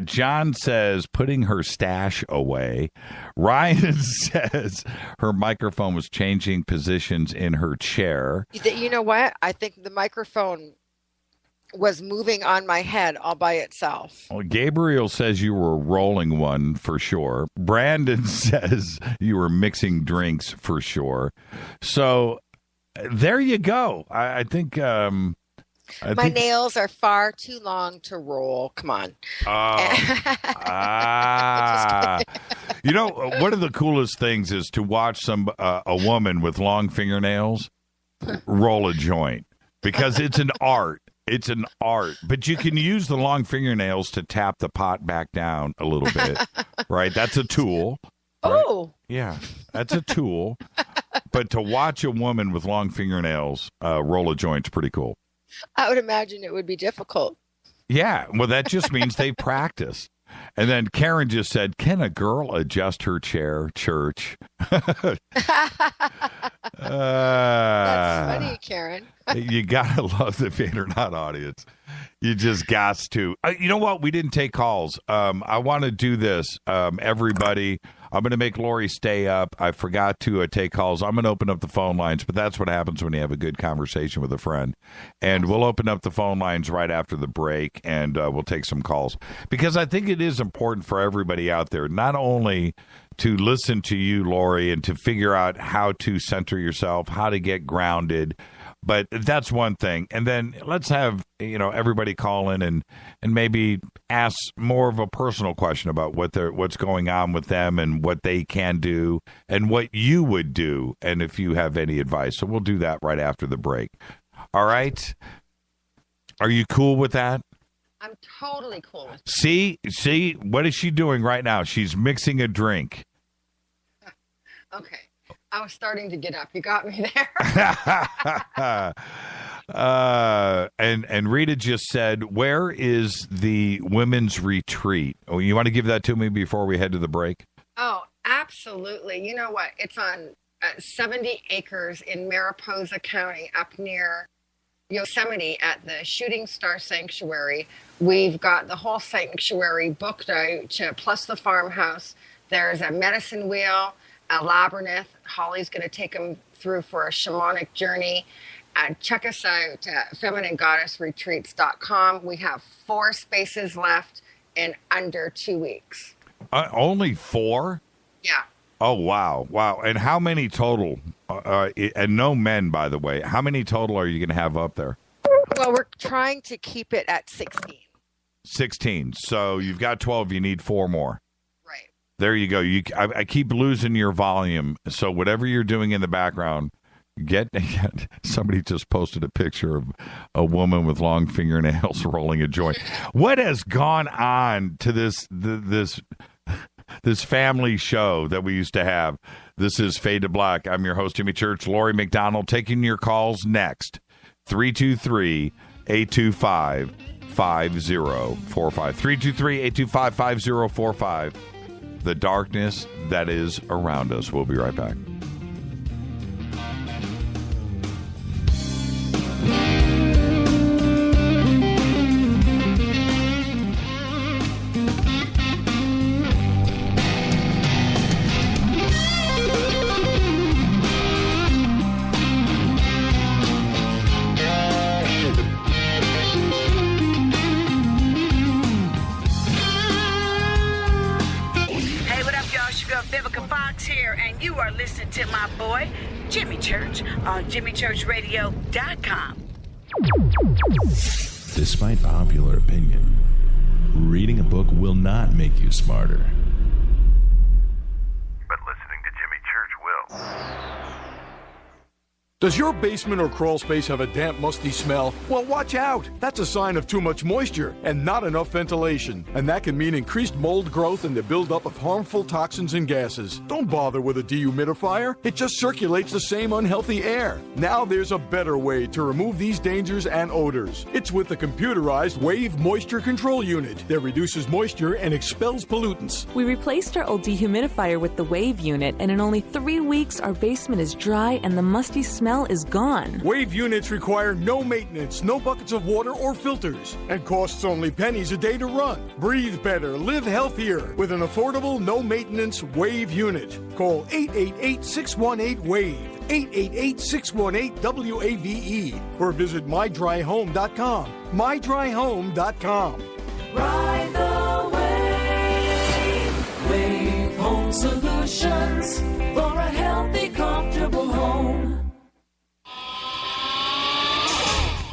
John says putting her stash away. Ryan says her microphone was changing positions in her chair. You know what? I think the microphone was moving on my head all by itself. Well, Gabriel says you were rolling one for sure. Brandon says you were mixing drinks for sure. So there you go. I think... My nails are far too long to roll. Come on. You know, one of the coolest things is to watch a woman with long fingernails roll a joint, because it's an art. It's an art. But you can use the long fingernails to tap the pot back down a little bit, right? That's a tool. Right? Oh. Yeah, that's a tool. But to watch a woman with long fingernails roll a joint's pretty cool. I would imagine it would be difficult. Yeah, well, that just means they practice. And then Karen just said, can a girl adjust her chair, church? That's funny, Karen. You got to love the Fate or Not audience. You just got to. You know what? We didn't take calls. I want to do this. Everybody, I'm going to make Lori stay up. I forgot to take calls. I'm going to open up the phone lines, but that's what happens when you have a good conversation with a friend. And we'll open up the phone lines right after the break, and we'll take some calls. Because I think it is important for everybody out there, not only to listen to you, Lori, and to figure out how to center yourself, how to get grounded. But that's one thing. And then let's have, everybody call in and maybe ask more of a personal question about what's going on with them and what they can do and what you would do, and if you have any advice. So we'll do that right after the break. All right? Are you cool with that? I'm totally cool with that. See, what is she doing right now? She's mixing a drink. Okay. I was starting to get up. You got me there. And Rita just said, where is the women's retreat? Oh, you want to give that to me before we head to the break? Oh, absolutely. You know what? It's on 70 acres in Mariposa County up near Yosemite at the Shooting Star Sanctuary. We've got the whole sanctuary booked out, plus the farmhouse. There's a medicine wheel, a labyrinth. Holly's going to take them through for a shamanic journey. Check us out at femininegoddessretreats.com. We have 4 spaces left in under 2 weeks. Only 4? Yeah. Oh, wow. Wow. And how many total? And no men, by the way. How many total are you going to have up there? Well, we're trying to keep it at 16. 16. So you've got 12. You need 4 more. There you go. I keep losing your volume. So whatever you're doing in the background, somebody just posted a picture of a woman with long fingernails rolling a joint. What has gone on to this family show that we used to have? This is Fade to Black. I'm your host, Jimmy Church. Lori McDonald taking your calls next. 323-825-5045. 323-825-5045. The darkness that is around us. We'll be right back. Listen to my boy, Jimmy Church, on JimmyChurchRadio.com. Despite popular opinion, reading a book will not make you smarter. But listening to Jimmy Church will. Does your basement or crawl space have a damp, musty smell? Well, watch out. That's a sign of too much moisture and not enough ventilation. And that can mean increased mold growth and the buildup of harmful toxins and gases. Don't bother with a dehumidifier. It just circulates the same unhealthy air. Now there's a better way to remove these dangers and odors. It's with the computerized Wave Moisture Control Unit that reduces moisture and expels pollutants. We replaced our old dehumidifier with the Wave unit, and in only 3 weeks, our basement is dry and the musty smell smell is gone. Wave units require no maintenance, no buckets of water or filters, and costs only pennies a day to run. Breathe better, live healthier with an affordable, no-maintenance Wave unit. Call 888-618-WAVE, 888-618-WAVE, or visit mydryhome.com. mydryhome.com. Ride the wave. Wave Home Solutions for a healthy, comfortable home.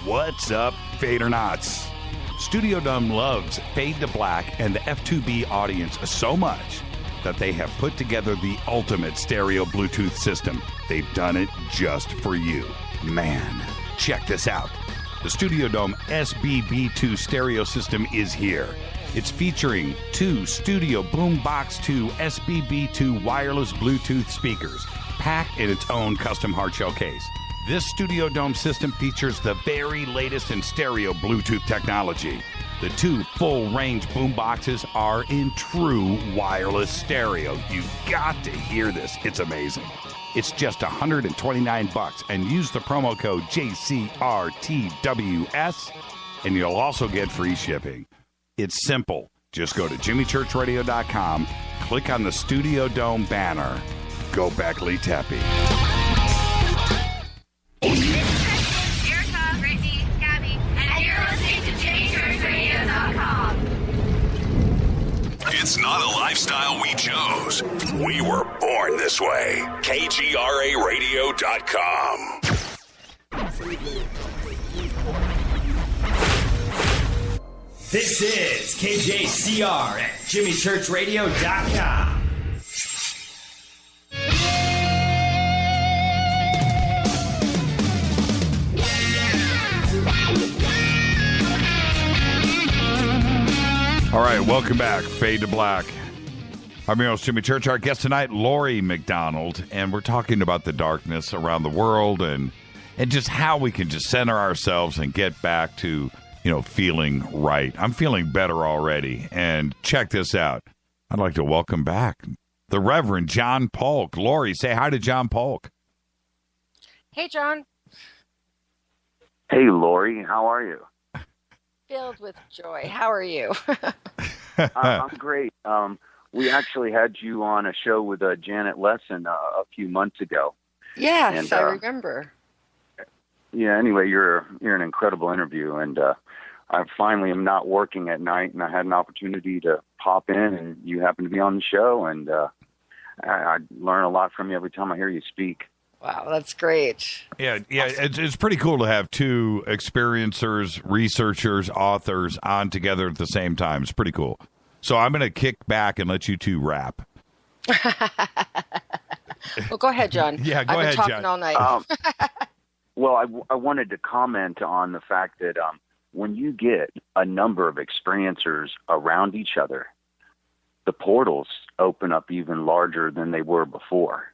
What's up, Fadernauts? Studio Dome loves Fade to Black and the F2B audience so much that they have put together the ultimate stereo Bluetooth system. They've done it just for you. Man, check this out. The Studio Dome SBB2 stereo system is here. It's featuring 2 Studio Boombox 2 SBB2 wireless Bluetooth speakers, packed in its own custom hardshell case. This Studio Dome system features the very latest in stereo Bluetooth technology. The 2 full-range boomboxes are in true wireless stereo. You've got to hear this. It's amazing. It's just $129 and use the promo code JCRTWS and you'll also get free shipping. It's simple. Just go to jimmychurchradio.com, click on the Studio Dome banner. Go Beckley Teppy. Erica, Brittany, Gabby, and you're listening to JimmyChurchRadio.com. It's not a lifestyle we chose. We were born this way. KGRARadio.com. This is KJCR at JimmyChurchRadio.com. All right, welcome back. Fade to Black. I'm your host, Jimmy Church. Our guest tonight, Lori MacDonald, and we're talking about the darkness around the world and just how we can just center ourselves and get back to, feeling right. I'm feeling better already, and check this out. I'd like to welcome back the Reverend John Polk. Lori, say hi to John Polk. Hey, John. Hey, Lori. How are you? Filled with joy. How are you? I'm great. We actually had you on a show with Janet Lesson a few months ago. Yes, and, I remember. Yeah. Anyway, you're an incredible interview, and I finally am not working at night, and I had an opportunity to pop in, and you happen to be on the show, and I learn a lot from you every time I hear you speak. Wow, that's great. Yeah, it's pretty cool to have 2 experiencers, researchers, authors on together at the same time. It's pretty cool. So I'm going to kick back and let you 2 rap. Well, go ahead, John. Yeah, go I've ahead, been talking John. all night. Well, I wanted to comment on the fact that when you get a number of experiencers around each other, the portals open up even larger than they were before.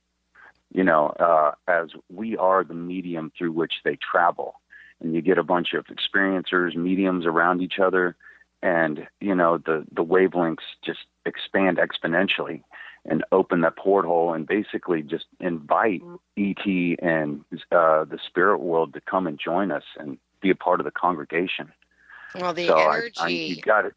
As we are the medium through which they travel. And you get a bunch of experiencers, mediums around each other, and, the wavelengths just expand exponentially and open that porthole and basically just invite E.T. and the spirit world to come and join us and be a part of the congregation. Well, the so energy... you got it.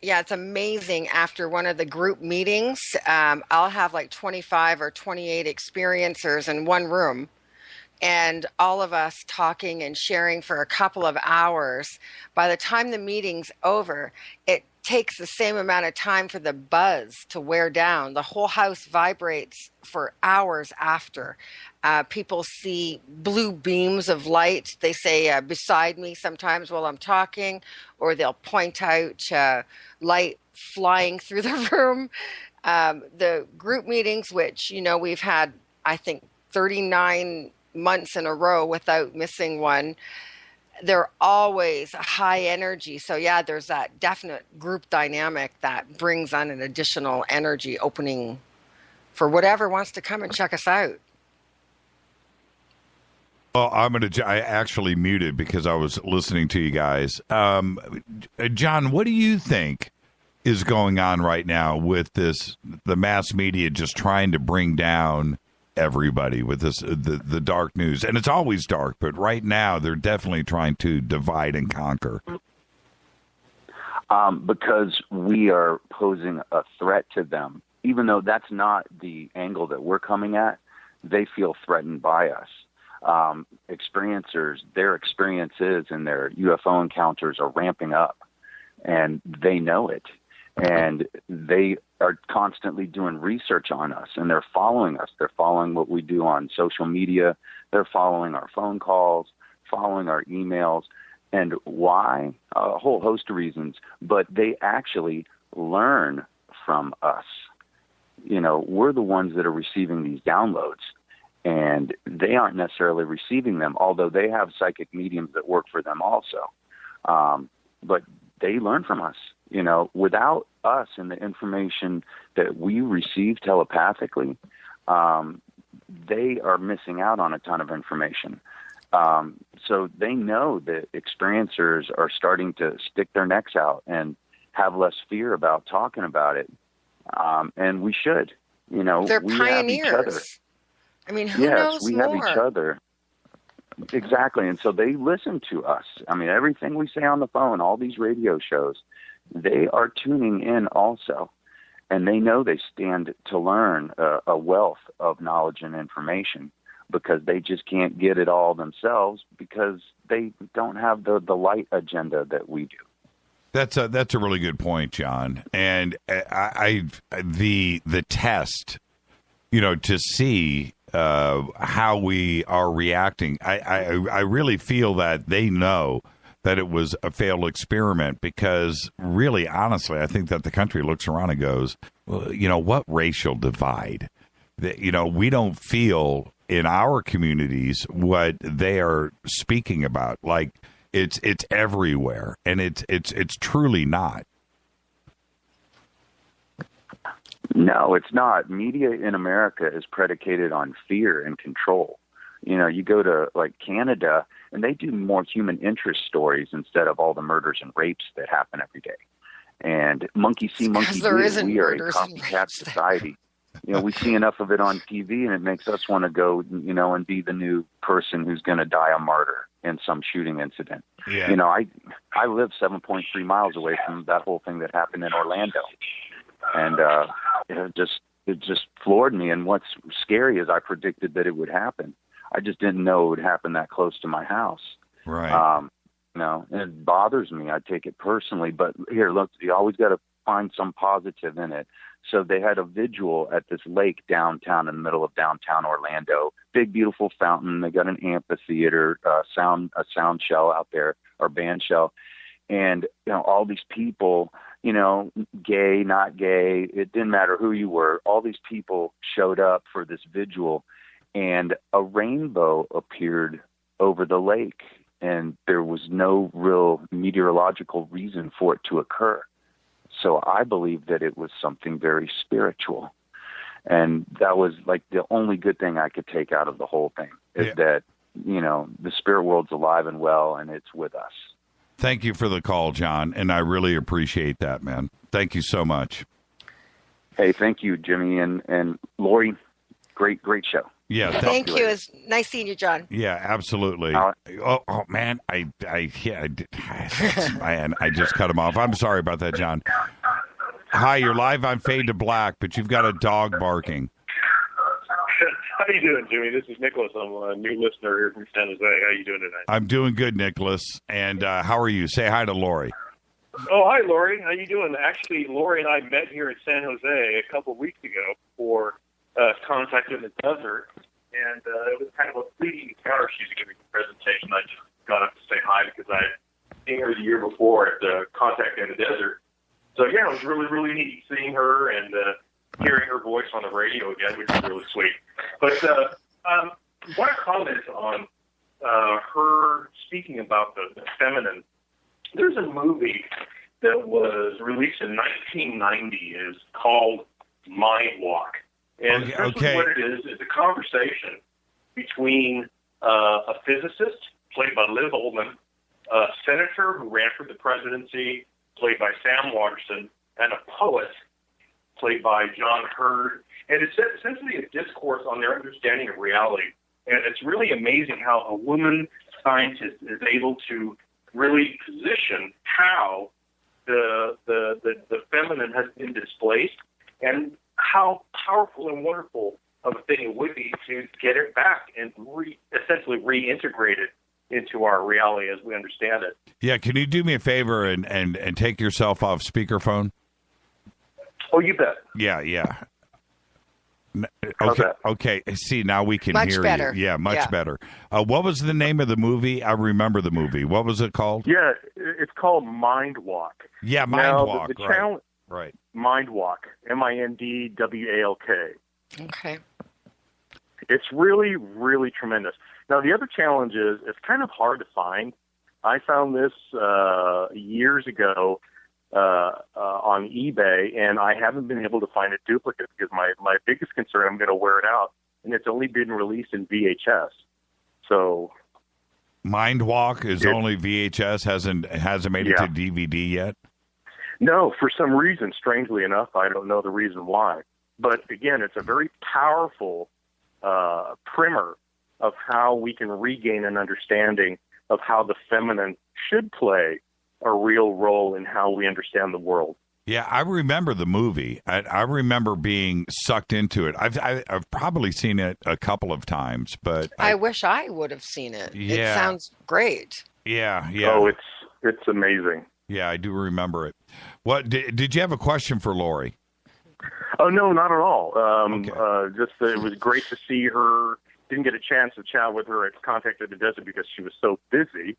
Yeah, it's amazing. After one of the group meetings, I'll have like 25 or 28 experiencers in one room, and all of us talking and sharing for a couple of hours. By the time the meeting's over, it takes the same amount of time for the buzz to wear down. The whole house vibrates for hours after. People see blue beams of light. They say beside me sometimes while I'm talking, or they'll point out light flying through the room. The group meetings, which, we've had, I think, 39 months in a row without missing one, they're always high energy. So, yeah, there's that definite group dynamic that brings on an additional energy opening for whatever wants to come and check us out. Well, I actually muted because I was listening to you guys. John, what do you think is going on right now with the mass media just trying to bring down everybody with this the dark news. And it's always dark, but right now they're definitely trying to divide and conquer. Because we are posing a threat to them. Even though that's not the angle that we're coming at, they feel threatened by us. Experiencers, their experiences and their UFO encounters are ramping up, and they know it. And they are constantly doing research on us, and they're following us. They're following what we do on social media. They're following our phone calls, following our emails. And why? A whole host of reasons. But they actually learn from us. You know, we're the ones that are receiving these downloads, and they aren't necessarily receiving them, although they have psychic mediums that work for them also. But they learn from us. You know, without us and the information that we receive telepathically, they are missing out on a ton of information. So they know that experiencers are starting to stick their necks out and have less fear about talking about it. And we should, you know, They're we pioneers. have each other. I mean, who knows we more? have each other. Exactly. And so they listen to us. I mean, everything we say on the phone, all these radio shows, they are tuning in also. And they know they stand to learn a wealth of knowledge and information, because they just can't get it all themselves because they don't have the light agenda that we do. That's a really good point, John. And the test, you know, to see how we are reacting, I really feel that they know that it was a failed experiment, because really, honestly, I think that the country looks around and goes, well, you know, what racial divide? You know, we don't feel in our communities what they are speaking about. Like, it's everywhere, and it's truly not. No, it's not. Media in America is predicated on fear and control. You know, you go to like Canada, and they do more human interest stories instead of all the murders and rapes that happen every day. And monkey see, monkey do. We are a copycat society. You know, we see enough of it on TV, and it makes us want to go, you know, and be the new person who's going to die a martyr in some shooting incident. Yeah. You know, I live 7.3 miles away from that whole thing that happened in Orlando, and it just floored me. And what's scary is I predicted that it would happen. I just didn't know it would happen that close to my house. Right. You know, and it bothers me. I take it personally. But here, look, you always got to find some positive in it. So they had a vigil at this lake downtown, in the middle of downtown Orlando. Big, beautiful fountain. They got an amphitheater, a sound shell out there, or band shell. And, you know, all these people, you know, gay, not gay, it didn't matter who you were. All these people showed up for this vigil, and a rainbow appeared over the lake. And there was no real meteorological reason for it to occur. So I believe that it was something very spiritual. And that was like the only good thing I could take out of the whole thing, is that, you know, the spirit world's alive and well, and it's with us. Thank you for the call, John, and I really appreciate that, man. Thank you so much. Hey, thank you, Jimmy and Lori. Great show. Yeah, thank you. It's nice seeing you, John. Yeah, absolutely. Oh man, I just cut him off. I'm sorry about that, John. Hi, you're live on Fade to Black, but you've got a dog barking. How you doing, Jimmy? This is Nicholas. I'm a new listener here from San Jose. How you doing tonight? I'm doing good, Nicholas. And how are you? Say hi to Lori. Oh, hi, Lori. How you doing? Actually, Lori and I met here in San Jose a couple of weeks ago for Contact in the Desert, and it was kind of a fleeting encounter. She was giving a presentation. I just got up to say hi because I had seen her the year before at the Contact in the Desert. So, yeah, it was really, really neat seeing her and hearing her voice on the radio again, which is really sweet. But I want to comment on her speaking about the feminine. There's a movie that was released in 1990. It's called Mind Walk. And essentially what it is a conversation between a physicist, played by Liv Ullmann, a senator who ran for the presidency, played by Sam Waterston, and a poet, played by John Hurd. And it's essentially a discourse on their understanding of reality. And it's really amazing how a woman scientist is able to really position how the feminine has been displaced and how powerful and wonderful of a thing it would be to get it back and essentially reintegrate it into our reality as we understand it. Yeah, can you do me a favor and take yourself off speakerphone? Oh, you bet. Yeah. Okay. See, now we can much hear better. you. Yeah, much better. What was the name of the movie? I remember the movie. What was it called? Yeah, it's called Mind Walk. Yeah, Mind Walk. The challenge, right. Mind Walk. MINDWALK. Okay. It's really, really tremendous. Now, the other challenge is it's kind of hard to find. I found this years ago on eBay, and I haven't been able to find a duplicate because my biggest concern, I'm going to wear it out, and it's only been released in VHS. So, Mind Walk is only VHS, hasn't made it to DVD yet? No, for some reason, strangely enough, I don't know the reason why. But again, it's a very powerful primer of how we can regain an understanding of how the feminine should play a real role in how we understand the world. Yeah, I remember the movie. I remember being sucked into it. I've probably seen it a couple of times, but I wish I would have seen it. Yeah. It sounds great. Yeah. Oh, it's amazing. Yeah, I do remember it. What did you have a question for Lori? Oh, no, not at all. Just it was great to see her. Didn't get a chance to chat with her at Contact of the Desert because she was so busy.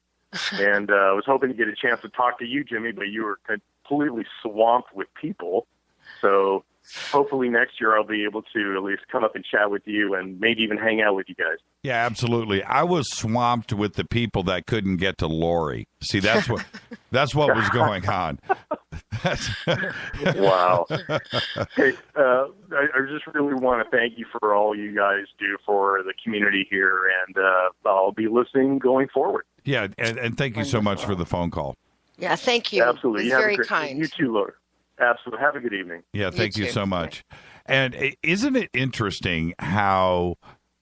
And I was hoping to get a chance to talk to you, Jimmy, but you were completely swamped with people. So hopefully next year I'll be able to at least come up and chat with you and maybe even hang out with you guys. Yeah, absolutely. I was swamped with the people that couldn't get to Lori. See, that's what was going on. Wow. Hey, I just really want to thank you for all you guys do for the community here, and I'll be listening going forward. Yeah, and thank you so much for the phone call. Yeah, thank you. Absolutely. It's very kind. You too, Lord. Absolutely. Have a good evening. Yeah, thank you so much. And isn't it interesting how,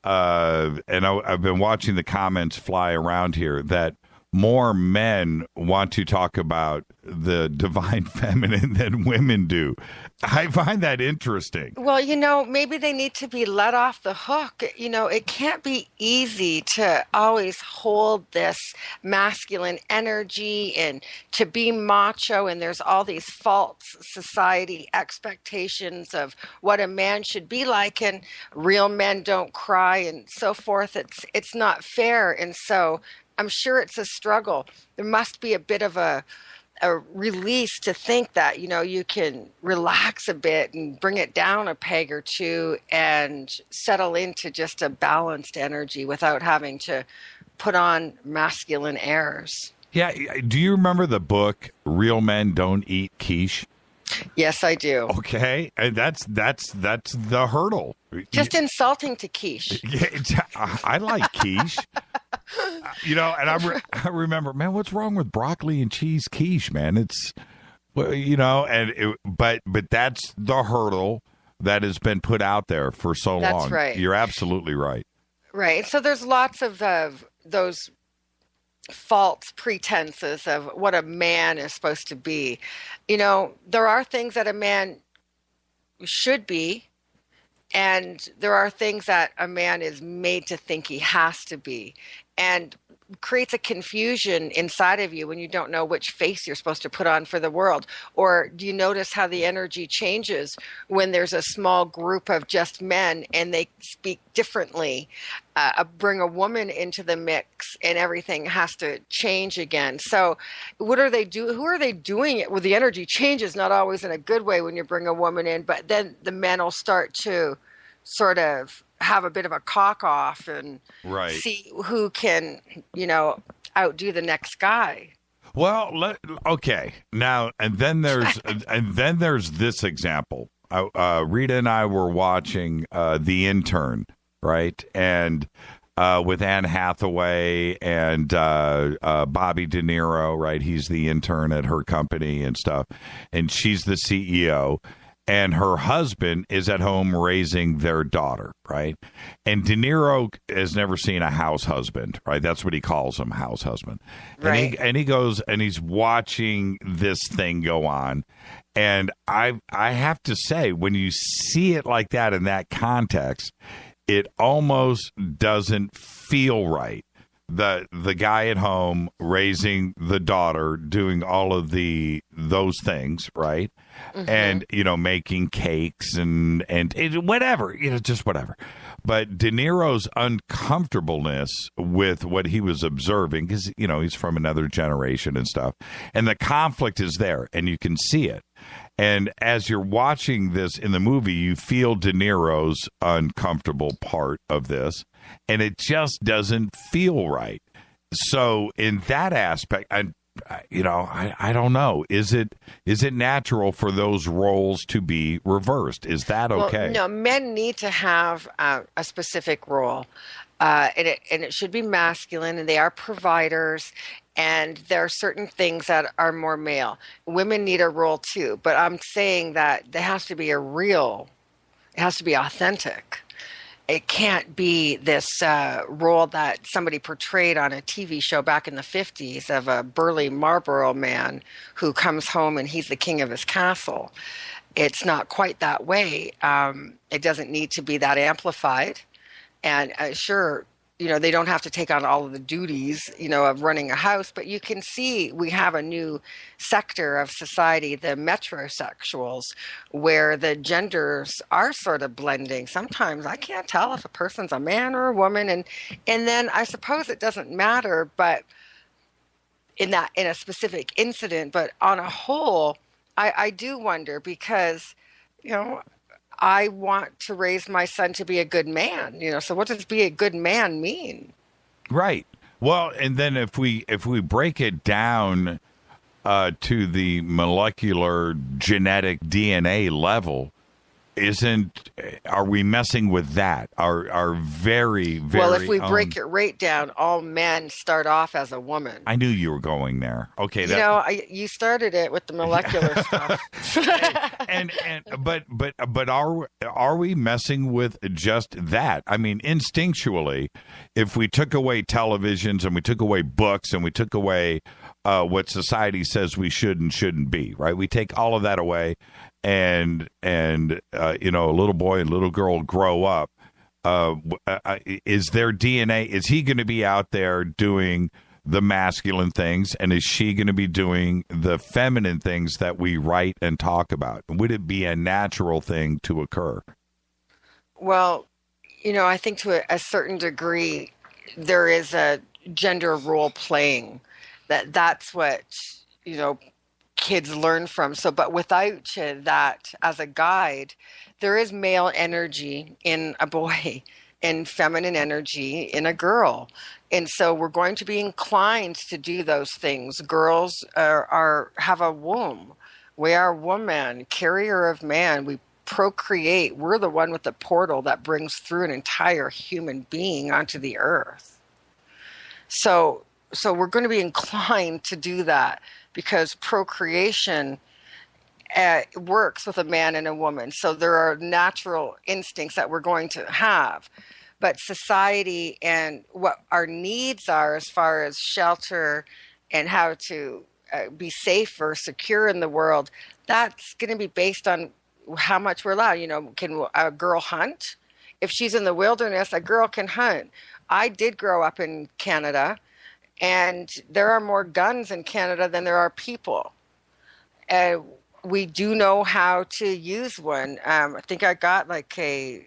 and I've been watching the comments fly around here, that more men want to talk about the divine feminine than women do. I find that interesting. Well, maybe they need to be let off the hook. It can't be easy to always hold this masculine energy and to be macho, and there's all these false society expectations of what a man should be like, and real men don't cry and so forth. It's not fair, and so I'm sure it's a struggle. There must be a bit of a release to think that, you can relax a bit and bring it down a peg or two and settle into just a balanced energy without having to put on masculine airs. Yeah. Do you remember the book, Real Men Don't Eat Quiche? Yes, I do. Okay. And that's the hurdle. Just insulting to quiche. Yeah, I like quiche. And I remember, man, what's wrong with broccoli and cheese quiche, man? It's, but that's the hurdle that has been put out there for so long. That's right. You're absolutely right. Right. So there's lots of those false pretenses of what a man is supposed to be. There are things that a man should be, and there are things that a man is made to think he has to be, and creates a confusion inside of you when you don't know which face you're supposed to put on for the world. Or do you notice how the energy changes when there's a small group of just men and they speak differently? Bring a woman into the mix and everything has to change again. So what are they doing? Who are they doing it? Well, the energy changes, not always in a good way when you bring a woman in, but then the men will start to sort of have a bit of a cock off and see who can, outdo the next guy. Well, okay. Now, and then there's this example. Rita and I were watching The Intern, right? And with Anne Hathaway and Bobby De Niro, right? He's the intern at her company and stuff. And she's the CEO. and her husband is at home raising their daughter, right? And De Niro has never seen a house husband, right? That's what he calls him, house husband. Right. And he goes and he's watching this thing go on. And I have to say, when you see it like that in that context, it almost doesn't feel right. The guy at home raising the daughter, doing all of those things, right? Mm-hmm. And, you know, making cakes and whatever, you know, just whatever. But De Niro's uncomfortableness with what he was observing, because, you know, he's from another generation and stuff, and the conflict is there, and you can see it. And as you're watching this in the movie, you feel De Niro's uncomfortable part of this, and it just doesn't feel right. So in that aspect, I don't know. Is it natural for those roles to be reversed? Is that okay? Well, no, men need to have a specific role, and it should be masculine, and they are providers. And there are certain things that are more male. Women need a role too, but I'm saying that there has to be it has to be authentic. It can't be this role that somebody portrayed on a TV show back in the 50s of a burly Marlboro man who comes home and he's the king of his castle. It's not quite that way. It doesn't need to be that amplified. And sure, you know, they don't have to take on all of the duties, you know, of running a house, but you can see we have a new sector of society, the metrosexuals, where the genders are sort of blending. Sometimes I can't tell if a person's a man or a woman, and then I suppose it doesn't matter, but in a specific incident, but on a whole, I do wonder because, you know, I want to raise my son to be a good man, you know. So what does be a good man mean? Right. Well, and then if we break it down to the molecular genetic DNA level, are we messing with that? Our very, very well, if we break it right down, all men start off as a woman. I knew you were going there. Okay, you started it with the molecular stuff. But are we messing with just that? I mean, instinctually, if we took away televisions and we took away books and we took away what society says we should and shouldn't be, right? We take all of that away. And you know, a little boy and little girl grow up. Is their DNA? Is he going to be out there doing the masculine things, and is she going to be doing the feminine things that we write and talk about? Would it be a natural thing to occur? Well, you know, I think to a certain degree, there is a gender role playing. That's what, you know, kids learn from. So, but without that as a guide, there is male energy in a boy and feminine energy in a girl. And so we're going to be inclined to do those things. Girls have a womb. We are woman, carrier of man. We procreate. We're the one with the portal that brings through an entire human being onto the earth. So we're going to be inclined to do that, because procreation works with a man and a woman. So there are natural instincts that we're going to have. But society and what our needs are as far as shelter and how to be safe or secure in the world, that's going to be based on how much we're allowed. You know, can a girl hunt? If she's in the wilderness, a girl can hunt. I did grow up in Canada, and there are more guns in Canada than there are people. We do know how to use one. I think I got like a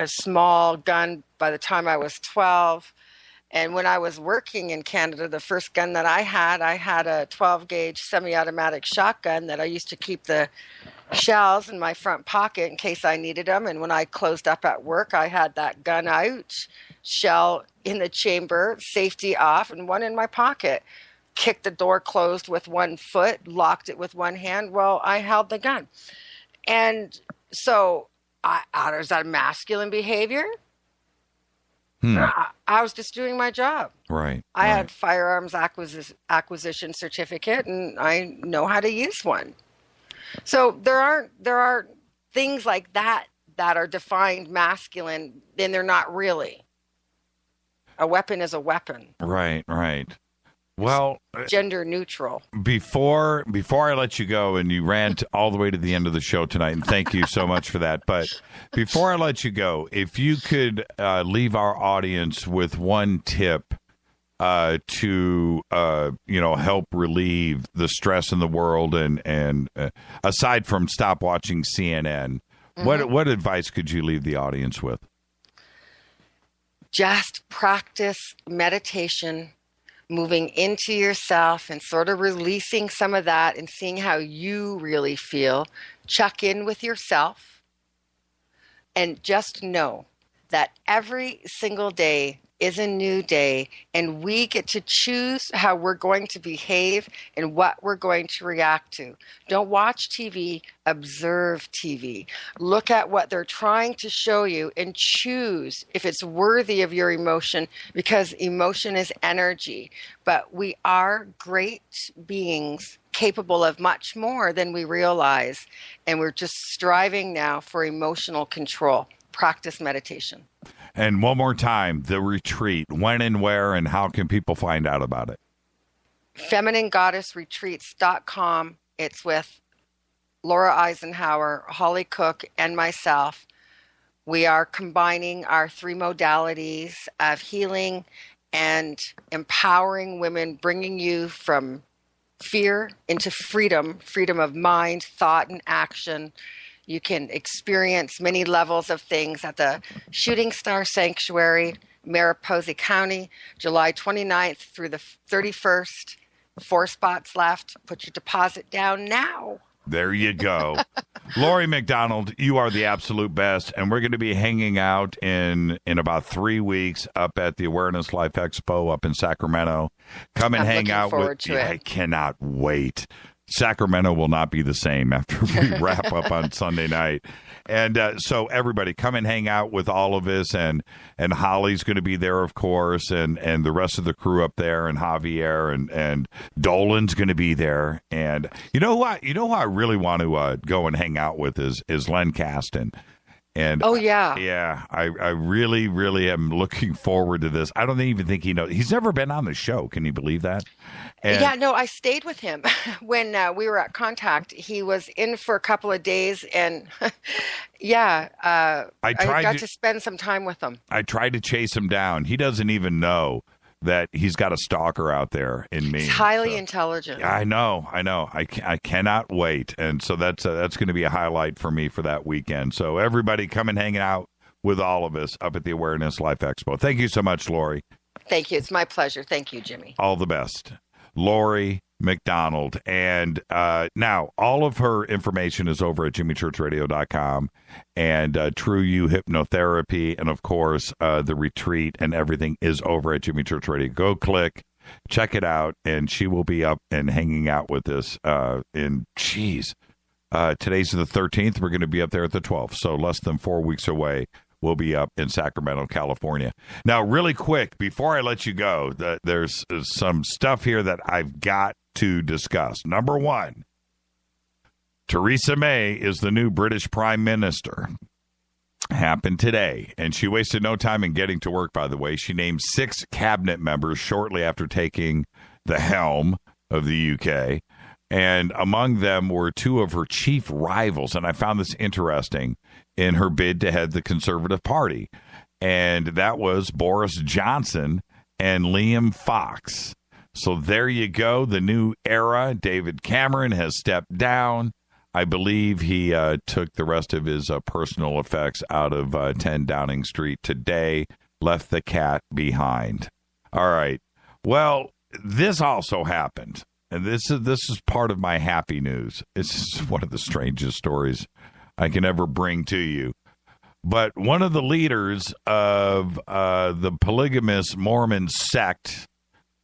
small gun by the time I was 12. And when I was working in Canada, the first gun that I had a 12-gauge semi-automatic shotgun that I used to keep the shells in my front pocket in case I needed them. And when I closed up at work, I had that gun out, shell in the chamber, safety off, and one in my pocket. Kicked the door closed with one foot, locked it with one hand. Well, I held the gun. And so, is that masculine behavior? I was just doing my job. Right. I had firearms acquisition certificate, and I know how to use one. So there are things like that are defined masculine, then they're not really. A weapon is a weapon. Right. Well, gender neutral. Before I let you go, and you ran all the way to the end of the show tonight, and thank you so much for that. But before I let you go, if you could leave our audience with one tip to help relieve the stress in the world, and aside from stop watching CNN, what advice could you leave the audience with? Just practice meditation, moving into yourself and sort of releasing some of that and seeing how you really feel. Check in with yourself and just know that every single day is a new day, and we get to choose how we're going to behave and what we're going to react to. Don't watch TV, observe TV. Look at what they're trying to show you and choose if it's worthy of your emotion, because emotion is energy. But we are great beings capable of much more than we realize, and we're just striving now for emotional control. Practice meditation. And one more time, the retreat, when and where, and how can people find out about it? FeminineGoddessRetreats.com. It's with Laura Eisenhower, Holly Cook, and myself. We are combining our 3 modalities of healing and empowering women, bringing you from fear into freedom of mind, thought, and action. You can experience many levels of things at the Shooting Star Sanctuary, Mariposa County, July 29th through the 31st. 4 spots left. Put your deposit down now. There you go. Lori MacDonald, you are the absolute best, and we're going to be hanging out in about 3 weeks up at the Awareness Life Expo up in Sacramento. Come and hang out with me. I cannot wait. Sacramento will not be the same after we wrap up on Sunday night. And so everybody come and hang out with all of us, and Holly's going to be there, of course, and the rest of the crew up there, and Javier and Dolan's going to be there. And you know what? You know who I really want to go and hang out with is Len Kasten. And oh, yeah. Yeah, I really, really am looking forward to this. I don't even think he knows. He's never been on the show. Can you believe that? And yeah, no, I stayed with him when we were at Contact. He was in for a couple of days, and I got to spend some time with him. I tried to chase him down. He doesn't even know that he's got a stalker out there in me. He's highly intelligent. I know. I cannot wait. And so that's going to be a highlight for me for that weekend. So everybody come and hang out with all of us up at the Awareness Life Expo. Thank you so much, Lori. Thank you. It's my pleasure. Thank you, Jimmy. All the best. Lori MacDonald. And now all of her information is over at jimmychurchradio.com, and True You Hypnotherapy, and of course the retreat and everything is over at Jimmy Church Radio. Go click, check it out, and she will be up and hanging out with us today's the 13th. We're going to be up there at the 12th, so less than 4 weeks away. We'll be up in Sacramento, California. Now, really quick, before I let you go, there's some stuff here that I've got to discuss. Number one, Theresa May is the new British Prime Minister. Happened today, and she wasted no time in getting to work, by the way. She named 6 cabinet members shortly after taking the helm of the UK, and among them were 2 of her chief rivals, and I found this interesting, in her bid to head the Conservative Party, and that was Boris Johnson and Liam Fox. So there you go, the new era. David Cameron has stepped down. I believe he took the rest of his personal effects out of 10 Downing Street today, left the cat behind. All right. Well, this also happened, and this is part of my happy news. It's one of the strangest stories I can ever bring to you. But one of the leaders of the polygamous Mormon sect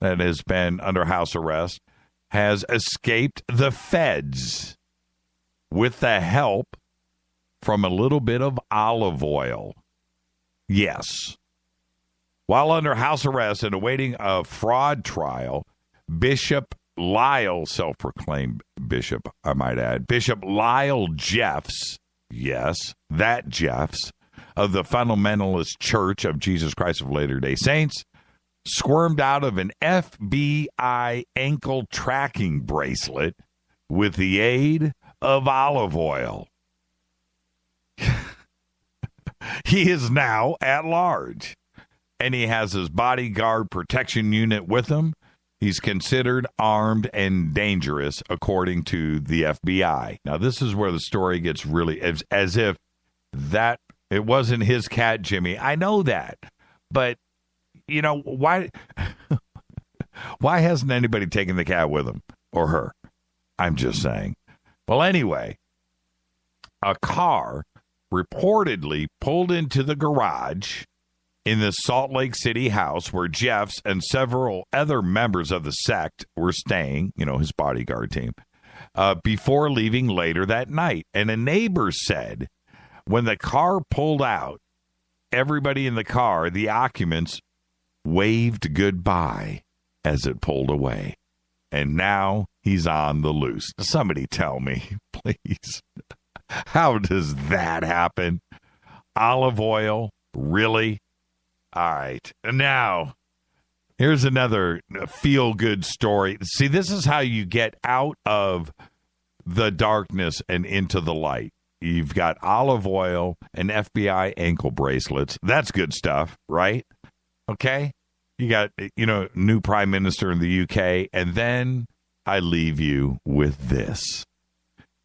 that has been under house arrest has escaped the feds with the help from a little bit of olive oil. Yes. While under house arrest and awaiting a fraud trial, Bishop Lyle, self-proclaimed bishop, I might add, Bishop Lyle Jeffs, yes, that Jeffs, of the Fundamentalist Church of Jesus Christ of Latter-day Saints, squirmed out of an FBI ankle tracking bracelet with the aid of olive oil. He is now at large, and he has his bodyguard protection unit with him. He's considered armed and dangerous, according to the FBI. Now, this is where the story gets really, as if that, it wasn't his cat, Jimmy. I know that, but, you know, why hasn't anybody taken the cat with him or her? I'm just saying. Well, anyway, a car reportedly pulled into the garage in the Salt Lake City house where Jeffs and several other members of the sect were staying, you know, his bodyguard team, before leaving later that night. And a neighbor said when the car pulled out, everybody in the car, the occupants, waved goodbye as it pulled away. And now he's on the loose. Somebody tell me, please. How does that happen? Olive oil? Really? All right. And now, here's another feel-good story. See, this is how you get out of the darkness and into the light. You've got olive oil and FBI ankle bracelets. That's good stuff, right? Okay? You got, you know, new prime minister in the UK. And then I leave you with this.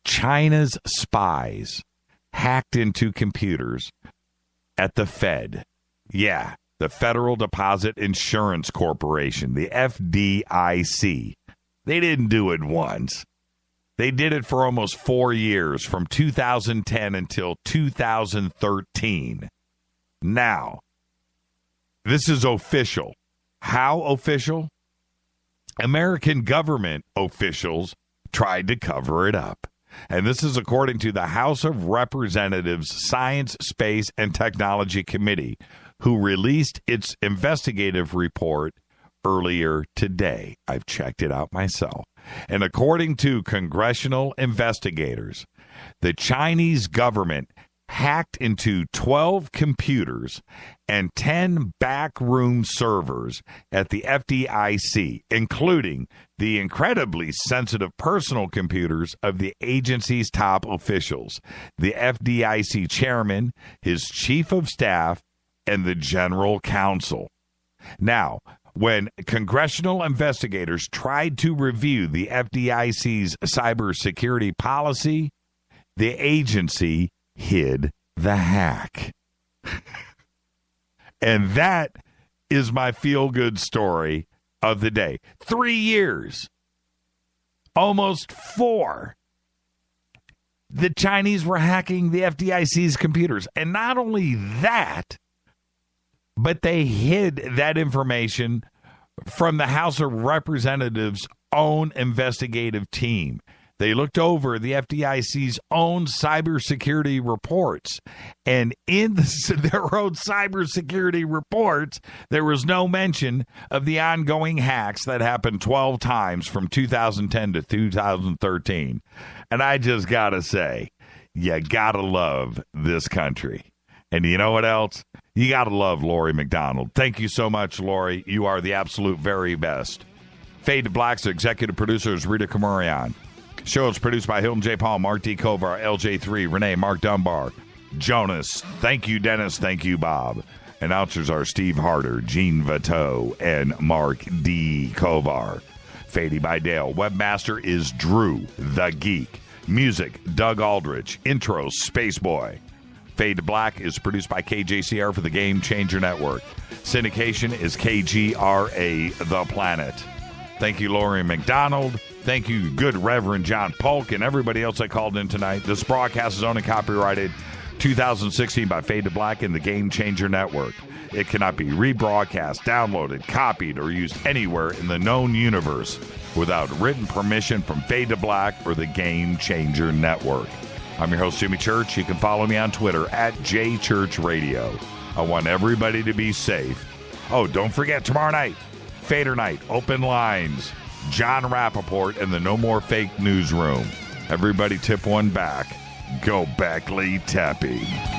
China's spies hacked into computers at the Fed. Yeah, the Federal Deposit Insurance Corporation, the FDIC. They didn't do it once. They did it for almost 4 years, from 2010 until 2013. Now, this is official. How official? American government officials tried to cover it up. And this is according to the House of Representatives Science, Space, and Technology Committee, who released its investigative report earlier today. I've checked it out myself. And according to congressional investigators, the Chinese government hacked into 12 computers and 10 backroom servers at the FDIC, including the incredibly sensitive personal computers of the agency's top officials, the FDIC chairman, his chief of staff, and the general counsel. Now, when congressional investigators tried to review the FDIC's cybersecurity policy, the agency hid the hack. And that is my feel-good story of the day. 3 years, almost 4. The Chinese were hacking the FDIC's computers. And not only that, but they hid that information from the House of Representatives' own investigative team. They looked over the FDIC's own cybersecurity reports, and in their own cybersecurity reports, there was no mention of the ongoing hacks that happened 12 times from 2010 to 2013. And I just got to say, you got to love this country. And you know what else? You got to love Lori MacDonald. Thank you so much, Lori. You are the absolute very best. Fade to Black's executive producer is Rita Kamurian. Show is produced by Hilton J. Paul, Mark D. Kovar, LJ3, Renee, Mark Dunbar, Jonas. Thank you, Dennis. Thank you, Bob. Announcers are Steve Harder, Gene Vito, and Mark D. Kovar. Fady by Dale. Webmaster is Drew the Geek. Music, Doug Aldrich. Intro, Spaceboy. Fade to Black is produced by KJCR for the Game Changer Network. Syndication is KGRA The Planet. Thank you, Laurie MacDonald. Thank you, good Reverend John Polk, and everybody else that called in tonight. This broadcast is owned and copyrighted 2016 by Fade to Black and the Game Changer Network. It cannot be rebroadcast, downloaded, copied, or used anywhere in the known universe without written permission from Fade to Black or the Game Changer Network. I'm your host, Jimmy Church. You can follow me on Twitter at JChurchRadio. I want everybody to be safe. Oh, don't forget, tomorrow night, Fader Night, open lines. John Rappaport and the No More Fake Newsroom. Everybody tip one back. Go Beckley Teppy.